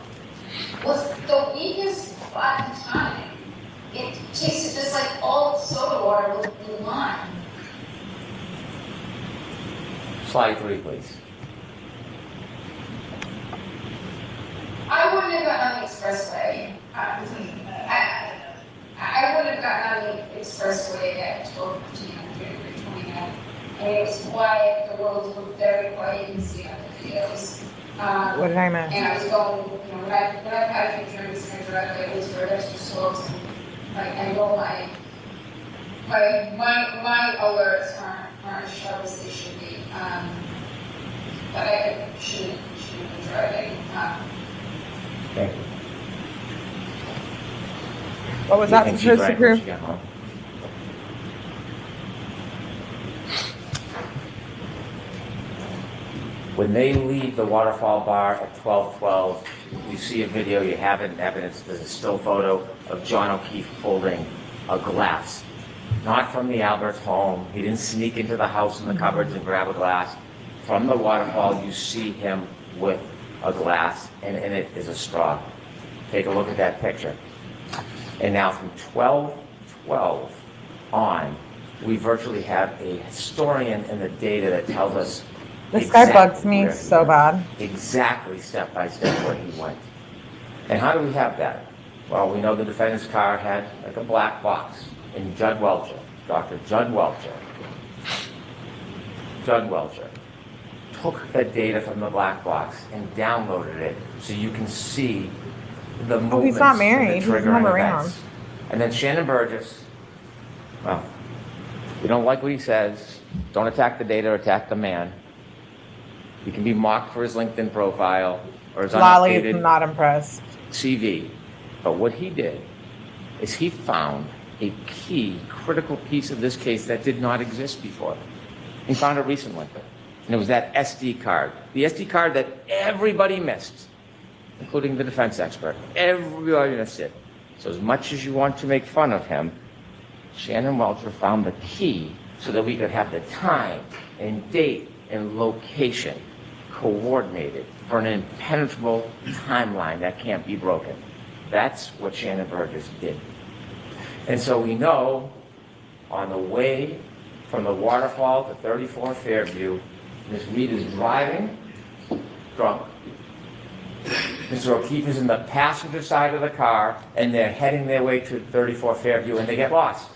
S4: was the weakest spot in time. It tasted just like old soda water with lime.
S3: Slide 3, please.
S4: I wouldn't have gotten on the expressway. I would have gotten on the expressway at 12:15 on January 29th. And it was quiet, the roads were very quiet, you can see on the videos.
S1: What did I miss?
S4: And I was going, when I've had a few drinks and I drive, I always go extra slow, so I know my alerts aren't as sharp as they should be. But I shouldn't be driving.
S3: Thank you.
S1: What was that
S3: You can
S1: supposed
S3: keep
S1: to
S3: right when
S1: prove?
S3: you get home. When they leave the waterfall bar at 12:12, you see a video, you have it in evidence, there's a still photo of John O'Keefe holding a glass. Not from the Albert's home. He didn't sneak into the house in the cupboards and grab a glass. From the waterfall, you see him with a glass, and in it is a straw. Take a look at that picture. And now from 12:12 on, we virtually have a historian in the data that tells us
S1: This guy bugs
S3: exactly
S1: me
S3: where he
S1: so
S3: went.
S1: bad.
S3: Exactly step by step where he went. And how do we have that? Well, we know the defendant's car had like a black box, and Judd Welcher, Dr. Judd Welcher, took the data from the black box and downloaded it so you can see the movements.
S1: Oh, he's not
S3: and
S1: married.
S3: the
S1: He doesn't
S3: triggering
S1: have a ring
S3: events. And then Shannon Burgess, well, you don't like what he says, don't attack the data, attack the man. He can be mocked for his LinkedIn profile or his
S1: Lolly is
S3: unupdated
S1: not impressed.
S3: CV. But what he did is he found a key, critical piece of this case that did not exist before. He found it recently. And it was that SD card. The SD card that everybody missed, including the defense expert. Everybody missed it. So as much as you want to make fun of him, Shannon Welcher found the key so that we could have the time and date and location coordinated for an impenetrable timeline that can't be broken. That's what Shannon Burgess did. And so we know on the way from the waterfall to 34 Fairview, Ms. Reed is driving drunk. Mr. O'Keefe is in the passenger side of the car, and they're heading their way to 34 Fairview, and they get lost.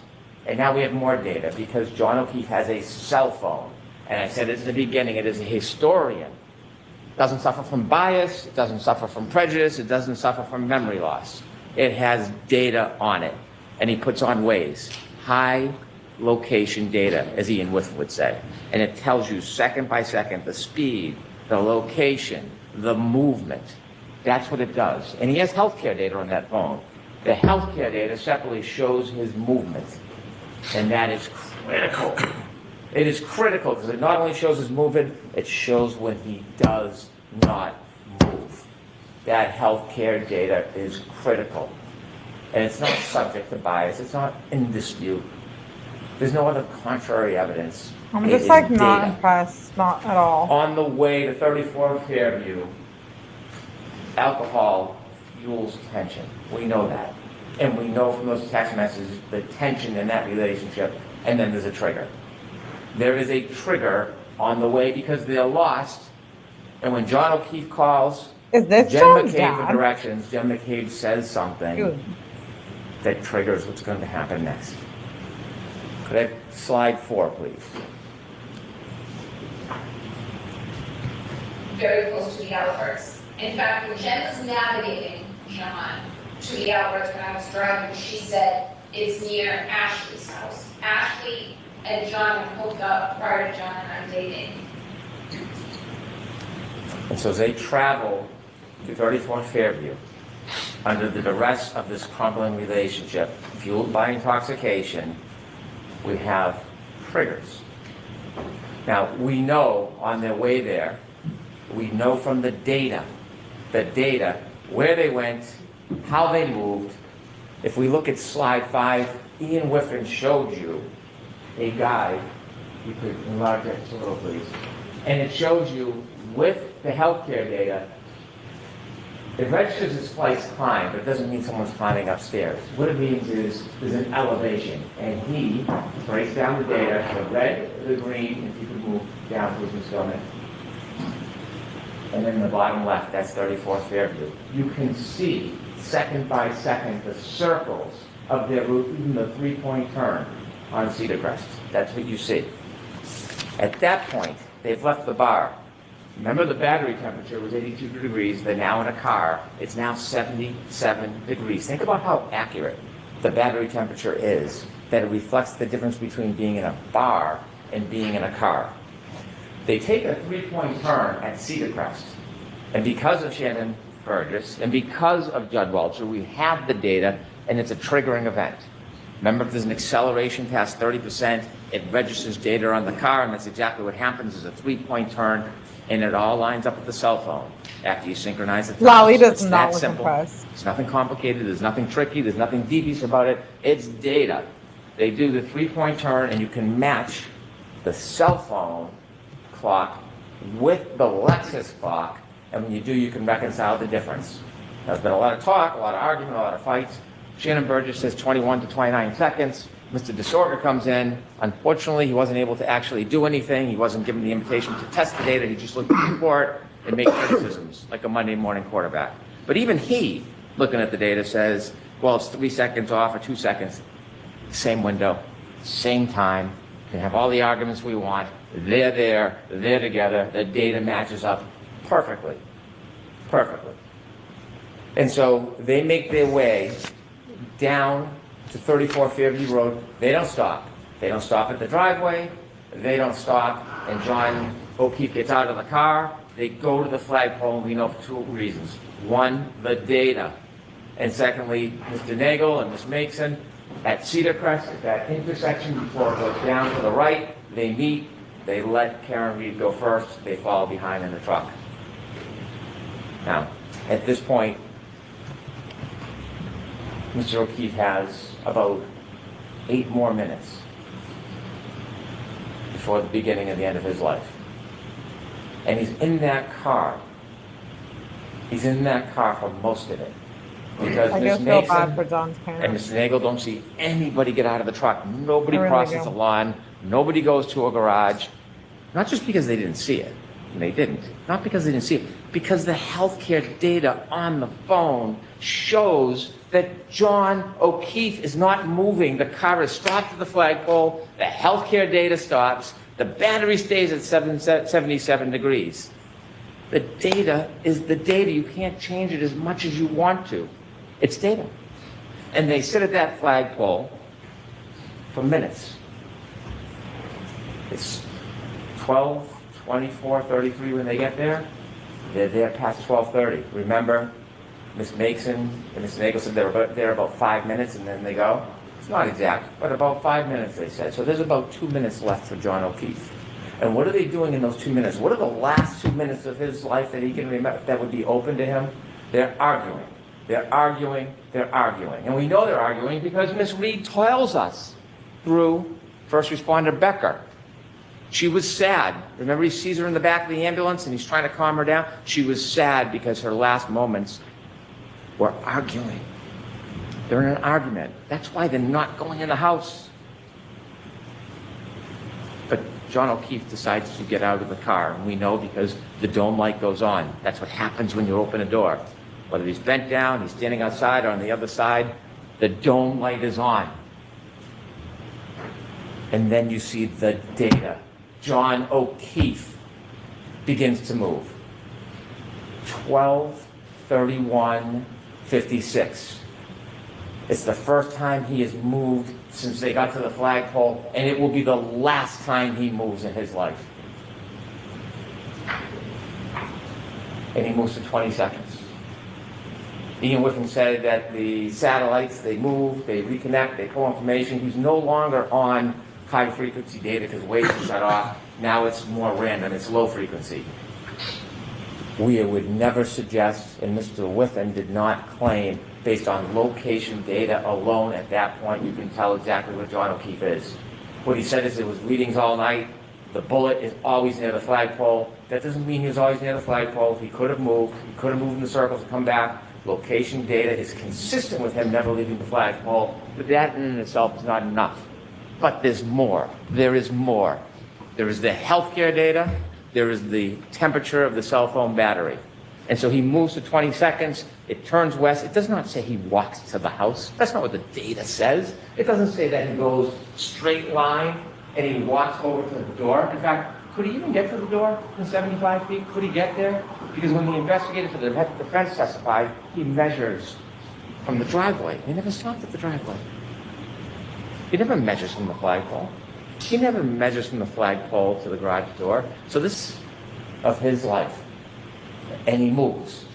S3: And now we have more data because John O'Keefe has a cell phone. And I said it at the beginning, it is a historian. It doesn't suffer from bias, it doesn't suffer from prejudice, it doesn't suffer from memory loss. It has data on it. And he puts on Waze, high location data, as Ian With would say. And it tells you second by second the speed, the location, the movement. That's what it does. And he has healthcare data on that phone. The healthcare data separately shows his movement. And that is critical. It is critical because it not only shows his movement, it shows when he does not move. That healthcare data is critical. And it's not subject to bias. It's not in dispute. There's no other contrary evidence.
S1: I'm
S3: It
S1: just
S3: is
S1: like not
S3: data.
S1: impressed, not at all.
S3: On the way to 34 Fairview, alcohol fuels tension. We know that. And we know from those text messages the tension in that relationship, and then there's a trigger. There is a trigger on the way because they're lost, and when John O'Keefe calls
S1: Is this
S3: Jen
S1: John's
S3: McCabe for
S1: dad?
S3: directions, Jen McCabe says something
S1: Dude.
S3: that triggers what's going to happen next. Could I have slide 4, please?
S4: Very close to the outlets. In fact, when Jen was navigating John to the outlets when I was driving, she said it's near Ashley's house. Ashley and John had hooked up prior to John and I dating.
S3: And so as they travel to 34 Fairview, under the duress of this crumbling relationship, fueled by intoxication, we have triggers. Now, we know on their way there, we know from the data, where they went, how they moved. If we look at slide 5, Ian Whiffen showed you a guide. You could enlarge that just a little, please. And it shows you with the healthcare data, it registers as flights climbed, but it doesn't mean someone's climbing upstairs. What it means is there's an elevation, and he breaks down the data, the red, the green, if you could move down, please, Ms. Gomez. And then the bottom left, that's 34 Fairview. You can see second by second the circles of their route, even the 3-point turn on Cedar Crest. That's what you see. At that point, they've left the bar. Remember, the battery temperature was 82 degrees. They're now in a car. It's now 77 degrees. Think about how accurate the battery temperature is, that it reflects the difference between being in a bar and being in a car. They take a 3-point turn at Cedar Crest. And because of Shannon Burgess and because of Judd Welcher, we have the data, and it's a triggering event. Remember, if there's an acceleration past 30%, it registers data on the car, and that's exactly what happens. Is a 3-point turn, and it all lines up with the cell phone after you synchronize the times.
S1: Lolly does
S3: It's
S1: not
S3: that
S1: look
S3: simple.
S1: impressed.
S3: It's nothing complicated. There's nothing tricky. There's nothing devious about it. It's data. They do the 3-point turn, and you can match the cell phone clock with the Lexus clock, and when you do, you can reconcile the difference. There's been a lot of talk, a lot of argument, a lot of fights. Shannon Burgess says 21 to 29 seconds. Mr. Disorder comes in. Unfortunately, he wasn't able to actually do anything. He wasn't given the invitation to test the data. He just looked at the report and made criticisms like a Monday morning quarterback. But even he, looking at the data, says, well, it's 3 seconds off or 2 seconds. Same window, same time. We can have all the arguments we want. They're there, they're together. The data matches up perfectly, perfectly. And so they make their way down to 34 Fairview Road. They don't stop. They don't stop at the driveway. They don't stop. And John O'Keefe gets out of the car. They go to the flagpole, and we know for 2 reasons. One, the data. And secondly, Mr. Nagel and Ms. Mason at Cedar Crest, at that intersection before it goes down to the right, they meet. They let Karen Reed go first. They follow behind in the truck. Now, at this point, Mr. O'Keefe has about 8 more minutes before the beginning of the end of his life. And he's in that car. He's in that car for most of it. Because
S1: I
S3: Ms.
S1: do feel
S3: Mason
S1: bad for John's
S3: and
S1: parents.
S3: Mr. Nagel don't see anybody get out of the truck. Nobody
S1: I really
S3: crosses
S1: do.
S3: the lawn. Nobody goes to a garage. Not just because they didn't see it. And they didn't. Not because they didn't see it. Because the healthcare data on the phone shows that John O'Keefe is not moving. The car is stopped at the flagpole. The healthcare data stops. The battery stays at 77 degrees. The data is the data. You can't change it as much as you want to. It's data. And they sit at that flagpole for minutes. It's 12, 24, 33 when they get there. They're there past 12:30. Remember, Ms. Mason and Ms. Nagel said they were there about 5 minutes and then they go. It's not exact, but about 5 minutes, they said. So there's about 2 minutes left for John O'Keefe. And what are they doing in those 2 minutes? What are the last 2 minutes of his life that he can remember that would be open to him? They're arguing. They're arguing. They're arguing. And we know they're arguing because Ms. Reed tells us through first responder Becker. She was sad. Remember, he sees her in the back of the ambulance and he's trying to calm her down? She was sad because her last moments were arguing. They're in an argument. That's why they're not going in the house. But John O'Keefe decides to get out of the car, and we know because the dome light goes on. That's what happens when you open a door. Whether he's bent down, he's standing outside, or on the other side, the dome light is on. And then you see the data. John O'Keefe begins to move. 12:31:56. It's the first time he has moved since they got to the flagpole, and it will be the last time he moves in his life. And he moves to 20 seconds. Ian Whiffen said that the satellites, they move, they reconnect, they pull information. He's no longer on high frequency data because waves are shut off. Now it's more random, it's low frequency. We would never suggest, and Mr. Whiffen did not claim, based on location data alone at that point, you can tell exactly what John O'Keefe is. What he said is it was readings all night. The bullet is always near the flagpole. That doesn't mean he was always near the flagpole. He could have moved. He could have moved in the circles and come back. Location data is consistent with him never leaving the flagpole, but that in itself is not enough. But there's more. There is more. There is the healthcare data. There is the temperature of the cell phone battery. And so he moves to 20 seconds. It turns west. It does not say he walks to the house. That's not what the data says. It doesn't say that he goes straight line and he walks over to the door. In fact, Could he even get to the door in 75 feet? Could he get there? Because when the investigator for the defense testified, he measures from the driveway. He never stopped at the driveway. He never measures from the flagpole. He never measures from the flagpole to the garage door. So this is of his life. And he moves.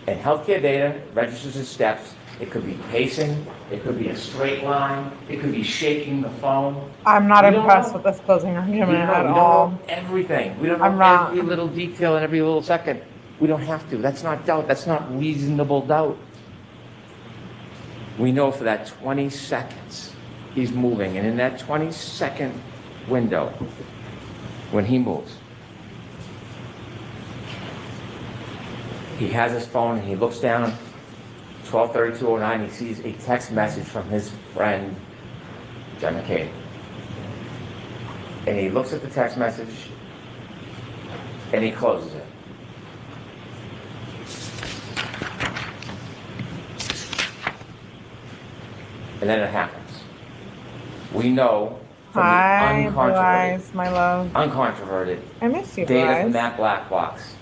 S3: And healthcare data registers his steps. It could be pacing. It could be a straight line. It could be shaking the phone.
S1: I'm not
S3: We don't
S1: impressed
S3: know.
S1: with this closing argument
S3: We
S1: at
S3: don't
S1: all.
S3: know everything. We don't
S1: I'm
S3: know
S1: not.
S3: every little detail and every little second. We don't have to. That's not doubt. That's not reasonable doubt. We know for that 20 seconds he's moving. And in that 20-second window, when he moves, he has his phone and he looks down, 12:32:09, he sees a text message from his friend, 𝐁𝐞𝐜. And he looks at the text message and he closes it. And then it happens. We know from
S1: Hi,
S3: the
S1: Blue Eyes, my love.
S3: uncontroverted
S1: I miss you, Blue
S3: data from
S1: Eyes.
S3: that black box,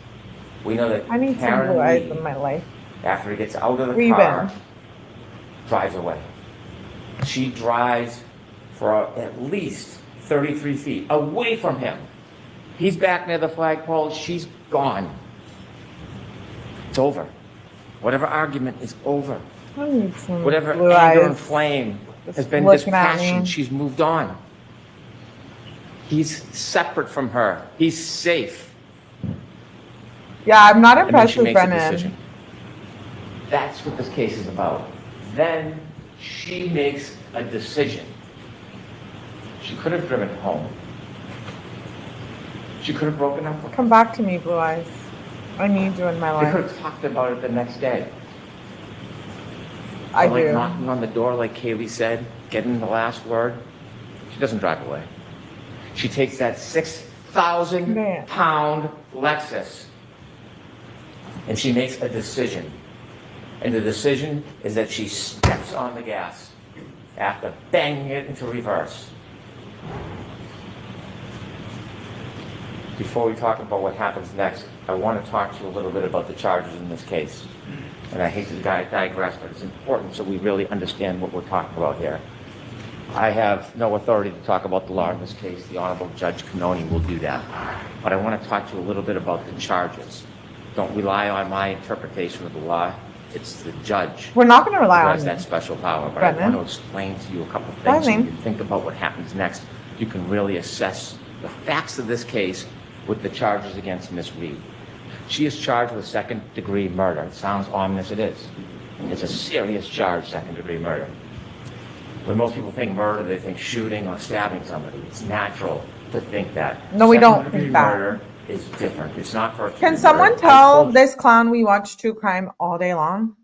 S3: we know that
S1: I need some
S3: Karen
S1: Blue Eyes
S3: Lee,
S1: in my life.
S3: after he gets out of the
S1: Where you
S3: car,
S1: been?
S3: drives away. She drives for at least 33 feet away from him. He's back near the flagpole. She's gone. It's over. Whatever argument is over.
S1: I need some
S3: Whatever
S1: Blue
S3: anger and
S1: Eyes.
S3: flame
S1: Just
S3: has been
S1: looking at
S3: dispassion,
S1: me.
S3: she's moved on. He's separate from her. He's safe.
S1: Yeah, I'm not
S3: And then
S1: impressed
S3: she
S1: with
S3: makes a
S1: Brennan.
S3: decision. That's what this case is about. Then she makes a decision. She could have driven home. She could have broken up with him.
S1: Come back to me, Blue Eyes. I need you in my
S3: They could
S1: life.
S3: have talked about it the next day.
S1: I
S3: Or like
S1: do.
S3: knocking on the door, like Kaylee said, getting the last word. She doesn't drive away. She takes that 6,000
S1: Man.
S3: pound Lexus and she makes a decision. And the decision is that she steps on the gas after banging it into reverse. Before we talk about what happens next, I want to talk to you a little bit about the charges in this case. And I hate to digress, but it's important so we really understand what we're talking about here. I have no authority to talk about the law in this case. The Honorable Judge Cannoni will do that. But I want to talk to you a little bit about the charges. Don't rely on my interpretation of the law. It's the judge
S1: We're not going to
S3: who
S1: rely on
S3: has
S1: you.
S3: that special power. But I
S1: Brennan.
S3: want to explain to you a couple of things. So
S1: Brennan.
S3: when you think about what happens next, you can really assess the facts of this case with the charges against Miss Reed. She is charged with second-degree murder. It sounds ominous, it is. It's a serious charge, second-degree murder. When most people think murder, they think shooting or stabbing somebody. It's natural to think that.
S1: No, we don't
S3: Second-degree
S1: think that.
S3: murder is different. It's not first.
S1: Can someone tell this clown we watch true crime all day long?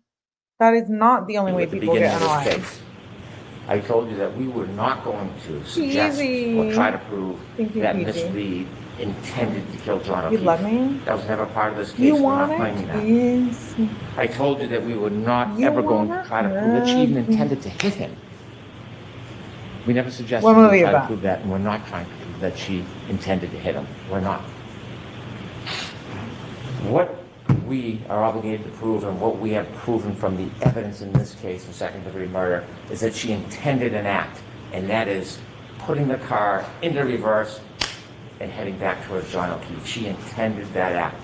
S1: That is not the only way
S3: At the
S1: people
S3: beginning
S1: get
S3: of this
S1: unalive.
S3: case, I told you that we were not going to suggest
S1: Easy.
S3: or try to prove
S1: Thank you,
S3: that Miss
S1: PG.
S3: Reed intended to kill John
S1: You
S3: O'Keefe.
S1: love me?
S3: That was never part of this case.
S1: You
S3: We're
S1: want
S3: not claiming that.
S1: it? Yes.
S3: I told you that we were not
S1: You
S3: ever going to
S1: wanna
S3: try to prove that she even
S1: hurt me.
S3: intended to hit him. We never suggested
S1: What
S3: we
S1: movie is
S3: try to
S1: that?
S3: prove that, and we're not trying to prove that she intended to hit him. We're not. What we are obligated to prove and what we have proven from the evidence in this case of second-degree murder is that she intended an act, and that is putting the car into reverse and heading back towards John O'Keefe. She intended that act.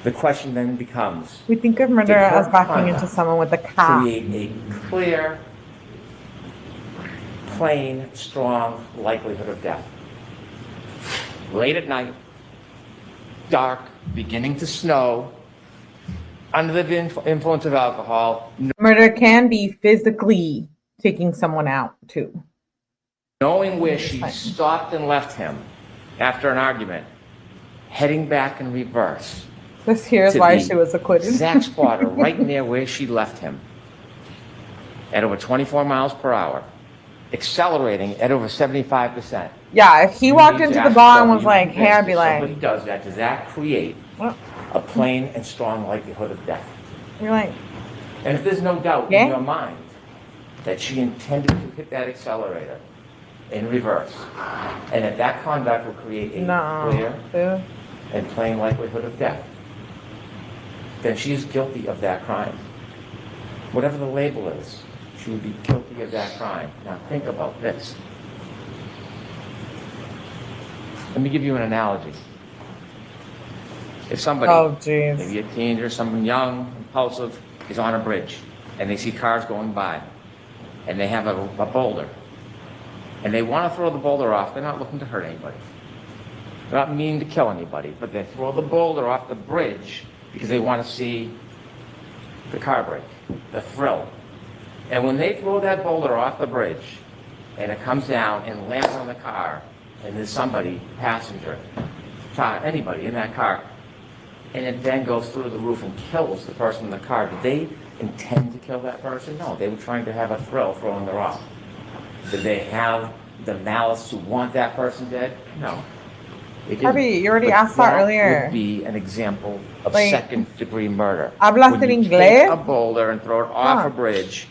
S3: The question then becomes,
S1: We think of murder
S3: Did her
S1: as backing
S3: conduct
S1: into someone with a cat.
S3: create a clear, plain, strong likelihood of death. Late at night, dark, beginning to snow, under the influence of alcohol,
S1: Murder can be physically taking someone out too.
S3: knowing where she stopped and left him after an argument, heading back in reverse.
S1: This here is
S3: to
S1: why
S3: the
S1: she was acquitted.
S3: exact spot right near where she left him at over 24 miles per hour, accelerating at over 75%.
S1: Yeah, if he walked into the bar and was like, "Hey," I'd be
S3: Somebody
S1: like,
S3: does that, does that create
S1: "What?"
S3: a plain and strong likelihood of death?
S1: You're like,
S3: And if there's no doubt
S1: Yeah.
S3: in your mind that she intended to hit that accelerator in reverse, and that conduct will create a
S1: No.
S3: clear
S1: Boo.
S3: and plain likelihood of death, then she is guilty of that crime. Whatever the label is, she would be guilty of that crime. Now think about this. Let me give you an analogy. If somebody,
S1: Oh, jeez.
S3: maybe a teenager, someone young, impulsive, is on a bridge, and they see cars going by, and they have a boulder, and they want to throw the boulder off, they're not looking to hurt anybody. They're not meaning to kill anybody, but they throw the boulder off the bridge because they want to see the car break, the thrill. And when they throw that boulder off the bridge, and it comes down and lands on the car, and there's somebody, passenger, child, anybody in that car, and it then goes through the roof and kills the person in the car, did they intend to kill that person? No, they were trying to have a thrill throwing the rock. Did they have the malice to want that person dead? No. They didn't.
S1: Harvey, you already
S3: But
S1: asked that earlier.
S3: Would be an example of
S1: Like,
S3: second-degree murder.
S1: ¿hablas
S3: When
S1: en
S3: you
S1: inglés?
S3: take a boulder and throw it off
S1: Ah.
S3: a bridge,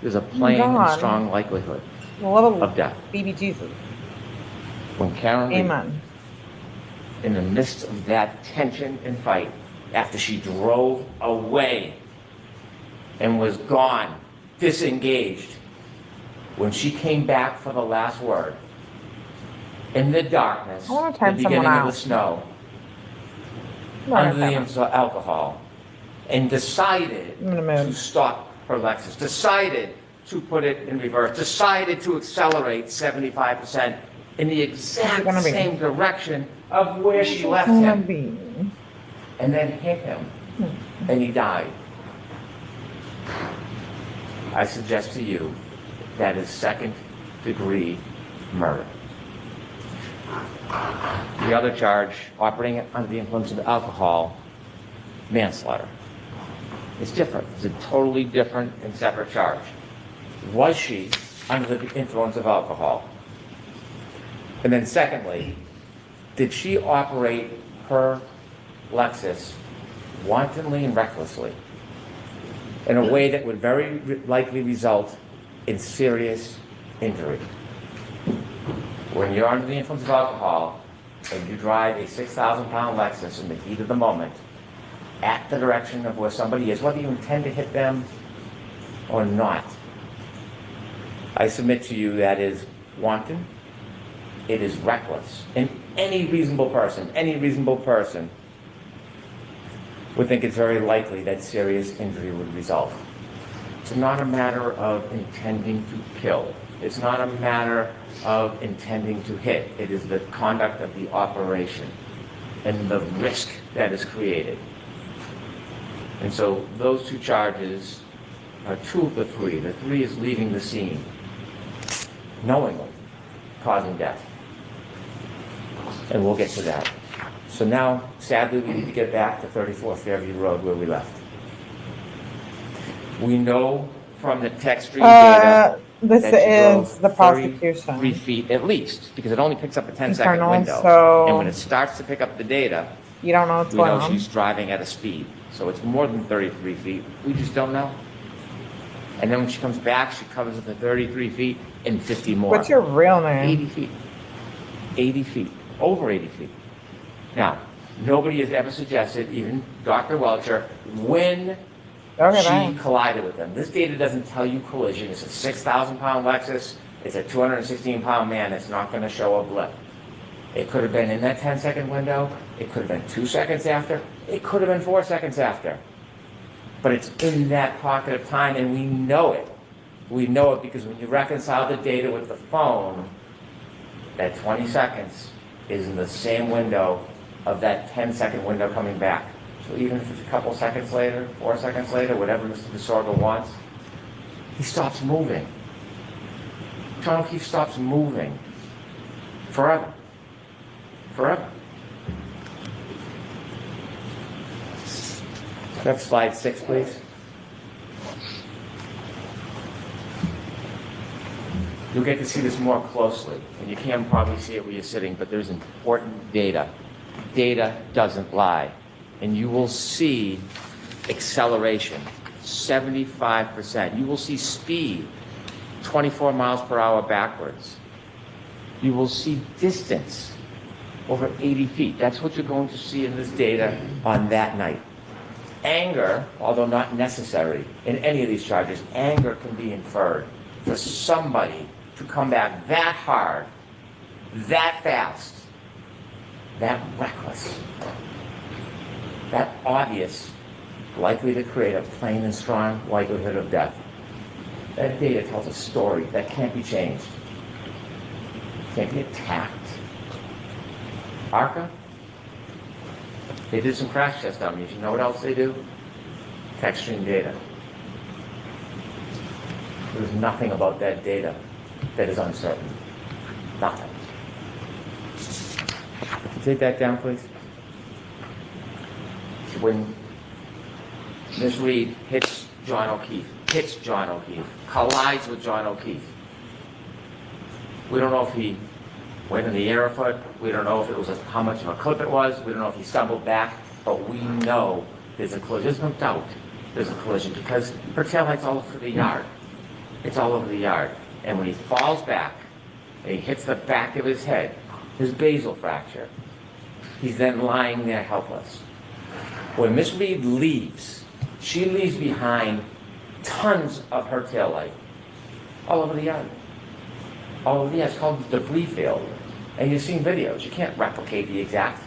S3: there's a plain and
S1: God.
S3: strong likelihood
S1: The love
S3: of
S1: of
S3: death.
S1: baby Jesus.
S3: When Karen Lee,
S1: Amen.
S3: in the midst of that tension and fight, after she drove away and was gone, disengaged, when she came back for the last word, in the darkness,
S1: I wanna
S3: the
S1: time someone
S3: beginning of
S1: out.
S3: the snow,
S1: I'm not
S3: under the
S1: gonna
S3: influence of alcohol, and decided
S1: I'm in a mood.
S3: to stop her Lexus, decided to put it in reverse, decided to accelerate 75% in the exact
S1: gonna be?
S3: same direction of where she left
S1: Gonna
S3: him,
S1: be.
S3: and then hit him, and he died. I suggest to you that is second-degree murder. The other charge, operating under the influence of alcohol, manslaughter. It's different. It's a totally different and separate charge. Was she under the influence of alcohol? And then secondly, did she operate her Lexus wantonly and recklessly in a way that would very likely result in serious injury? When you're under the influence of alcohol and you drive a 6,000-pound Lexus in the heat of the moment at the direction of where somebody is, whether you intend to hit them or not, I submit to you that is wanton, it is reckless. And any reasonable person would think it's very likely that serious injury would result. It's not a matter of intending to kill. It's not a matter of intending to hit. It is the conduct of the operation and the risk that is created. And so those two charges are two of the three. The three is leaving the scene, knowingly causing death. And we'll get to that. So now, sadly, we need to get back to 34 Fairview Road where we left. We know from the text stream data
S1: This
S3: that she drove
S1: is the
S3: 33
S1: prosecution.
S3: feet at least, because it only picks up a 10-second
S1: Internal,
S3: window.
S1: so-
S3: And when it starts to pick up the data,
S1: You don't know what's
S3: we
S1: going
S3: know
S1: on.
S3: she's driving at a speed. So it's more than 33 feet. We just don't know. And then when she comes back, she covers the 33 feet and 50 more.
S1: What's your real
S3: 80
S1: name?
S3: feet. 80 feet. Over 80 feet. Now, nobody has ever suggested, even Dr. Welcher, when
S1: Okay,
S3: she
S1: bye.
S3: collided with them. This data doesn't tell you collision. It's a 6,000-pound Lexus. It's a 216-pound man. It's not going to show a blip. It could have been in that 10-second window. It could have been 2 seconds after. It could have been 4 seconds after. But it's in that pocket of time, and we know it. We know it because when you reconcile the data with the phone, that 20 seconds is in the same window of that 10-second window coming back. So even if it's a couple seconds later, 4 seconds later, whatever Mr. DeSorgo wants, he stops moving. John O'Keefe stops moving. Forever. Forever. Next slide 6, please. You'll get to see this more closely, and you can probably see it where you're sitting, but there's important data. Data doesn't lie. And you will see acceleration, 75%. You will see speed, 24 miles per hour backwards. You will see distance over 80 feet. That's what you're going to see in this data on that night. Anger, although not necessary in any of these charges, anger can be inferred for somebody to come back that hard, that fast, that reckless, that obvious, likely to create a plain and strong likelihood of death. That data tells a story that can't be changed. Can't be attacked. ARCA, they did some crash test dummies. You know what else they do? Text string data. There's nothing about that data that is uncertain. Nothing. Can you take that down, please? When Ms. Reed hits John O'Keefe, collides with John O'Keefe, we don't know if he went in the air a foot. We don't know if it was how much of a clip it was. We don't know if he stumbled back. But we know there's a collision. There's no doubt there's a collision because her taillight's all over the yard. It's all over the yard. And when he falls back and he hits the back of his head, his basal fracture, he's then lying there helpless. When Miss Reed leaves, she leaves behind tons of her taillight all over the yard. All over the yard. It's called the debris field. And you've seen videos. You can't replicate the exact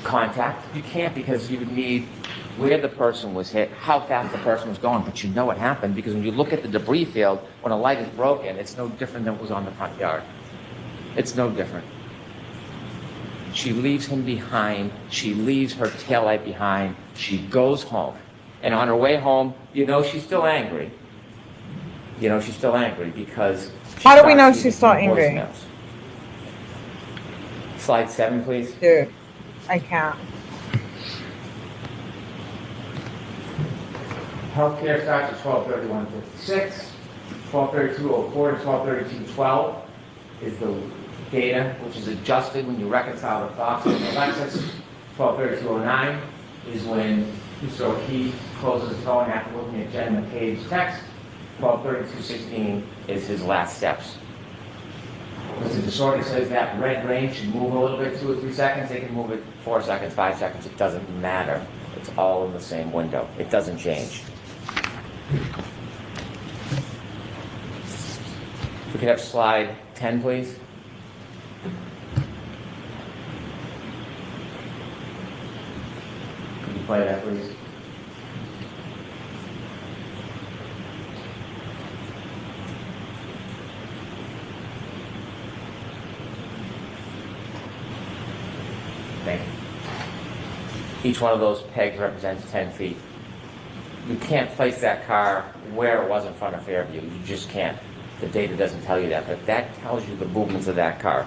S3: contact. You can't because you would need where the person was hit, how fast the person was going, but you know what happened because when you look at the debris field, when a light is broken, it's no different than what was on the front yard. It's no different. She leaves him behind. She leaves her taillight behind. She goes home. And on her way home, you know she's still angry. You know she's still angry because...
S1: How do we know she's still angry?
S3: Voicemails. Slide 7, please.
S1: Dude, I can't.
S3: Healthcare starts at 12:31:56. 12:32:04 to 12:32:12 is the data which is adjusted when you reconcile the clocks in the Lexus. 12:32:09 is when Mr. O'Keefe closes his phone after looking at Jen McCabe's text. 12:32:16 is his last steps. Mr. Disorder says that red range should move a little bit, 2 or 3 seconds. They can move it 4 seconds, 5 seconds. It doesn't matter. It's all in the same window. It doesn't change. If we could have slide 10, please. Can you play that, please? Thank you. Each one of those pegs represents 10 feet. You can't place that car where it was in front of Fairview. You just can't. The data doesn't tell you that, but that tells you the movements of that car.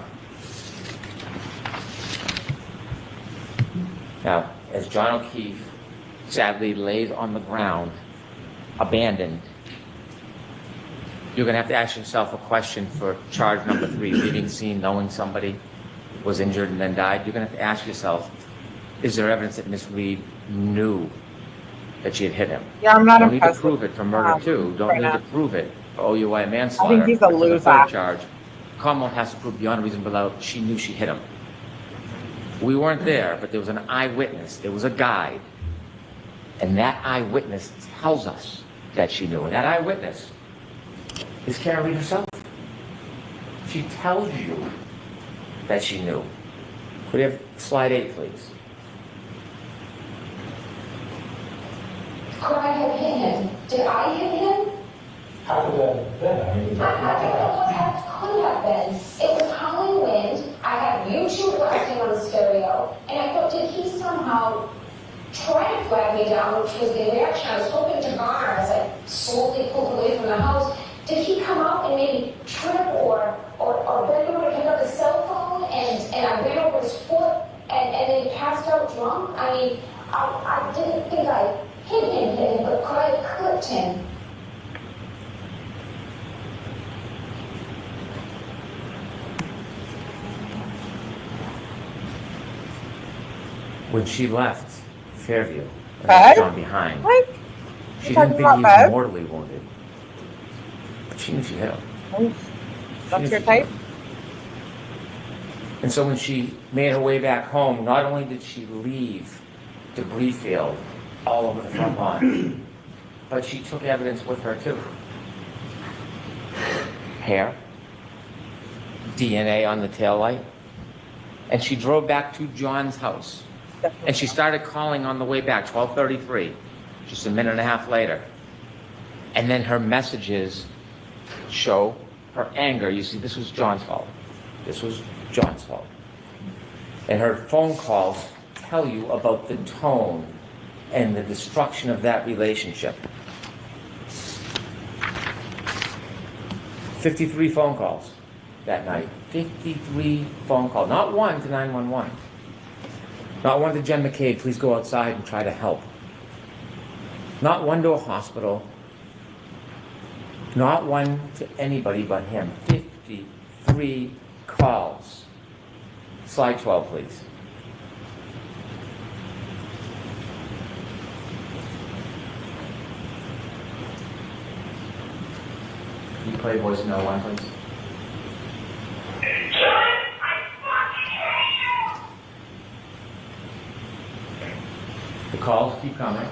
S3: Now, as John O'Keefe sadly lays on the ground, abandoned, you're going to have to ask yourself a question for charge number 3, leaving scene knowing somebody was injured and then died. You're going to have to ask yourself, is there evidence that Miss Reed knew that she had hit him?
S1: Yeah, I'm not
S3: Don't need to
S1: impressed
S3: prove it for murder too. Don't
S1: right
S3: need
S1: now.
S3: to prove it for OUI manslaughter.
S1: I think he's a
S3: For the
S1: loser.
S3: third charge, Commonwealth has to prove beyond a reasonable doubt she knew she hit him. We weren't there, but there was an eyewitness. There was a guide. And that eyewitness tells us that she knew. And that eyewitness is Karen Reed herself. She tells you that she knew. Could we have slide 8, please?
S4: Could I have hit him? Did I hit him?
S5: How could that have been? I mean,
S4: I don't know what that could have been. It was howling wind. I had YouTube blasting on the stereo. And I thought, did he somehow try to flag me down, which was the reaction I was hoping to garner as I slowly pulled away from the house. Did he come out and maybe trip or bend over to pick up his cell phone and I ran over his foot and then he passed out drunk? I mean, I didn't think I hit him, but could I have clipped him?
S3: When she left Fairview, and
S1: Bud?
S3: was gone behind,
S1: What?
S3: she
S1: You're
S3: didn't think
S1: talking
S3: he
S1: about
S3: was
S1: Bud?
S3: mortally wounded. But she knew she hit him.
S1: That's your type?
S3: And so when she made her way back home, not only did she leave debris field all over the front lawn, but she took evidence with her too. Hair, DNA on the taillight, and she drove back to John's house. And she started calling on the way back, 12:33, just a minute and a half later. And then her messages show her anger. You see, this was John's fault. This was John's fault. And her phone calls tell you about the tone and the destruction of that relationship. 53 phone calls that night. 53 phone calls. Not one to 911. Not one to Jen McCabe, please go outside and try to help. Not one to a hospital. Not one to anybody but him. 53 calls. Slide 12, please. Can you play voicemail one, please? The calls keep coming.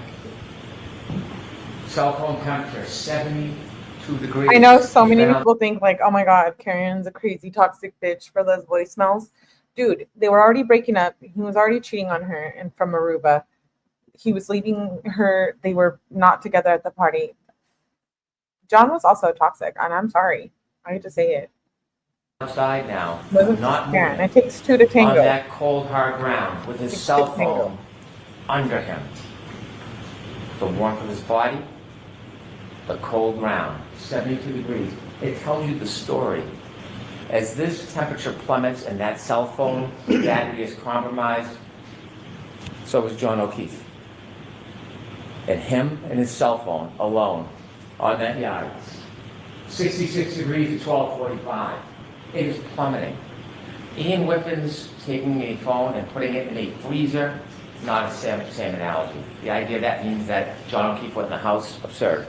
S3: Cell phone temperature, 72 degrees.
S1: I know so many
S3: You've been
S1: people think like, oh my God, Karen's a crazy toxic bitch for those voicemails. Dude, they were already breaking up. He was already cheating on her and from Aruba. He was leaving her. They were not together at the party. John was also toxic, and I'm sorry. I hate to say it.
S3: outside now,
S1: Wasn't
S3: not
S1: Karen.
S3: moving,
S1: It takes two to
S3: on
S1: tango.
S3: that cold, hard ground with his
S1: Takes
S3: cell
S1: two to tango.
S3: phone under him. The warmth of his body, the cold ground, 72 degrees. It tells you the story. As this temperature plummets and that cell phone battery is compromised, so is John O'Keefe. And him and his cell phone alone on that yard. 66 degrees at 12:45. It is plummeting. Ian Whiffen's taking a phone and putting it in a freezer, not a same analogy. The idea that means that John O'Keefe was in the house, absurd.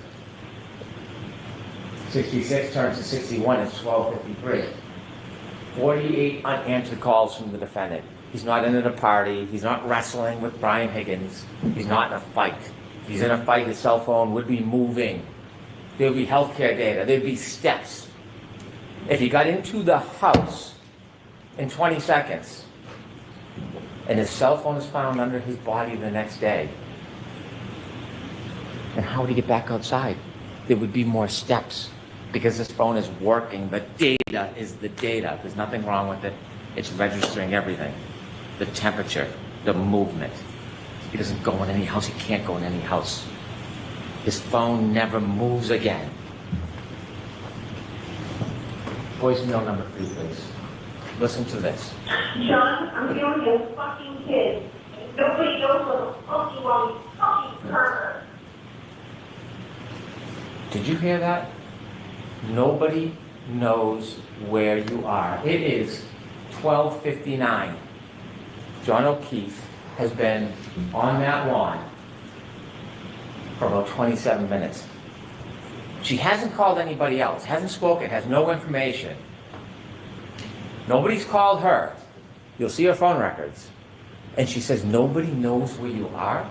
S3: 66 turns to 61 at 12:53. 48 unanswered calls from the defendant. He's not in at a party. He's not wrestling with Brian Higgins. He's not in a fight. If he's in a fight, his cell phone would be moving. There would be healthcare data. There'd be steps. If he got into the house in 20 seconds and his cell phone is found under his body the next day, then how would he get back outside? There would be more steps because this phone is working. The data is the data. There's nothing wrong with it. It's registering everything. The temperature, the movement. He doesn't go in any house. He can't go in any house. His phone never moves again. Voicemail number 3, please. Listen to this.
S6: John, I'm dealing with a fucking kid. Nobody knows what the fuck you want, you fucking pervert.
S3: Did you hear that? Nobody knows where you are. It is 12:59. John O'Keefe has been on that lawn for about 27 minutes. She hasn't called anybody else, hasn't spoken, has no information. Nobody's called her. You'll see her phone records. And she says, nobody knows where you are?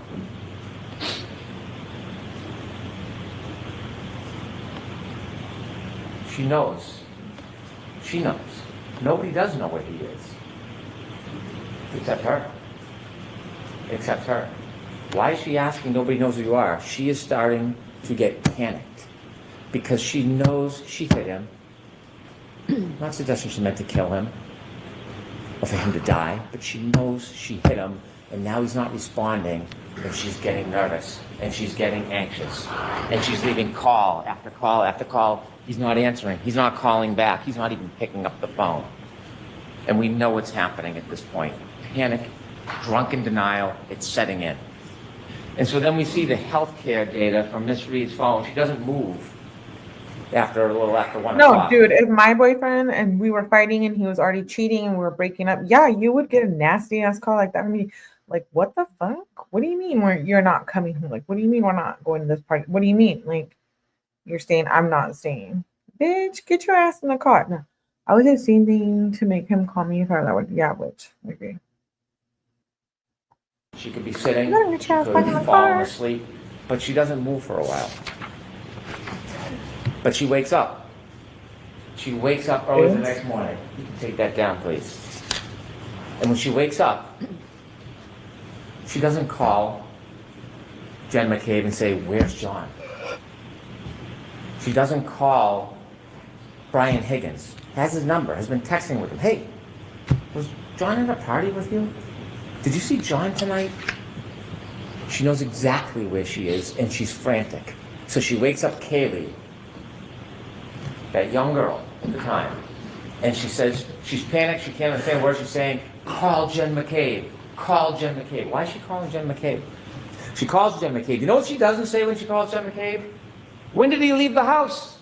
S3: She knows. She knows. Nobody does know where he is. Except her. Except her. Why is she asking nobody knows who you are? She is starting to get panicked because she knows she hit him. Not suggesting she meant to kill him or for him to die, but she knows she hit him and now he's not responding and she's getting nervous and she's getting anxious and she's leaving call after call after call. He's not answering. He's not calling back. He's not even picking up the phone. And we know what's happening at this point. Panic, drunken denial, it's setting in. And so then we see the healthcare data from Miss Reed's phone. She doesn't move after a little after 1
S1: No,
S3: o'clock.
S1: dude, if my boyfriend and we were fighting and he was already cheating and we were breaking up, yeah, you would get a nasty ass call like that. I mean, like, what the fuck? What do you mean you're not coming home? Like, what do you mean we're not going to this party? What do you mean? Like, you're staying, I'm not staying. Bitch, get your ass in the car. No. I would say same thing to make him call me if I would. Yeah, which I agree.
S3: She could be sitting,
S1: No, your
S3: she
S1: child's
S3: could
S1: fine in
S3: be
S1: the
S3: falling
S1: car.
S3: asleep, but she doesn't move for a while. But she wakes up. She wakes up early the next morning. You can take that down, please. And when she wakes up, she doesn't call Jen McCabe and say, "Where's John?" She doesn't call Brian Higgins. Has his number, has been texting with him. "Hey, was John at a party with you? Did you see John tonight?" She knows exactly where she is, and she's frantic. So she wakes up Kaylee, that young girl at the time, and she says, she's panicked, she can't understand what she's saying. "Call Jen McCabe. Call Jen McCabe." Why is she calling Jen McCabe? She calls Jen McCabe. You know what she doesn't say when she calls Jen McCabe? "When did he leave the house?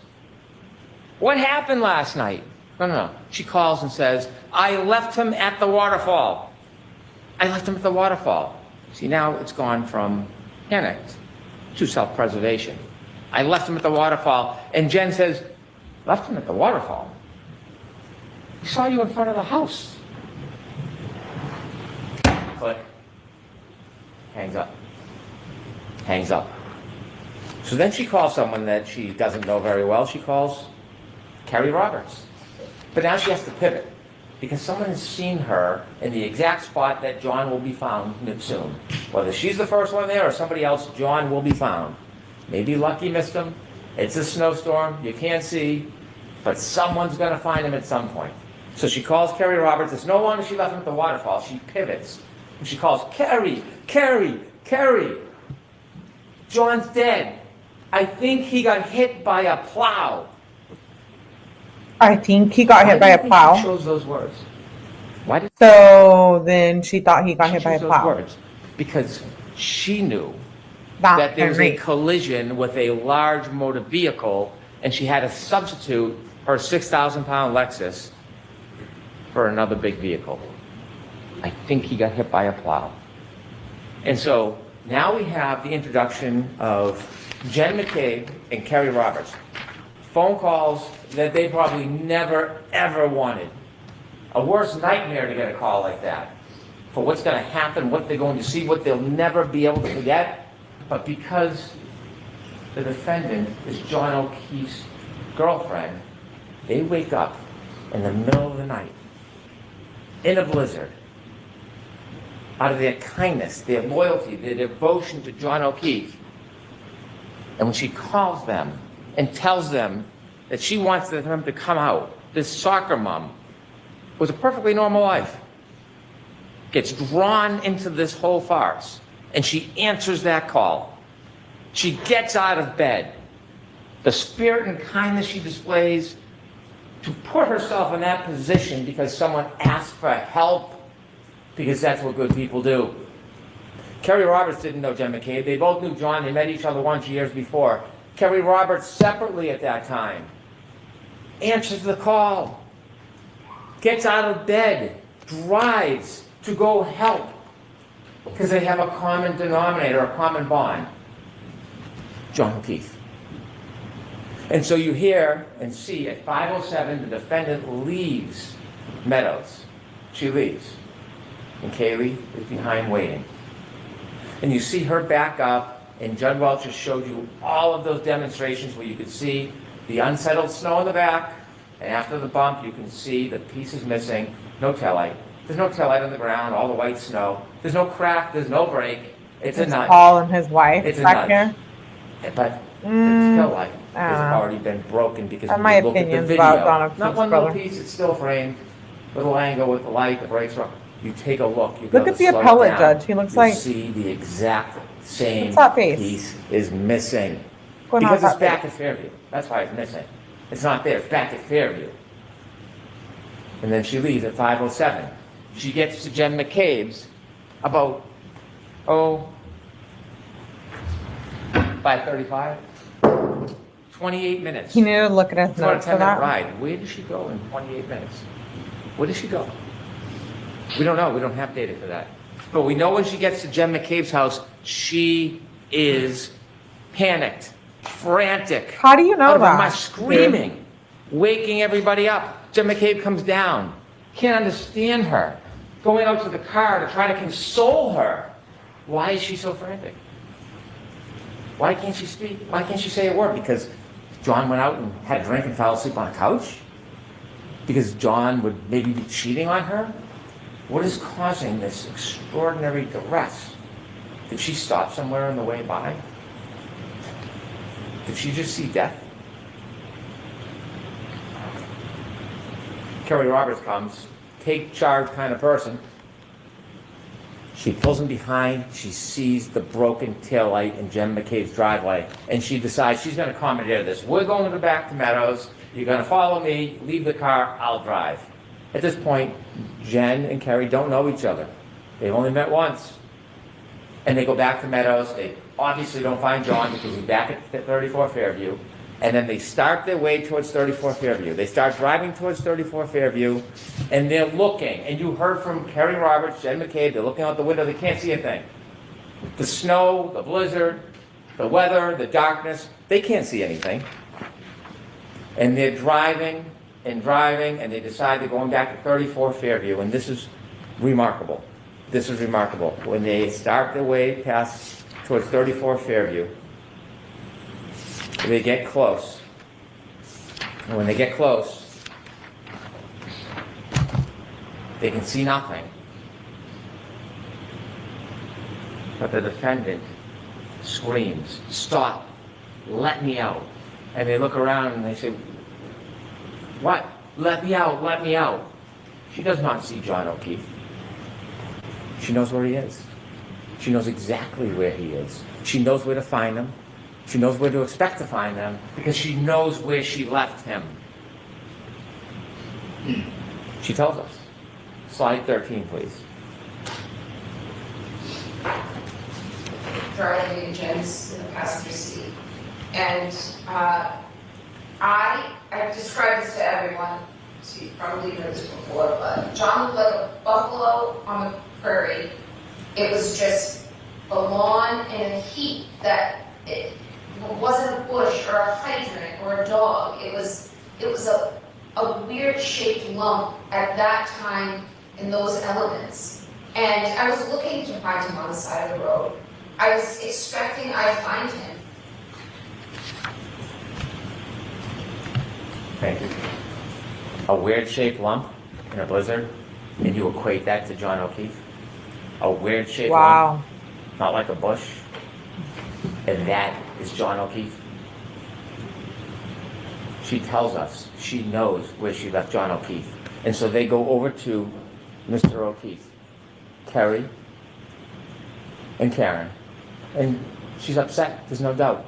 S3: What happened last night?" No. She calls and says, "I left him at the waterfall. I left him at the waterfall." See, now it's gone from panicked to self-preservation. "I left him at the waterfall." And Jen says, "Left him at the waterfall? He saw you in front of the house." Click. Hangs up. Hangs up. So then she calls someone that she doesn't know very well. She calls Carrie Roberts. But now she has to pivot because someone has seen her in the exact spot that John will be found soon. Whether she's the first one there or somebody else, John will be found. Maybe Lucky missed him. It's a snowstorm. You can't see. But someone's going to find him at some point. So she calls Carrie Roberts. It's no longer she left him at the waterfall. She pivots. And she calls, "Carrie, Carrie, Carrie. John's dead. I think he got hit by a plow."
S1: I think he got hit by a
S3: Why
S1: plow.
S3: do you think she chose those words? Why did
S1: So then she thought he got
S3: she
S1: hit by a
S3: choose those
S1: plow.
S3: words? Because she knew that there was a collision with a large motor vehicle, and she had to substitute her 6,000-pound Lexus for another big vehicle. I think he got hit by a plow. And so now we have the introduction of Jen McCabe and Carrie Roberts. Phone calls that they probably never, ever wanted. A worse nightmare to get a call like that. For what's going to happen, what they're going to see, what they'll never be able to forget. But because the defendant is John O'Keefe's girlfriend, they wake up in the middle of the night, in a blizzard, out of their kindness, their loyalty, their devotion to John O'Keefe. And when she calls them and tells them that she wants them to come out, this soccer mom with a perfectly normal life gets drawn into this whole farce, and she answers that call. She gets out of bed. The spirit and kindness she displays to put herself in that position because someone asked for help, because that's what good people do. Carrie Roberts didn't know Jen McCabe. They both knew John. They met each other once years before. Carrie Roberts, separately at that time, answers the call, gets out of bed, drives to go help, because they have a common denominator, a common bond, John O'Keefe. And so you hear and see at 5:07, the defendant leaves Meadows. She leaves. And Kaylee is behind waiting. And you see her back up, and Judd Welch just showed you all of those demonstrations where you could see the unsettled snow in the back, and after the bump, you can see the pieces missing, no taillight. There's no taillight on the ground, all the white snow. There's no crack, there's no break. It's a nudge.
S1: Paul and his wife
S3: It's a
S1: back
S3: nudge.
S1: here.
S3: But the taillight has
S1: know.
S3: already been broken because
S1: And
S3: when
S1: my
S3: you look at the
S1: opinions
S3: video,
S1: about John O'Keefe's
S3: not one
S1: brother.
S3: little piece, it's still framed, little angle with the light, the brakes are. You take a look. You
S1: Look
S3: go
S1: at
S3: to
S1: the
S3: slow it
S1: appellate
S3: down,
S1: judge. He looks like-
S3: You see the exact same
S1: What's that face?
S3: piece is missing.
S1: Going on
S3: Because it's
S1: that face.
S3: back at Fairview. That's why it's missing. It's not there. It's back at Fairview. And then she leaves at 5:07. She gets to Jen McCabe's about, 5:35? 28 minutes.
S1: He needed to look at his
S3: It's about a
S1: notes for
S3: 10-minute
S1: that.
S3: ride. Where does she go in 28 minutes? Where does she go? We don't know. We don't have data for that. But we know when she gets to Jen McCabe's house, she is panicked, frantic.
S1: How do you know
S3: out of her
S1: that?
S3: mind, screaming. waking everybody up. Jen McCabe comes down, can't understand her, going out to the car to try to console her. Why is she so frantic? Why can't she speak? Why can't she say a word? Because John went out and had a drink and fell asleep on a couch? Because John would maybe be cheating on her? What is causing this extraordinary duress? Did she stop somewhere on the way by? Did she just see death? Kerry Roberts comes, take charge kind of person. She pulls him behind, she sees the broken taillight in Jen McCabe's driveway, and she decides she's going to commandeer this. We're going to go back to Meadows, you're going to follow me, leave the car, I'll drive. At this point, Jen and Kerry don't know each other. They've only met once. And they go back to Meadows, they obviously don't find John because he's back at 34 Fairview. And then they start their way towards 34 Fairview. They start driving towards 34 Fairview, and they're looking. And you heard from Kerry Roberts, Jen McCabe, they're looking out the window, they can't see a thing. The snow, the blizzard, the weather, the darkness, they can't see anything. And they're driving, and they decide they're going back to 34 Fairview, and this is remarkable. This is remarkable. When they start their way past towards 34 Fairview, they get close. And when they get close, they can see nothing. But the defendant screams, "Stop, let me out." And they look around and they say, "What? Let me out, let me out." She does not see John O'Keefe. She knows where he is. She knows exactly where he is. She knows where to find him. She knows where to expect to find them because she knows where she left him. She tells us. Slide 13, please.
S4: Driving and Jen's in the passenger seat. And I've described this to everyone, so you probably heard this before, but John looked like a buffalo on the prairie. It was just a lawn and a heat that it wasn't a bush or a hydrant or a dog. It was a weird shaped lump at that time in those elements. And I was looking to find him on the side of the road. I was expecting I'd find him.
S3: Thank you. A weird shaped lump in a blizzard, and you equate that to John O'Keefe? A weird shaped lump, not like a bush, and that is John O'Keefe? She tells us she knows where she left John O'Keefe. And so they go over to Mr. O'Keefe, Kerry, and Karen. And she's upset, there's no doubt.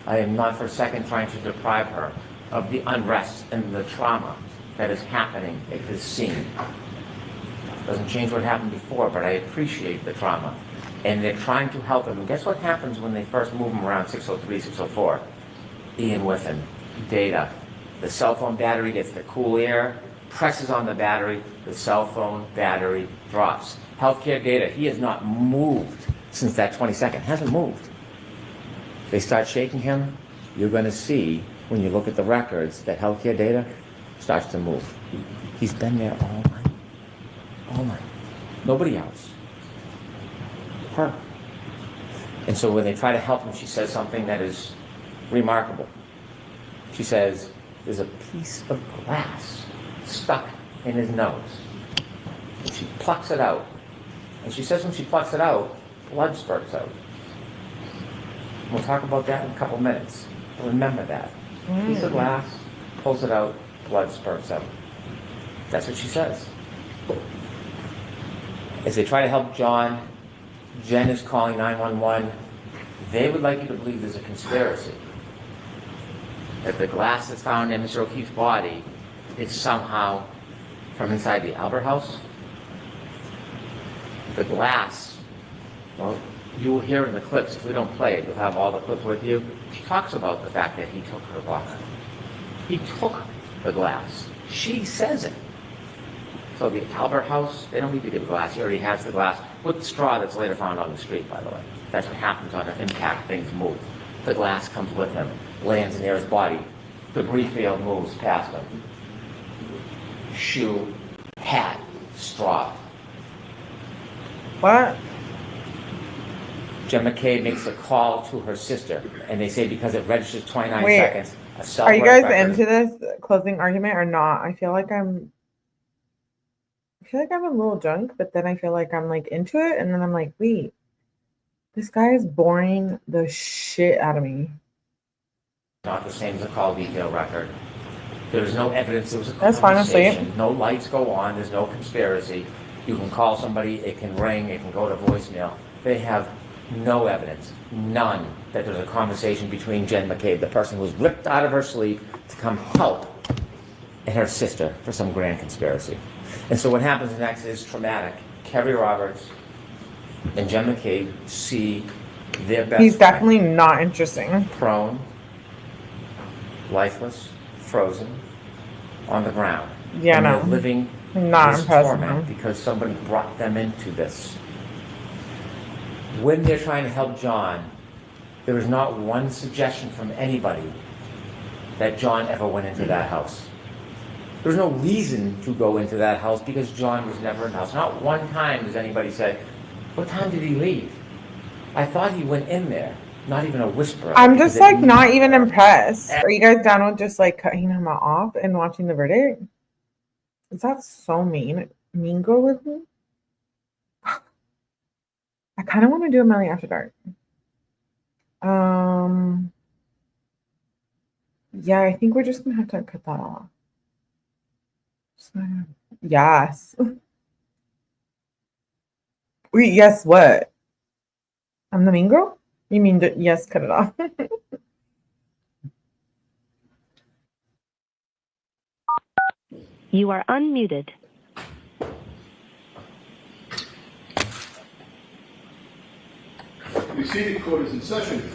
S3: I am not for a second trying to deprive her of the unrest and the trauma that is happening at this scene. Doesn't change what happened before, but I appreciate the trauma. And they're trying to help him. And guess what happens when they first move him around 603, 604? Ian with him, data. The cell phone battery gets the cool air, presses on the battery, the cell phone battery drops. Healthcare data, he has not moved since that 22nd, hasn't moved. They start shaking him, you're going to see, when you look at the records, that healthcare data starts to move. He's been there all night. All night. Nobody else. Her. And so when they try to help him, she says something that is remarkable. She says, there's a piece of glass stuck in his nose. And she plucks it out. And she says when she plucks it out, blood spurts out. We'll talk about that in a couple minutes. Remember that. Piece of glass, pulls it out, blood spurts out. That's what she says. As they try to help John, Jen is calling 911. They would like you to believe there's a conspiracy. That the glass that's found in Mr. O'Keefe's body is somehow from inside the Albert House. The glass, well, you will hear in the clips, if we don't play it, you'll have all the clips with you. She talks about the fact that he took her glass. He took the glass. She says it. So the Albert House, they don't need to give glass. He already has the glass with the straw that's later found on the street, by the way. That's what happens on an impact. Things move. The glass comes with him, lands near his body. Debris field moves past them. Shoe, hat, straw.
S1: What?
S3: 𝐁_𝐞𝐫 makes a call to her sister, and they say because it registers 29
S1: Wait,
S3: seconds, a cell
S1: Are you
S3: record-
S1: guys into this closing argument or not? I feel like I'm a little drunk, but then I feel like I'm like into it, and then I'm like, wait, this guy is boring the shit out of me.
S3: Not the same as a call detail record. There's no evidence there was a
S1: That's fine, I'll see it.
S3: conversation. No lights go on. There's no conspiracy. You can call somebody. It can ring. It can go to voicemail. They have no evidence, none, that there's a conversation between 𝐁_𝐞𝐫, the person who was ripped out of her sleep to come help, and her sister for some grand conspiracy. And so what happens next is traumatic. Kerry Roberts and 𝐁_𝐞𝐫 see their best
S1: He's
S3: friend
S1: definitely not interesting.
S3: prone, lifeless, frozen, on the ground.
S1: Yeah,
S3: and
S1: no.
S3: they're living
S1: Not
S3: this
S1: impressed,
S3: torment
S1: no.
S3: because somebody brought them into this. When they're trying to help John, there is not one suggestion from anybody that John ever went into that house. There's no reason to go into that house because John was never in the house. Not one time does anybody say, what time did he leave? I thought he went in there. Not even a whisper.
S1: I'm just like not even impressed. Are you guys down with just like cutting him off and watching the verdict? Is that so mean? Mean girl with me? I kind of want to do a Melly After Dark. Yeah, I think we're just gonna have to cut that off. Yes. Wait, yes, what? I'm the mean girl? You mean yes, cut it off.
S7: You are unmuted.
S8: You see the court is in session.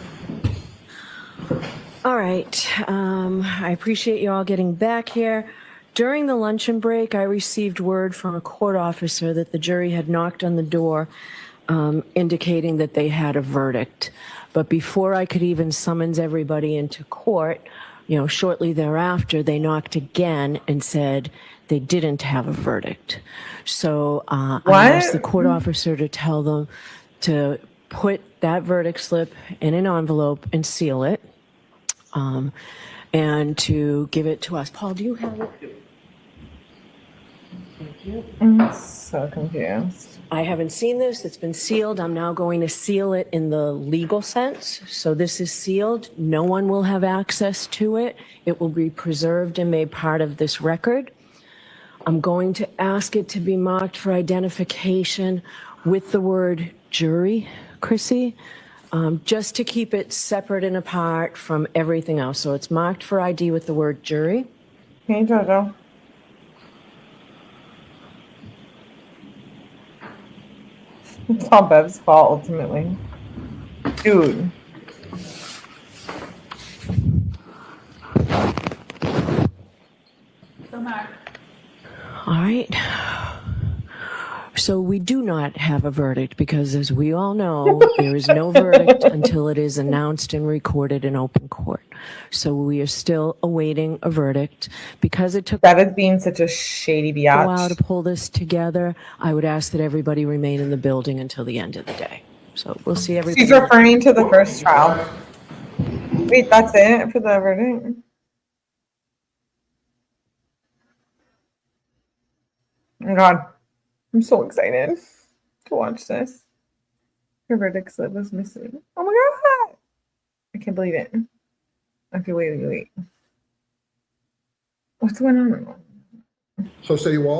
S9: All right. I appreciate you all getting back here. During the luncheon break, I received word from a court officer that the jury had knocked on the door, indicating that they had a verdict. But before I could even summons everybody into court, shortly thereafter, they knocked again and said they didn't have a verdict. So I asked the court officer to tell them to put that verdict slip in an envelope and seal it, and to give it to us. Paul, do you have it? Thank you.
S1: I'm so confused.
S9: I haven't seen this. It's been sealed. I'm now going to seal it in the legal sense. So this is sealed. No one will have access to it. It will be preserved and made part of this record. I'm going to ask it to be marked for identification with the word jury, Chrissy, just to keep it separate and apart from everything else. So it's marked for ID with the word jury.
S1: Hey, Jojo. It's all Bev's fault, ultimately. Dude.
S9: All right. So we do not have a verdict because, as we all know, there is no verdict until it is announced and recorded in open court. So we are still awaiting a verdict. Because it took
S1: That is being such a shady biatch.
S9: a while to pull this together, I would ask that everybody remain in the building until the end of the day. So we'll see everybody.
S1: She's referring to the first trial. Wait, that's it for the verdict? Oh my God. I'm so excited to watch this. Her verdict slip was missing. Oh my God. I can't believe it. Okay, wait. What's going on?
S8: So say you all.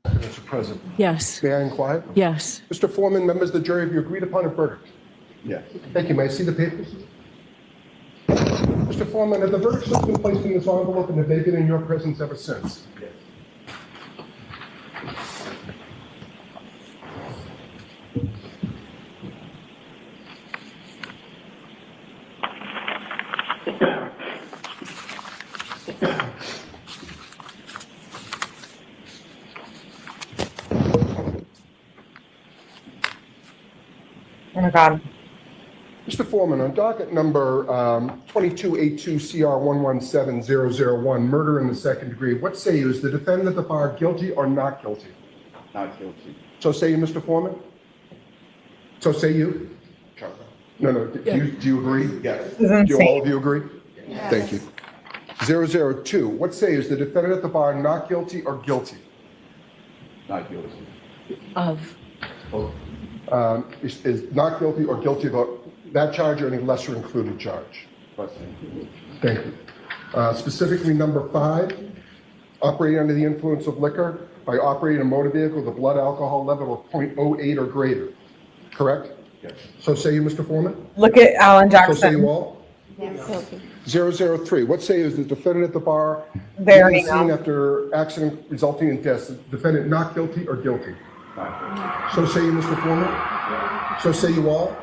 S8: Mr. President.
S9: Yes.
S8: May I inquire?
S9: Yes.
S8: Mr. Foreman, members of the jury, have you agreed upon a verdict? Yes. Thank you. May I see the papers? Mr. Foreman, have the verdict slips been placed in this envelope and have they been in your presence ever since? Yes.
S1: Oh my God.
S8: Mr. Mr. Foreman, on docket number 2282CR117001, murder in the second degree, what say you? Is the defendant at the bar guilty or not guilty?
S5: Not guilty.
S8: So say you, Mr. Foreman? So say you? No. Do you agree?
S5: Yes.
S8: Do all of you agree? Yes. Thank you. 002, what say you? Is the defendant at the bar not guilty or guilty?
S5: Not guilty.
S9: Of.
S8: Is not guilty or guilty of that charge or any lesser included charge? Thank you. Specifically, number 5, operating under the influence of liquor by operating a motor vehicle with a blood alcohol level of 0.08 or greater. Correct?
S5: Yes.
S8: So say you, Mr. Foreman?
S1: Look at Alan
S8: So say you
S1: Jackson.
S8: all? 003, what say is the defendant at the bar
S1: They already
S8: leaving the scene
S1: know.
S8: after accident resulting in death? Is the defendant not guilty or guilty?
S5: Not guilty.
S8: So say you, Mr. Foreman? So say you all?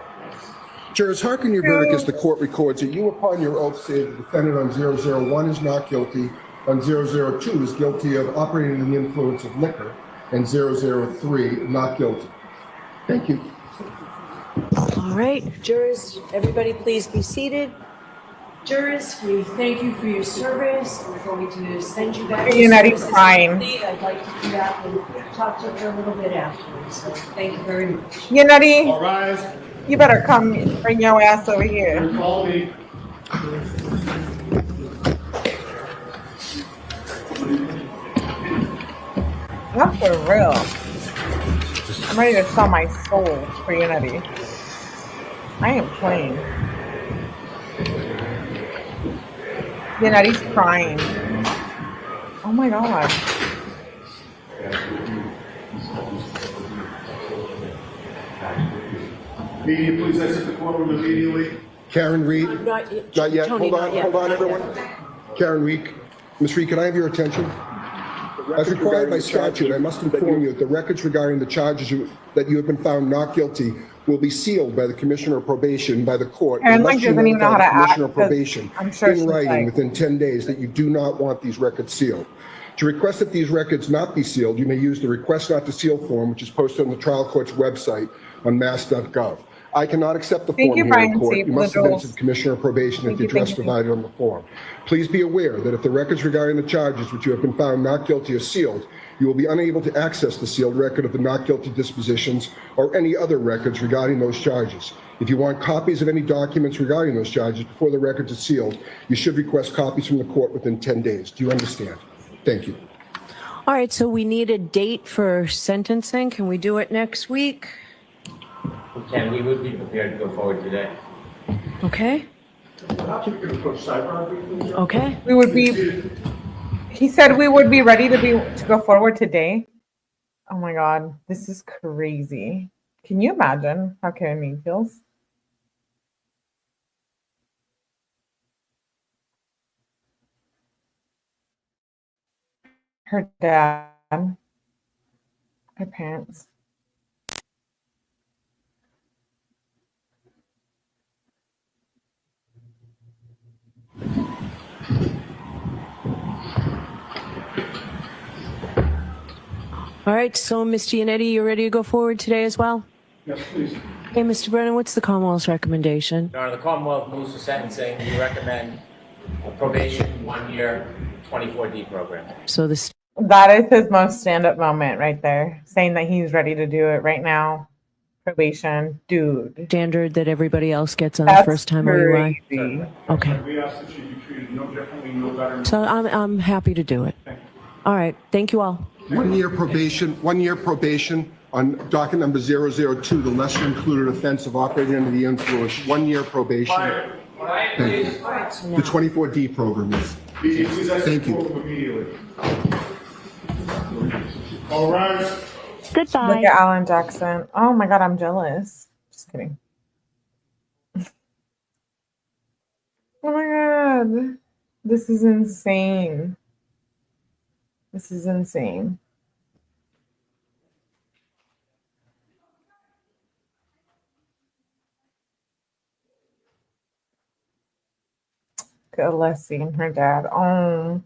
S8: Jurors, hearken your verdict as the court records that you upon your oath say the defendant on 001 is not guilty, on 002 is guilty of operating under the influence of liquor, and 003 not guilty. Thank you.
S9: All right, jurors, everybody please be seated. Jurors, we thank you for your service. We're going to send you back.
S1: You're not even
S9: services
S1: crying.
S9: complete. I'd like to come back and talk to you for a little bit afterwards, so thank you very much.
S1: You nutty.
S5: All rise.
S1: You better come bring your ass over here.
S5: Call me.
S1: Not for real. I'm ready to sell my soul for Unity. I ain't playing. Unity's crying. Oh my god.
S5: Media, please exit the courtroom immediately.
S8: Karen Reed?
S9: Not yet.
S8: Not yet.
S9: Tony,
S8: Hold
S9: not
S8: on,
S9: yet.
S8: hold on, everyone. Karen Reed. Ms. Reed, can I have your attention? As required by statute, I must inform you that the records regarding the charges that you have been found not guilty will be sealed by the Commissioner of Probation by the court
S1: Karen
S8: unless you
S1: doesn't even know
S8: notify
S1: how
S8: the
S1: to
S8: Commissioner of
S1: act, 'cause
S8: Probation
S1: I'm sure
S8: in
S1: she's
S8: writing
S1: like-
S8: within 10 days that you do not want these records sealed. To request that these records not be sealed, you may use the Request Not to Seal form, which is posted on the trial court's website on mass.gov. I cannot accept the
S1: Thank
S8: form
S1: you,
S8: here
S1: Brian
S8: in court.
S1: C.
S8: You must
S1: for the
S8: submit it
S1: rules.
S8: to the Commissioner of Probation at the address provided on the form. Please be aware that if the records regarding the charges which you have been found not guilty are sealed, you will be unable to access the sealed record of the not guilty dispositions or any other records regarding those charges. If you want copies of any documents regarding those charges before the records are sealed, you should request copies from the court within 10 days. Do you understand? Thank you.
S9: All right, so we need a date for sentencing. Can we do it next week?
S3: Ken, we would be prepared to go forward today.
S9: Okay,
S5: Perhaps we could approach sidebar.
S9: okay.
S1: We would be. He said we would be ready to go forward today. Oh my god, this is crazy. Can you imagine how Karen feels? Her dad, her parents.
S9: All right, so Mr. Yannetti, you ready to go forward today as well?
S5: Yes, please.
S9: Hey, Mr. Brennan, what's the Commonwealth's recommendation?
S3: Your Honor, the Commonwealth moves for sentencing. We recommend a probation 1 year 24D program.
S9: So this,
S1: That is his most stand-up moment right there, saying that he's ready to do it right now. Probation, dude.
S9: standard that everybody else gets on the
S1: That's
S9: first time OUI?
S1: crazy.
S9: Okay,
S5: We ask that you be treated no differently, no better.
S9: so I'm happy to do it. All right, thank you all.
S8: 1 year probation on docket number 002, the lesser included offense of operating under the influence. 1 year probation. Thank you. The 24D program is.
S5: Media, please exit
S8: Thank
S5: the
S8: you.
S5: courtroom immediately. All rise.
S1: Look at Alan Jackson. Oh my god, I'm jealous. Just kidding. Oh my god. This is insane. This is insane. Look at Alessi and her dad. Oh.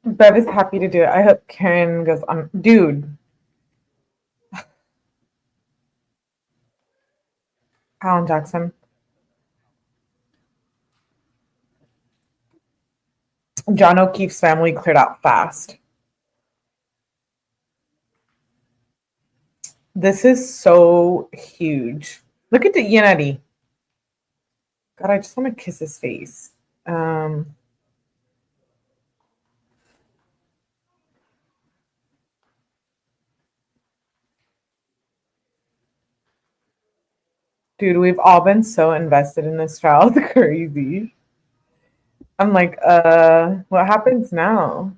S1: Bev is happy to do it. I hope Karen goes on. Dude. Alan Jackson. John O'Keefe's family cleared out fast. This is so huge. Look at the Yanadi. God, I just want to kiss his face. Dude, we've all been so invested in this trial. It's crazy. I'm like, what happens now?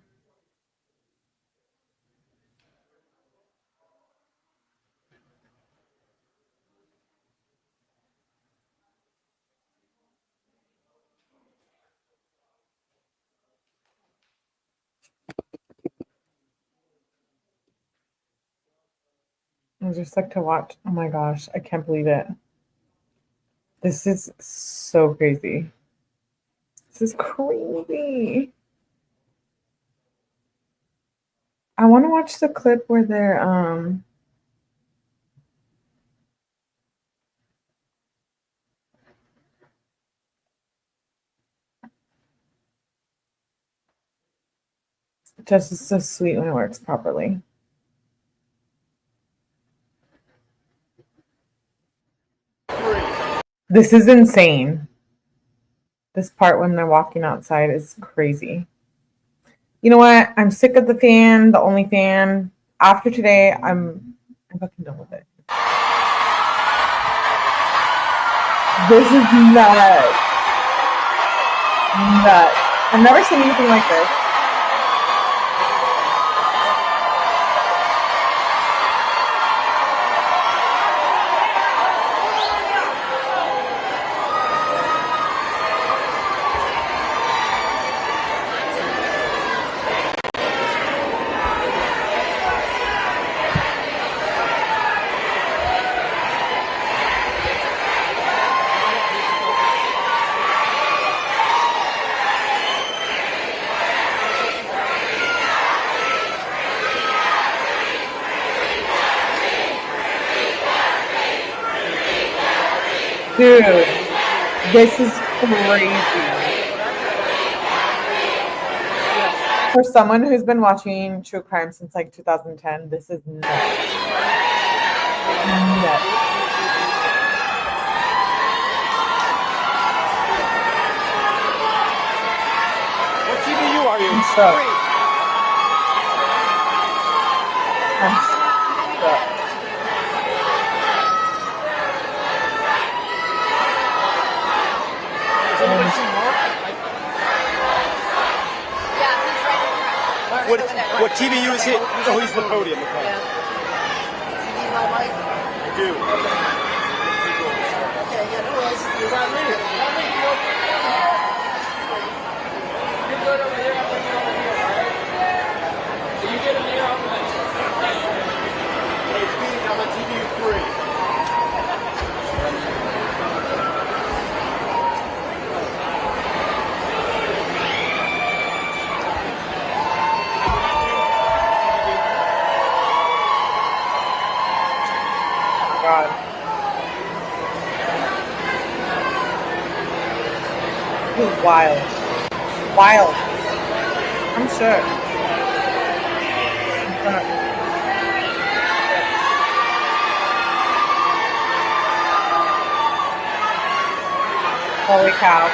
S1: I just like to watch. Oh my gosh, I can't believe it. This is so crazy. This is crazy. I want to watch the clip where they're Justice is so sweet when it works properly. This is insane. This part when they're walking outside is crazy. You know what? I'm sick of the fan, the only fan. After today, I'm fucking done with it. This is nuts. Nuts. I've never seen anything like this. Dude, this is crazy. For someone who's been watching true crime since like 2010, this is nuts. Nuts.
S3: What TVU are you?
S1: I'm shook. I'm shook.
S7: What TVU is it? Oh, he's the podium. Okay. Yeah. You need my mic? I do. Okay, yeah, no worries. You're not leaving. You're good over here. I'll bring you over here, all right? So you get him here, I'll come in. Hey, it's me. I'm on TVU 3.
S1: God. This is wild. Wild. I'm sure. Holy cow.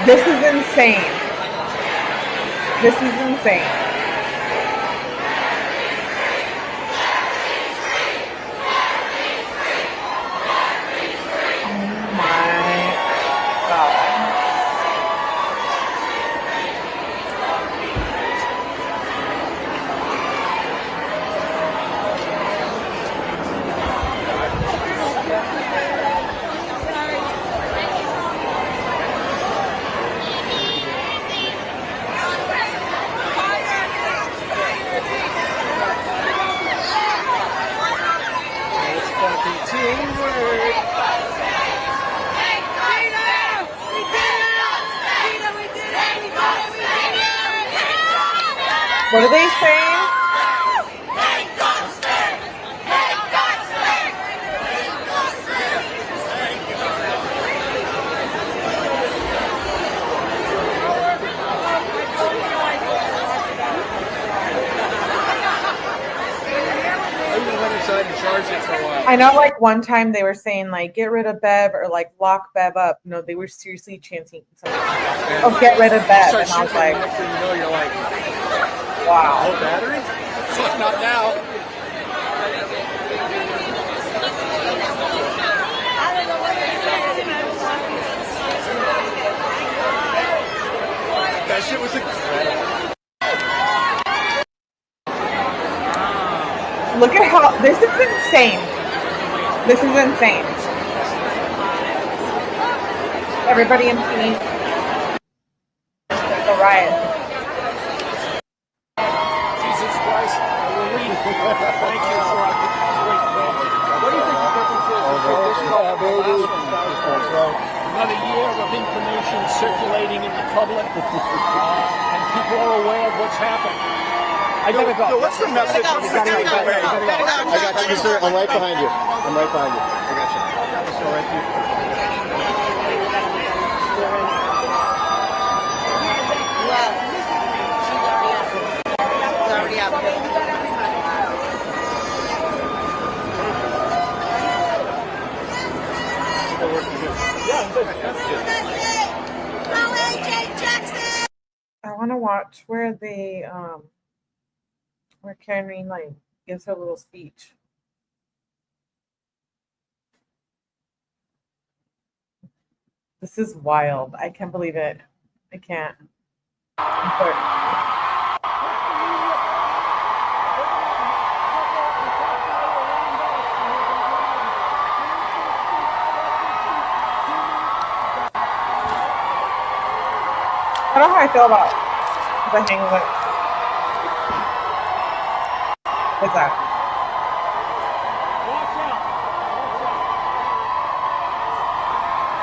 S1: This is insane. This is insane. Oh my God. What are they saying? I know, like one time they were saying like get rid of Bev or like lock Bev up. No, they were seriously chanting something. Oh, get rid of Bev, and I was like,
S7: you're like,
S1: wow.
S7: oh, battery? Not now. That shit was incredible.
S1: Look at how this is insane. This is insane. Everybody in pink. It's a riot.
S7: Jesus Christ, I will leave. Thank you for a great talk. What do you think the difference is? Another year of information circulating in the public, and people are aware of what's happening. I gotta go.
S5: Yo, what's the message?
S7: I got
S5: you, sir. I'm right behind you. I got you.
S7: So right here.
S1: I want to watch where they where Karen like gives her little speech. This is wild. I can't believe it. I can't. I don't know how I feel about the Hangout. What's that?
S7: Watch out.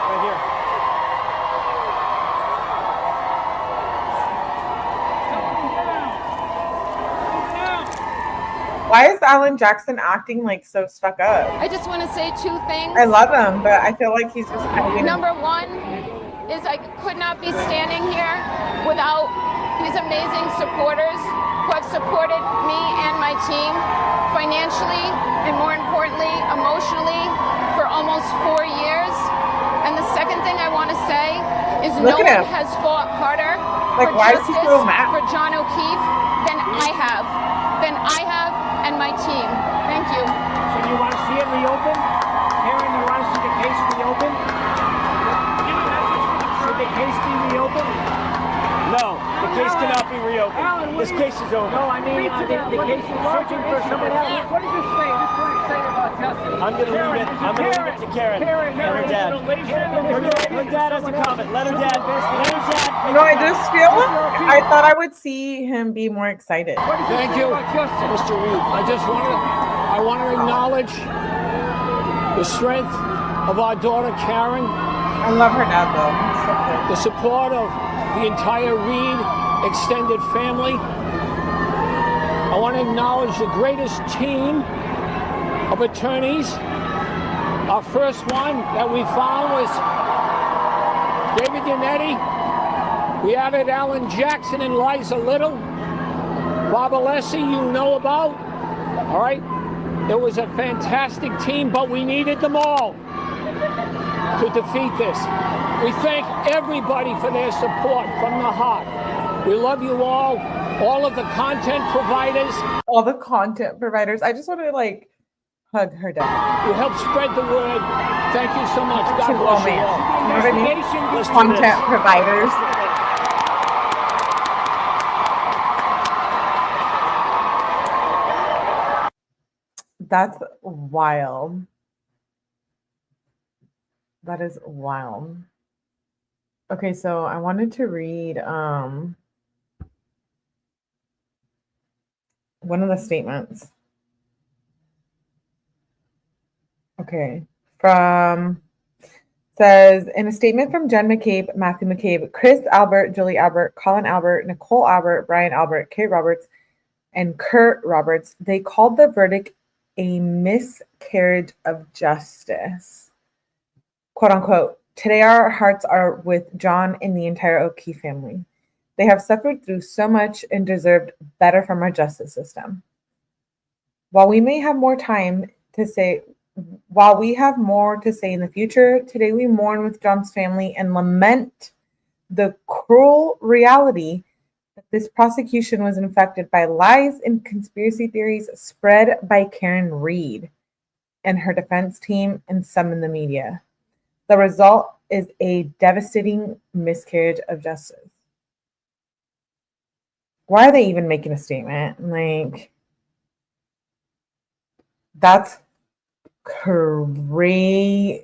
S7: Right here.
S1: Why is Alan Jackson acting like so stuck up?
S4: I just want to say two things.
S1: I love him, but I feel like he's just kind of
S4: Number one is I could not be standing here without these amazing supporters who have supported me and my team financially and, more importantly, emotionally for almost 4 years. And the second thing I want to say is no one has fought harder for justice for John O'Keefe than I have. And my team. Thank you.
S7: So you want to see it reopened? Karen, you want to see the case reopened? Should the case be reopened? No, the case cannot be reopened. This case is over. No, I mean, the case is searching for someone else. What did you say? Just what did you say about testing? I'm going to leave it. I'm going to leave it to Karen and her dad. Her dad has a comment. Let her dad.
S1: You know, I just feel, I thought I would see him be more excited.
S7: Thank you, Mr. Reed. I want to acknowledge the strength of our daughter, Karen.
S1: I love her dad, though. He's so good.
S7: The support of the entire Reed extended family. I want to acknowledge the greatest team of attorneys. Our first one that we found was David Yannetti. We added Alan Jackson and Liza Little. Bob Alessi, you know about. All right. It was a fantastic team, but we needed them all to defeat this. We thank everybody for their support from the heart. We love you all of the content providers.
S1: All the content providers. I just want to like hug her dad.
S7: You help spread the word. Thank you so much. God bless you all.
S1: You know what I mean? Content providers. That's wild. That is wild. Okay, so I wanted to read one of the statements. Okay, says in a statement from Jen McCabe, Matthew McCabe, Chris Albert, Julie Albert, Colin Albert, Nicole Albert, Brian Albert, Kate Roberts, and Kurt Roberts, they called the verdict a miscarriage of justice. Quote unquote, today our hearts are with John and the entire O'Keefe family. They have suffered through so much and deserved better from our justice system. While we have more to say in the future, today we mourn with John's family and lament the cruel reality that this prosecution was infected by lies and conspiracy theories spread by Karen Reed and her defense team and some in the media. The result is a devastating miscarriage of justice. Why are they even making a statement? Like, that's crazy.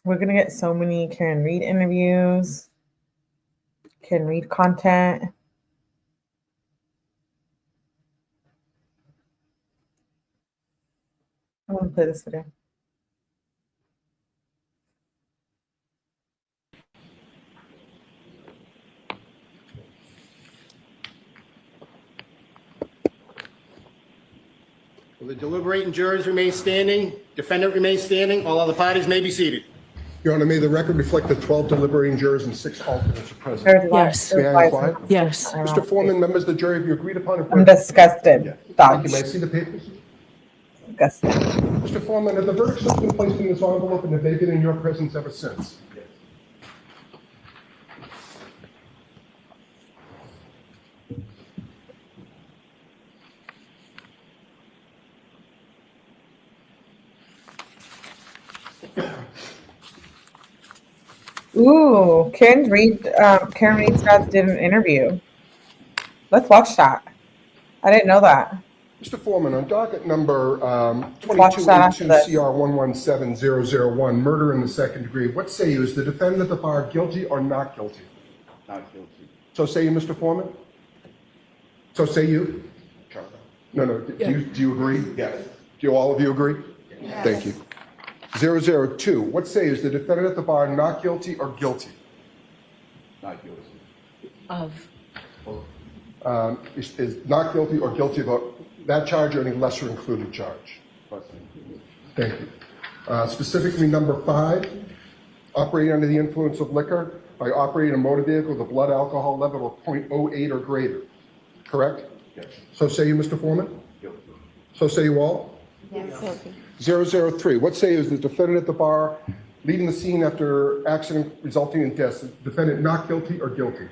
S1: We're going to get so many Karen Reed interviews, Karen Reed content. I'm going to play this video.
S5: Will the deliberating jurors remain standing? Defendant remains standing. All other parties may be seated.
S8: Your Honor, may the record reflect that 12 deliberating jurors and 6 alternates are present.
S9: Yes.
S8: May I inquire?
S9: Yes.
S8: Mr. Foreman, members of the jury, have you agreed upon?
S1: I'm disgusted.
S8: Thank you. May I see the papers?
S1: Disgusted.
S8: Mr. Foreman, have the verdicts just been placed in this envelope and have they been in your presence ever since?
S1: Ooh, Karen Reed's dad did an interview. Let's watch that. I didn't know that.
S8: Mr. Foreman, on docket number
S1: Watch that after
S8: 2282
S1: this.
S8: CR 117001, murder in the second degree, what say you? Is the defendant at the bar guilty or not guilty?
S5: Not guilty.
S8: So say you, Mr. Foreman? So say you? No. Do you agree?
S5: Yes.
S8: Do all of you agree? Yes. Thank you. 002, what say you? Is the defendant at the bar not guilty or guilty?
S5: Not guilty.
S8: Is not guilty or guilty of that charge or any lesser included charge? Thank you. Specifically, number 5, operating under the influence of liquor by operating a motor vehicle with a blood alcohol level of 0.08 or greater. Correct?
S5: Yes.
S8: So say you, Mr. Foreman?
S5: Guilty.
S8: So say you all?
S4: Yes.
S8: 003, what say you? Is the defendant at the bar leaving the scene after accident resulting in death? Is the defendant not guilty or guilty?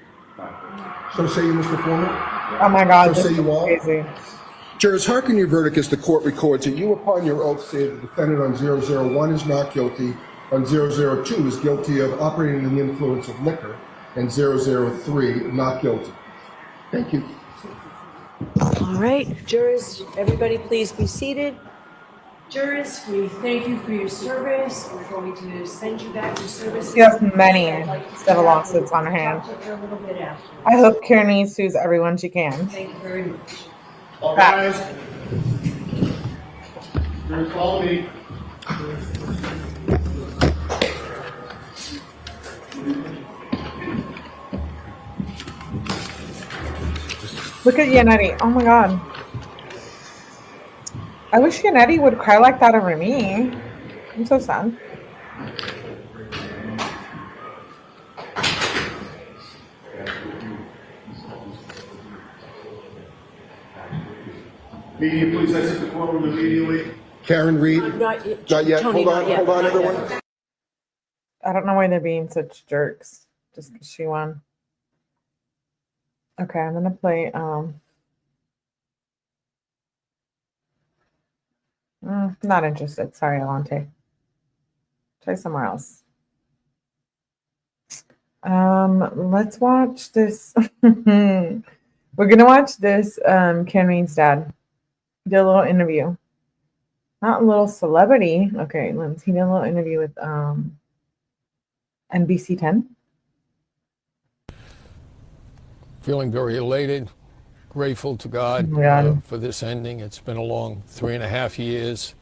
S8: So say you, Mr. Foreman?
S1: Oh my God,
S8: So
S1: this
S8: say
S1: is
S8: you all?
S1: crazy.
S8: Jurors, hearken your verdict as the court records that you upon your oath say the defendant on 001 is not guilty, on 002 is guilty of operating under the influence of liquor, and 003 not guilty. Thank you.
S9: All right, jurors, everybody please be seated. Jurors, we thank you for your service. We're going to send you back to service.
S1: You have many civil lawsuits on her hand. I hope Karen Reed sues everyone she can.
S9: Thank you very much.
S5: All rise. Jurors, follow me.
S1: Look at Yannetti. Oh my God. I wish Yannetti would cry like that over me. I'm so sad.
S5: Media, please exit the courtroom immediately.
S8: Karen Reed?
S9: Not yet.
S8: Not yet.
S9: Tony,
S8: Hold
S9: not yet.
S8: on,
S9: Not yet.
S8: everyone.
S1: I don't know why they're being such jerks just because she won. Okay, I'm gonna play not interested. Sorry, Alante. Try somewhere else. Let's watch this. We're gonna watch this Karen Reed's dad. He did a little interview. Not a little celebrity. Okay, he did a little interview with NBC 10.
S7: Feeling very elated, grateful to God for this ending. It's been a long 3.5 years,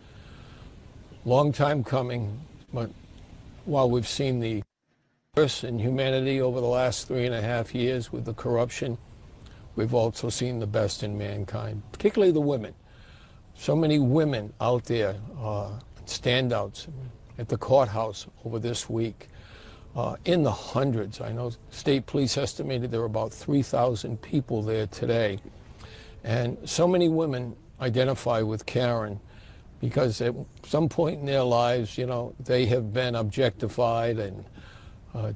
S7: long time coming, but while we've seen the in humanity over the last 3.5 years with the corruption, we've also seen the best in mankind, particularly the women. So many women out there, standouts at the courthouse over this week, in the hundreds. I know state police estimated there were about 3,000 people there today. And so many women identify with Karen because at some point in their lives, you know, they have been objectified and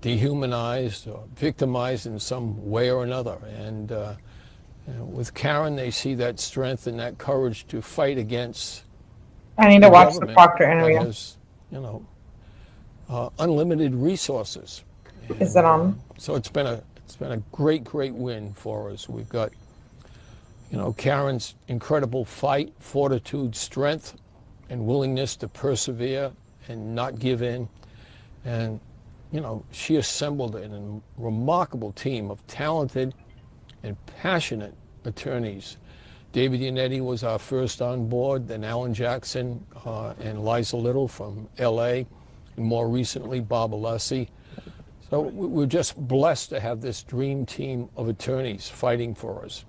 S7: dehumanized or victimized in some way or another. And with Karen, they see that strength and that courage to fight against.
S1: I need to watch the Proctor interview.
S7: Has, you know, unlimited resources. And,
S1: is it on?
S7: So it's been a great win for us. We've got, you know, Karen's incredible fight, fortitude, strength, and willingness to persevere and not give in. And you know, she assembled a remarkable team of talented and passionate attorneys. David Yannetti was our first on board, then Alan Jackson and Liza Little from LA, and more recently Bob Alessi. So we're just blessed to have this dream team of attorneys fighting for us.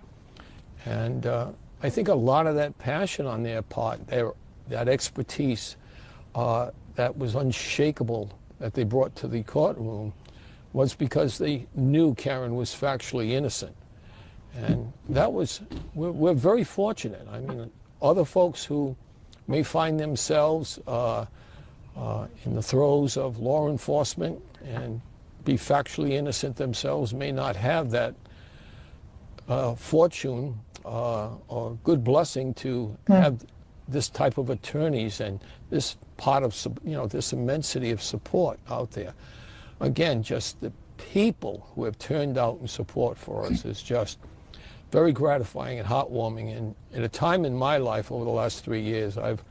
S7: And I think a lot of that passion on their part, that expertise that was unshakable that they brought to the courtroom was because they knew Karen was factually innocent. And that was, we're very fortunate. I mean, other folks who may find themselves in the throes of law enforcement and be factually innocent themselves may not have that fortune or good blessing to have this type of attorneys and this part of, you know, this immensity of support out there. Again, just the people who have turned out in support for us is just very gratifying and heartwarming. And at a time in my life over the last 3 years, I've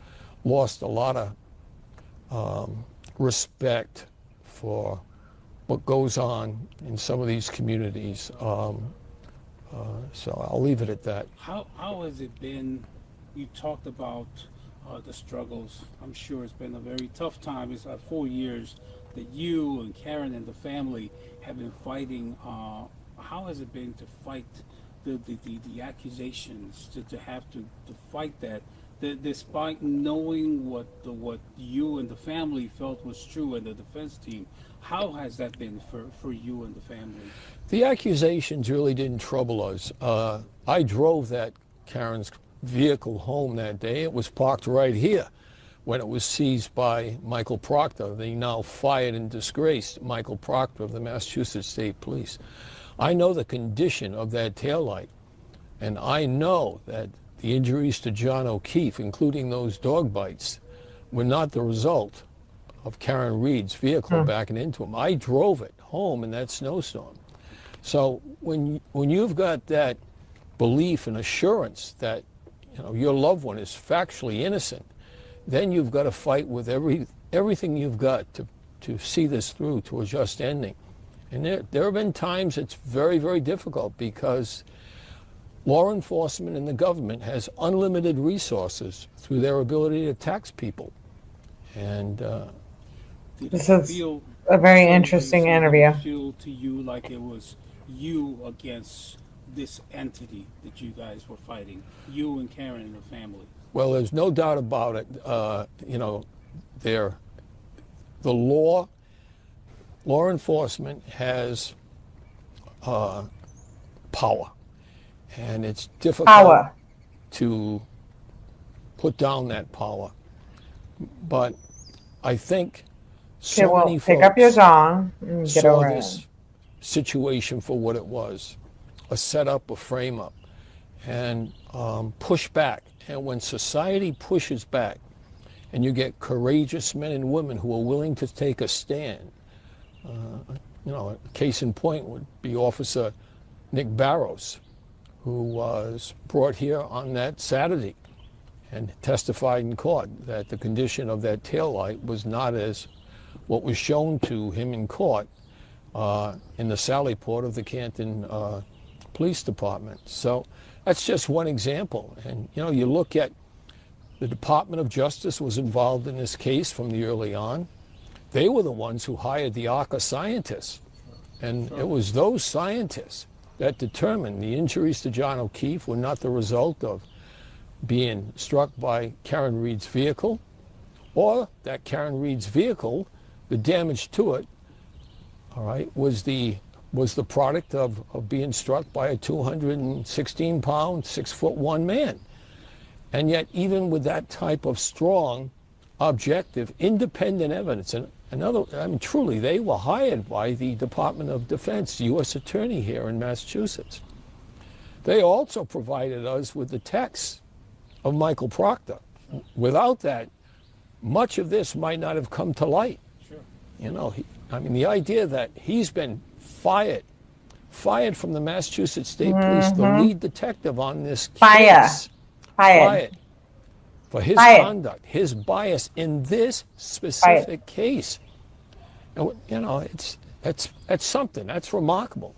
S7: lost a lot of respect for what goes on in some of these communities. So I'll leave it at that.
S10: How has it been? You talked about the struggles. I'm sure it's been a very tough time. It's 4 years that you and Karen and the family have been fighting. How has it been to fight the accusations, to have to fight that, despite knowing what you and the family felt was true and the defense team? How has that been for you and the family?
S7: The accusations really didn't trouble us. I drove that Karen's vehicle home that day. It was parked right here when it was seized by Michael Proctor, the now fired and disgraced Michael Proctor of the Massachusetts State Police. I know the condition of that taillight, and I know that the injuries to John O'Keefe, including those dog bites, were not the result of Karen Reed's vehicle backing into him. I drove it home in that snowstorm. So when you've got that belief and assurance that, you know, your loved one is factually innocent, then you've got to fight with everything you've got to see this through to a just ending. And there have been times it's very difficult because law enforcement and the government has unlimited resources through their ability to tax people. And
S1: this is a very interesting interview.
S10: Feel to you like it was you against this entity that you guys were fighting, you and Karen and the family?
S7: Well, there's no doubt about it. You know, the law enforcement has power, and it's difficult to put down that power. But I think many
S1: pick up your jaw and get
S7: saw
S1: over
S7: this situation for what it was, a setup, a frame-up, and push back. And when society pushes back, and you get courageous men and women who are willing to take a stand, you know, a case in point would be Officer Nick Barrows, who was brought here on that Saturday and testified in court that the condition of that taillight was not as what was shown to him in court in the Sally Port of the Canton Police Department. So that's just one example. And, you know, you look at the Department of Justice was involved in this case from the early on. they were the ones who hired the ARCA scientists. And it was those scientists that determined the injuries to John O'Keefe were not the result of being struck by Karen Reed's vehicle, or that Karen Reed's vehicle, the damage to it, all right, was the product of being struck by a 216-pound, 6'1" man. And yet, even with that type of strong, objective, independent evidence, and truly, they were hired by the Department of Defense, U.S. Attorney here in Massachusetts. They also provided us with the text of Michael Proctor. Without that, much of this might not have come to light.
S10: Sure.
S7: You know, the idea that he's been fired from the Massachusetts State Police, the lead detective on this case. Fired. For his conduct, his bias in this specific case. And, you know, that's something. That's remarkable.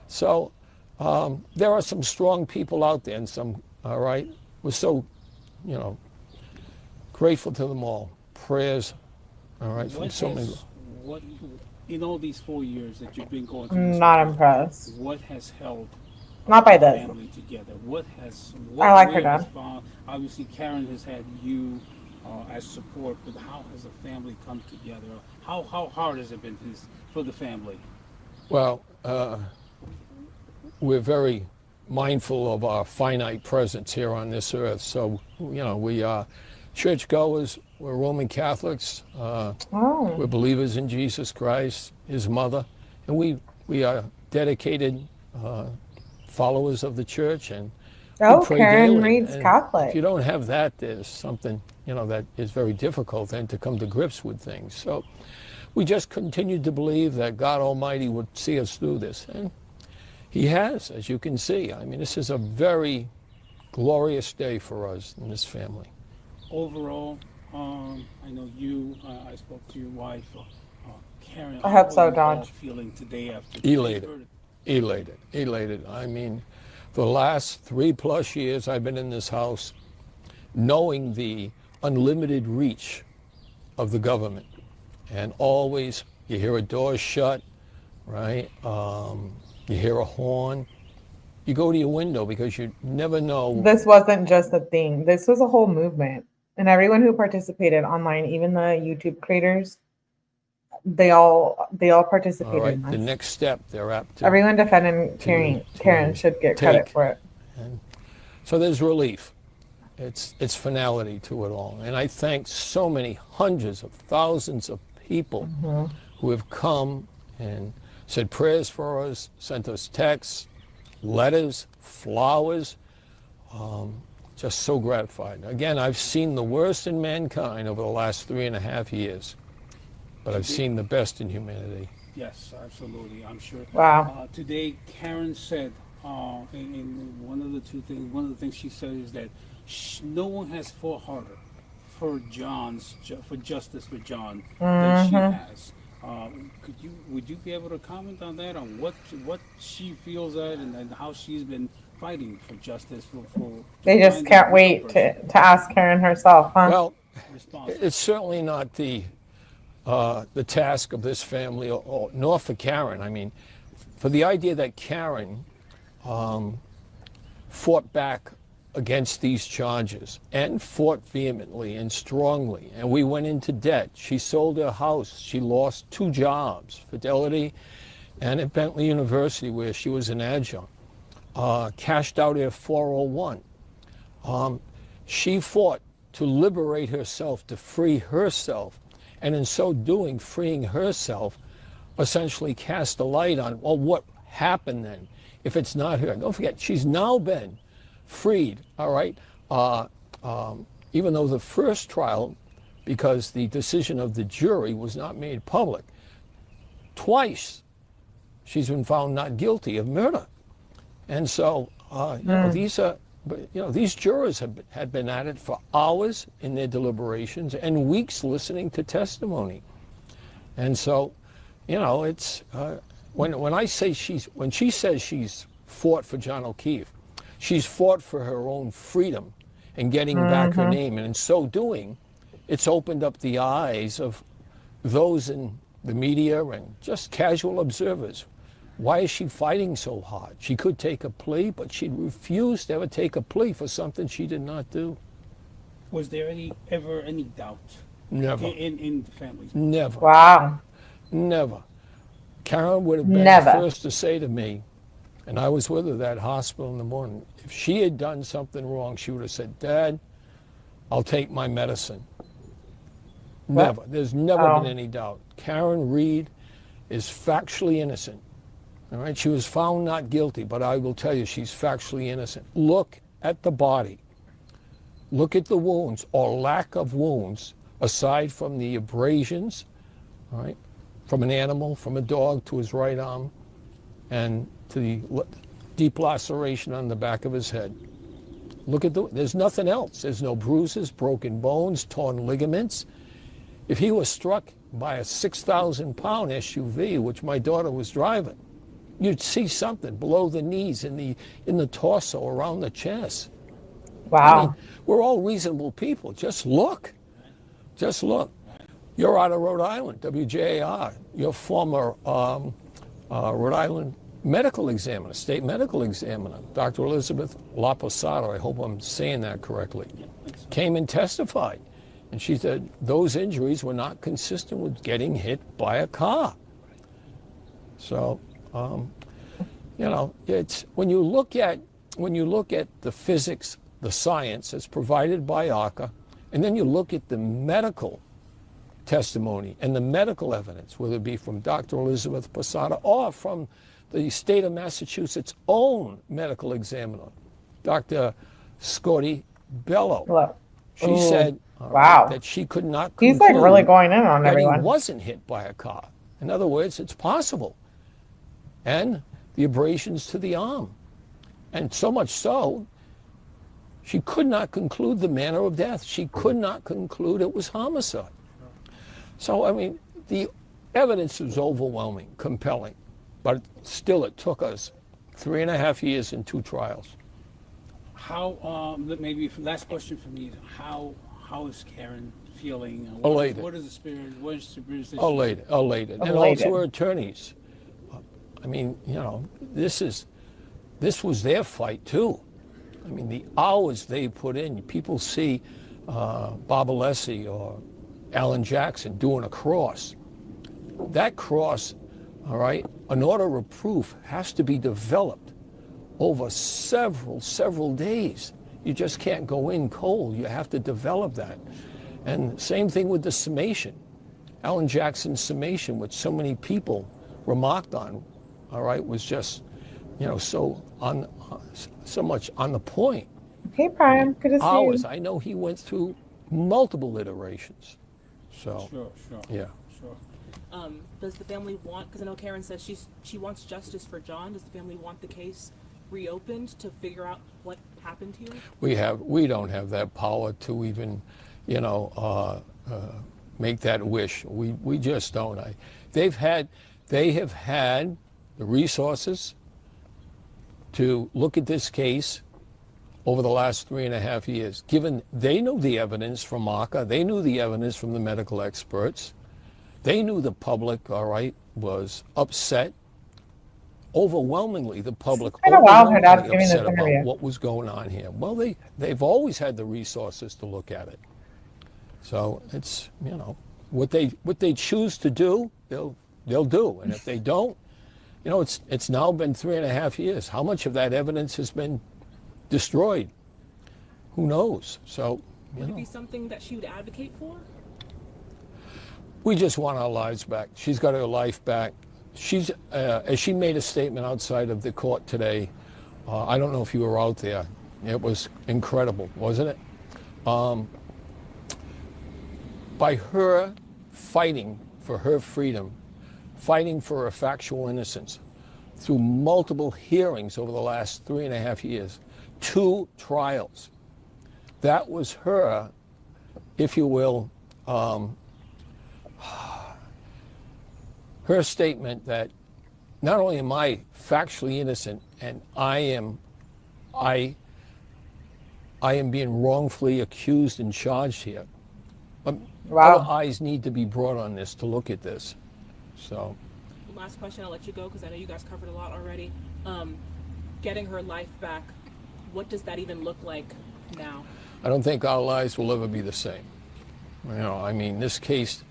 S7: So there are some strong people out there, and some, all right, we're so, you know, grateful to them all. Prayers, all right, from so many.
S10: What, in all these 4 years that you've been going through this,
S1: not impressed.
S10: What has held
S1: not by
S10: the
S1: this
S10: family together? What
S1: I like her done.
S10: Obviously, Karen has had you as support, but how has the family come together? How hard has it been for the family?
S7: Well, we're very mindful of our finite presence here on this earth. So, you know, we are churchgoers, we're Roman Catholics, we're believers in Jesus Christ, his mother, and we are dedicated followers of the church, and we pray
S1: Karen
S7: daily.
S1: Reed's
S7: And
S1: Catholic.
S7: if you don't have that, there's something, you know, that is very difficult then to come to grips with things. So we just continued to believe that God Almighty would see us through this, and he has, as you can see. I mean, this is a very glorious day for us in this family.
S10: Overall, I know I spoke to your wife, Karen.
S1: I hope so,
S10: Don.
S1: Don.
S10: Feeling today after
S7: Elated. I mean, for the last 3+ years I've been in this house, knowing the unlimited reach of the government, and always you hear a door shut, right? You hear a horn. You go to your window because you never know.
S1: This wasn't just a thing. This was a whole movement. And everyone who participated online, even the YouTube creators, they all participated
S7: All right,
S1: in this.
S7: the next step they're apt to.
S1: Everyone defending Karen should get credit for it.
S7: And so there's relief. It's finality to it all. And I thank so many hundreds of thousands of people who have come and said prayers for us, sent us texts, letters, flowers. Just so gratified. Again, I've seen the worst in mankind over the last 3.5 years, but I've seen the best in humanity.
S10: Yes, absolutely. I'm sure.
S1: Wow.
S10: Today, Karen said, in one of the things she said is that no one has fought harder for justice for John than she has. Would you be able to comment on that, on what she feels at and how she's been fighting for justice for
S1: They just can't wait to ask Karen herself, huh?
S7: Well, it's certainly not the task of this family, nor for Karen. I mean, for the idea that Karen fought back against these charges and fought vehemently and strongly, and we went into debt. She sold her house. She lost 2 jobs, Fidelity and at Bentley University, where she was an adjunct. Cashed out her 401. She fought to liberate herself, to free herself, and in so doing, freeing herself, essentially cast a light on, well, what happened then if it's not her? Don't forget, she's now been freed, all right? Even though the first trial, because the decision of the jury was not made public, twice she's been found not guilty of murder. And so, you know, these jurors had been at it for hours in their deliberations and weeks listening to testimony. And so, you know, it's when she says she's fought for John O'Keefe, she's fought for her own freedom and getting back her name. And in so doing, it's opened up the eyes of those in the media and just casual observers, why is she fighting so hard? She could take a plea, but she refused to ever take a plea for something she did not do.
S10: Was there ever any doubt?
S7: Never.
S10: In the family?
S7: Never.
S1: Wow.
S7: Never. Karen would have been
S1: Never.
S7: the first to say to me, and I was with her at that hospital in the morning, if she had done something wrong, she would have said, Dad, I'll take my medicine. Never. There's never been any doubt. Karen Reed is factually innocent. All right? She was found not guilty, but I will tell you she's factually innocent. Look at the body. Look at the wounds or lack of wounds, aside from the abrasions, all right, from an animal, from a dog to his right arm, and to the deep laceration on the back of his head. Look at there's nothing else. There's no bruises, broken bones, torn ligaments. If he was struck by a 6,000-pound SUV, which my daughter was driving, you'd see something below the knees, in the torso, around the chest.
S1: Wow.
S7: I mean, we're all reasonable people. Just look. Just look. You're out of Rhode Island, WJAR. You're former Rhode Island medical examiner, state medical examiner, Dr. Elizabeth Laposado, I hope I'm saying that correctly, came and testified. And she said those injuries were not consistent with getting hit by a car. So, you know, it's when you look at the physics, the science that's provided by ACA, and then you look at the medical testimony and the medical evidence, whether it be from Dr. Elizabeth Posada or from the state of Massachusetts' own medical examiner, Dr. Scotty Bello.
S1: Hello.
S7: She said
S1: wow.
S7: that she could not
S1: He's like really going in on
S7: that
S1: everyone.
S7: he wasn't hit by a car. In other words, it's possible. And the abrasions to the arm. And so much so, she could not conclude the manner of death. She could not conclude it was homicide. So, I mean, the evidence is overwhelming, compelling. But still, it took us 3.5 years and 2 trials.
S10: How, maybe last question for me, how is Karen feeling?
S7: Elated.
S10: What is the spirit, what is the spirit?
S7: Elated. And also her attorneys. I mean, you know, this was their fight too. I mean, the hours they put in, people see Bob Alessi or Alan Jackson doing a cross. That cross, all right, an order of proof has to be developed over several days. You just can't go in cold. You have to develop that. And same thing with the summation. Alan Jackson's summation, which so many people remarked on, all right, was just, you know, so much on the point.
S1: Hey, Prime. Good to see
S7: Hours.
S1: you.
S7: I know he went through multiple iterations. So,
S10: Sure.
S7: yeah.
S10: Sure.
S11: Does the family want, because I know Karen says she wants justice for John, does the family want the case reopened to figure out what happened here?
S7: We don't have that power to even, you know, make that wish. We just don't. They have had the resources to look at this case over the last 3.5 years. Given they knew the evidence from ACA, they knew the evidence from the medical experts, they knew the public, all right, was upset. Overwhelmingly, the public overwhelmingly upset about what was going on here. Well, they've always had the resources to look at it. So it's, you know, what they choose to do, they'll do. And if they don't, you know, it's now been 3.5 years. How much of that evidence has been destroyed? Who knows? So,
S11: would it be something that she would advocate for?
S7: We just want our lives back. She's got her life back. She's, as she made a statement outside of the court today, I don't know if you were out there. It was incredible, wasn't it? By her fighting for her freedom, fighting for her factual innocence, through multiple hearings over the last 3.5 years, 2 trials, that was her, if you will, her statement that not only am I factually innocent and I am being wrongfully accused and charged here, but other eyes need to be brought on this to look at this. So.
S11: Last question, I'll let you go because I know you guys covered a lot already. Getting her life back, what does that even look like now?
S7: I don't think our lives will ever be the same. You know, I mean, this case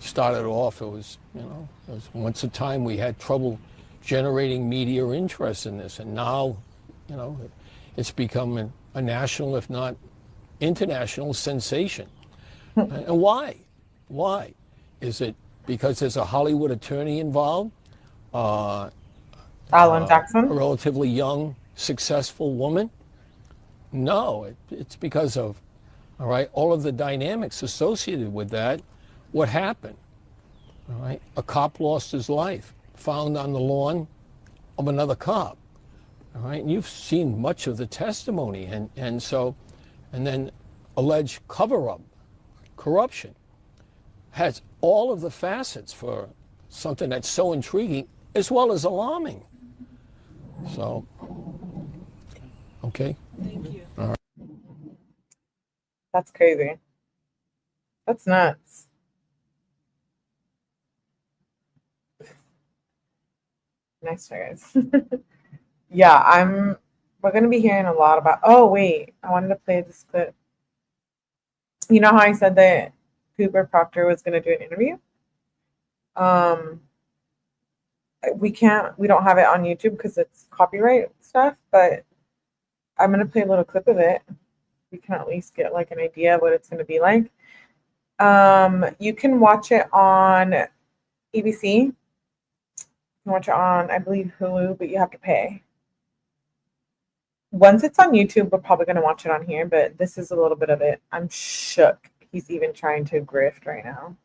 S7: started off, it was once a time we had trouble generating media interest in this, and now, you know, it's become a national, if not international, sensation. And why? Why? Is it because there's a Hollywood attorney involved?
S1: Alan Jackson?
S7: A relatively young, successful woman? No, it's because of, all right, all of the dynamics associated with that. What happened? All right, a cop lost his life, found on the lawn of another cop. All right, and you've seen much of the testimony, and then alleged cover-up, corruption, has all of the facets for something that's so intriguing as well as alarming. So, okay.
S11: Thank you.
S7: All right.
S1: That's crazy. That's nuts. Nice try, guys. Yeah, we're going to be hearing a lot about, oh, wait, I wanted to play this clip. You know how I said that Cooper Proctor was going to do an interview? We don't have it on YouTube because it's copyright stuff, but I'm going to play a little clip of it. We can at least get like an idea of what it's going to be like. You can watch it on ABC. You can watch it on, I believe, Hulu, but you have to pay. Once it's on YouTube, we're probably going to watch it on here, but this is a little bit of it. I'm shook. He's even trying to grift right now.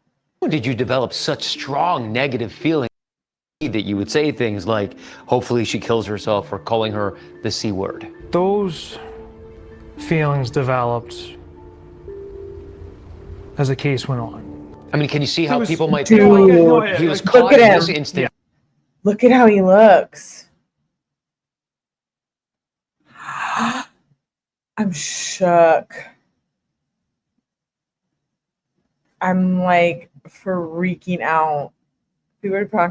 S12: Did you develop such strong negative feelings that you would say things like, hopefully she kills herself, or calling her the C word?
S13: Those feelings developed as the case went on.
S12: I mean, can you see how people might
S1: think
S12: he was caught in this instant?
S13: Yeah.
S1: Look at how he looks. I'm shook. I'm like freaking out.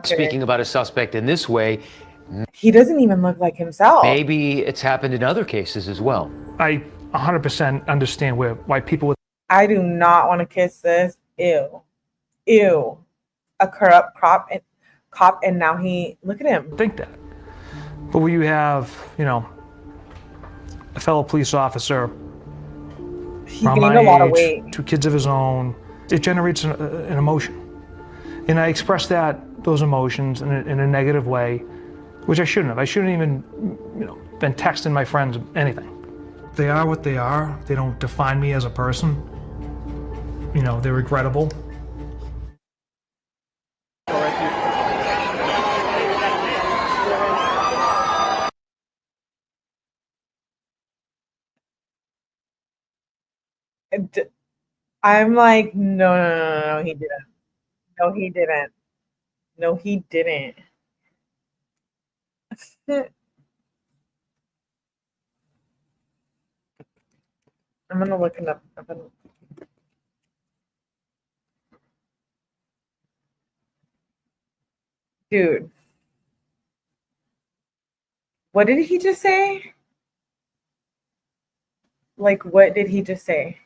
S12: Speaking about a suspect in this way,
S1: he doesn't even look like himself.
S12: Maybe it's happened in other cases as well.
S13: I 100% understand why people would.
S1: I do not want to kiss this. Ew. Ew. A corrupt cop, and now look at him.
S13: Think that. But when you have, a fellow police officer,
S1: he gained a lot of weight.
S13: 2 kids of his own, it generates an emotion. And I express those emotions in a negative way, which I shouldn't have. I shouldn't even, been texting my friends anything. They are what they are. They don't define me as a person. They're regrettable.
S1: I'm like, no, he didn't. No, he didn't. No, he didn't. I'm gonna look it up. Dude, what did he just say? Like, what did he just say?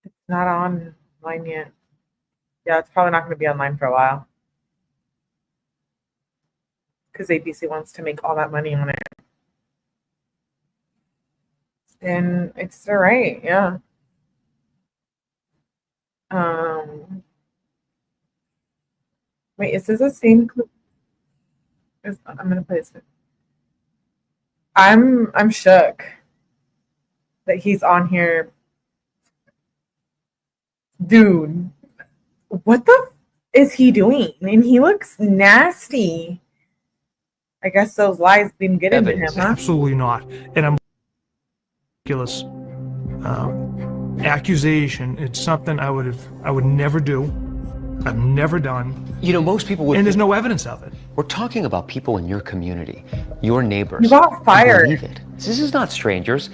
S1: It's not online yet. Yeah, it's probably not going to be online for a while. Because ABC wants to make all that money on it. And it's their right, yeah. Wait, is this the same clip? I'm gonna play this. I'm shook that he's on here. Dude, what the is he doing? And he looks nasty. I guess those lies been getting to him, huh?
S13: Absolutely not. And I'm ridiculous accusation. It's something I would never do. I've never done.
S12: You know, most people would.
S13: And there's no evidence of it.
S12: We're talking about people in your community, your neighbors.
S1: You got fired.
S12: Believe it. This is not strangers.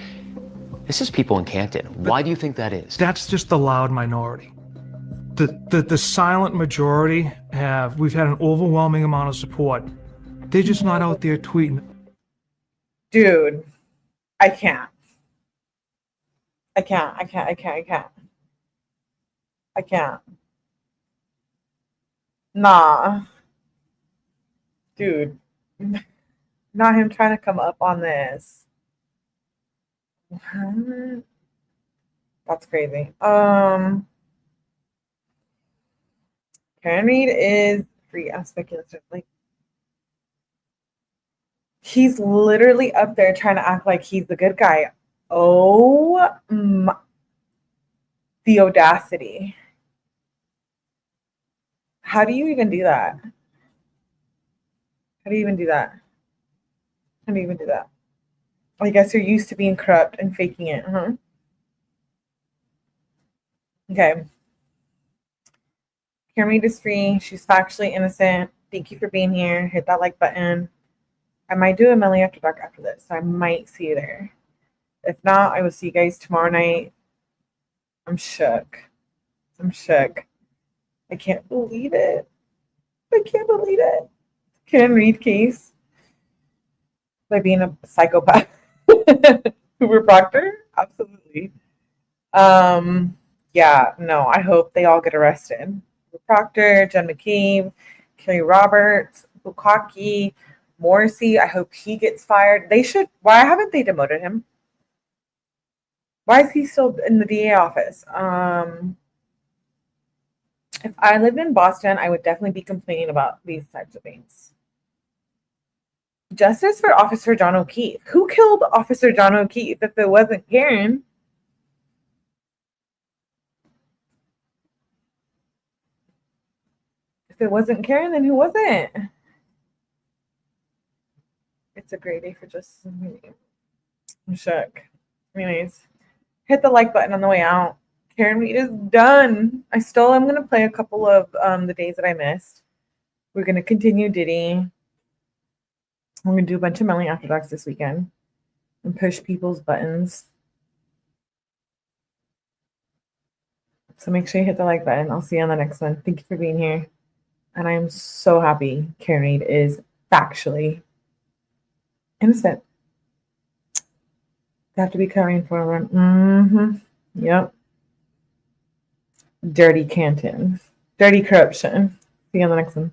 S12: This is people in Canton. Why do you think that is?
S13: That's just the loud minority. The silent majority we've had an overwhelming amount of support. They're just not out there tweeting.
S1: Dude, I can't. I can't. Nah. Dude. Not him trying to come up on this. What? That's crazy. Karen Reed is free as speculative. Like, he's literally up there trying to act like he's the good guy. Oh, the audacity. How do you even do that? How do you even do that? How do you even do that? I guess you're used to being corrupt and faking it. Uh-huh. Okay. Karen Reed is free. She's factually innocent. Thank you for being here. Hit that like button. I might do a Melly After Dark after this, so I might see you there. If not, I will see you guys tomorrow night. I'm shook. I can't believe it. Karen Reed case by being a psychopath. Hoover Proctor? Absolutely. Yeah, no, I hope they all get arrested. Hoover Proctor, 𝐁𝐞𝐫, Kelly Roberts, 𝐭𝐞𝐥𝐿, Morrissey, I hope he gets fired. They should. Why haven't they demoted him? Why is he still in the DA office? If I lived in Boston, I would definitely be complaining about these types of things. Justice for Officer John O'Keefe. Who killed Officer John O'Keefe if it wasn't Karen? If it wasn't Karen, then who was it? It's a great day for justice. I'm shook. Anyways, hit the like button on the way out. Karen Reed is done. I still am going to play a couple of the days that I missed. We're going to continue Diddy. I'm going to do a bunch of Melly After Darks this weekend and push people's buttons. So make sure you hit the like button. I'll see you on the next one. Thank you for being here. And I am so happy Karen Reed is factually innocent. They have to be covering for one. Yep. Dirty Canton. Dirty corruption. See you on the next one.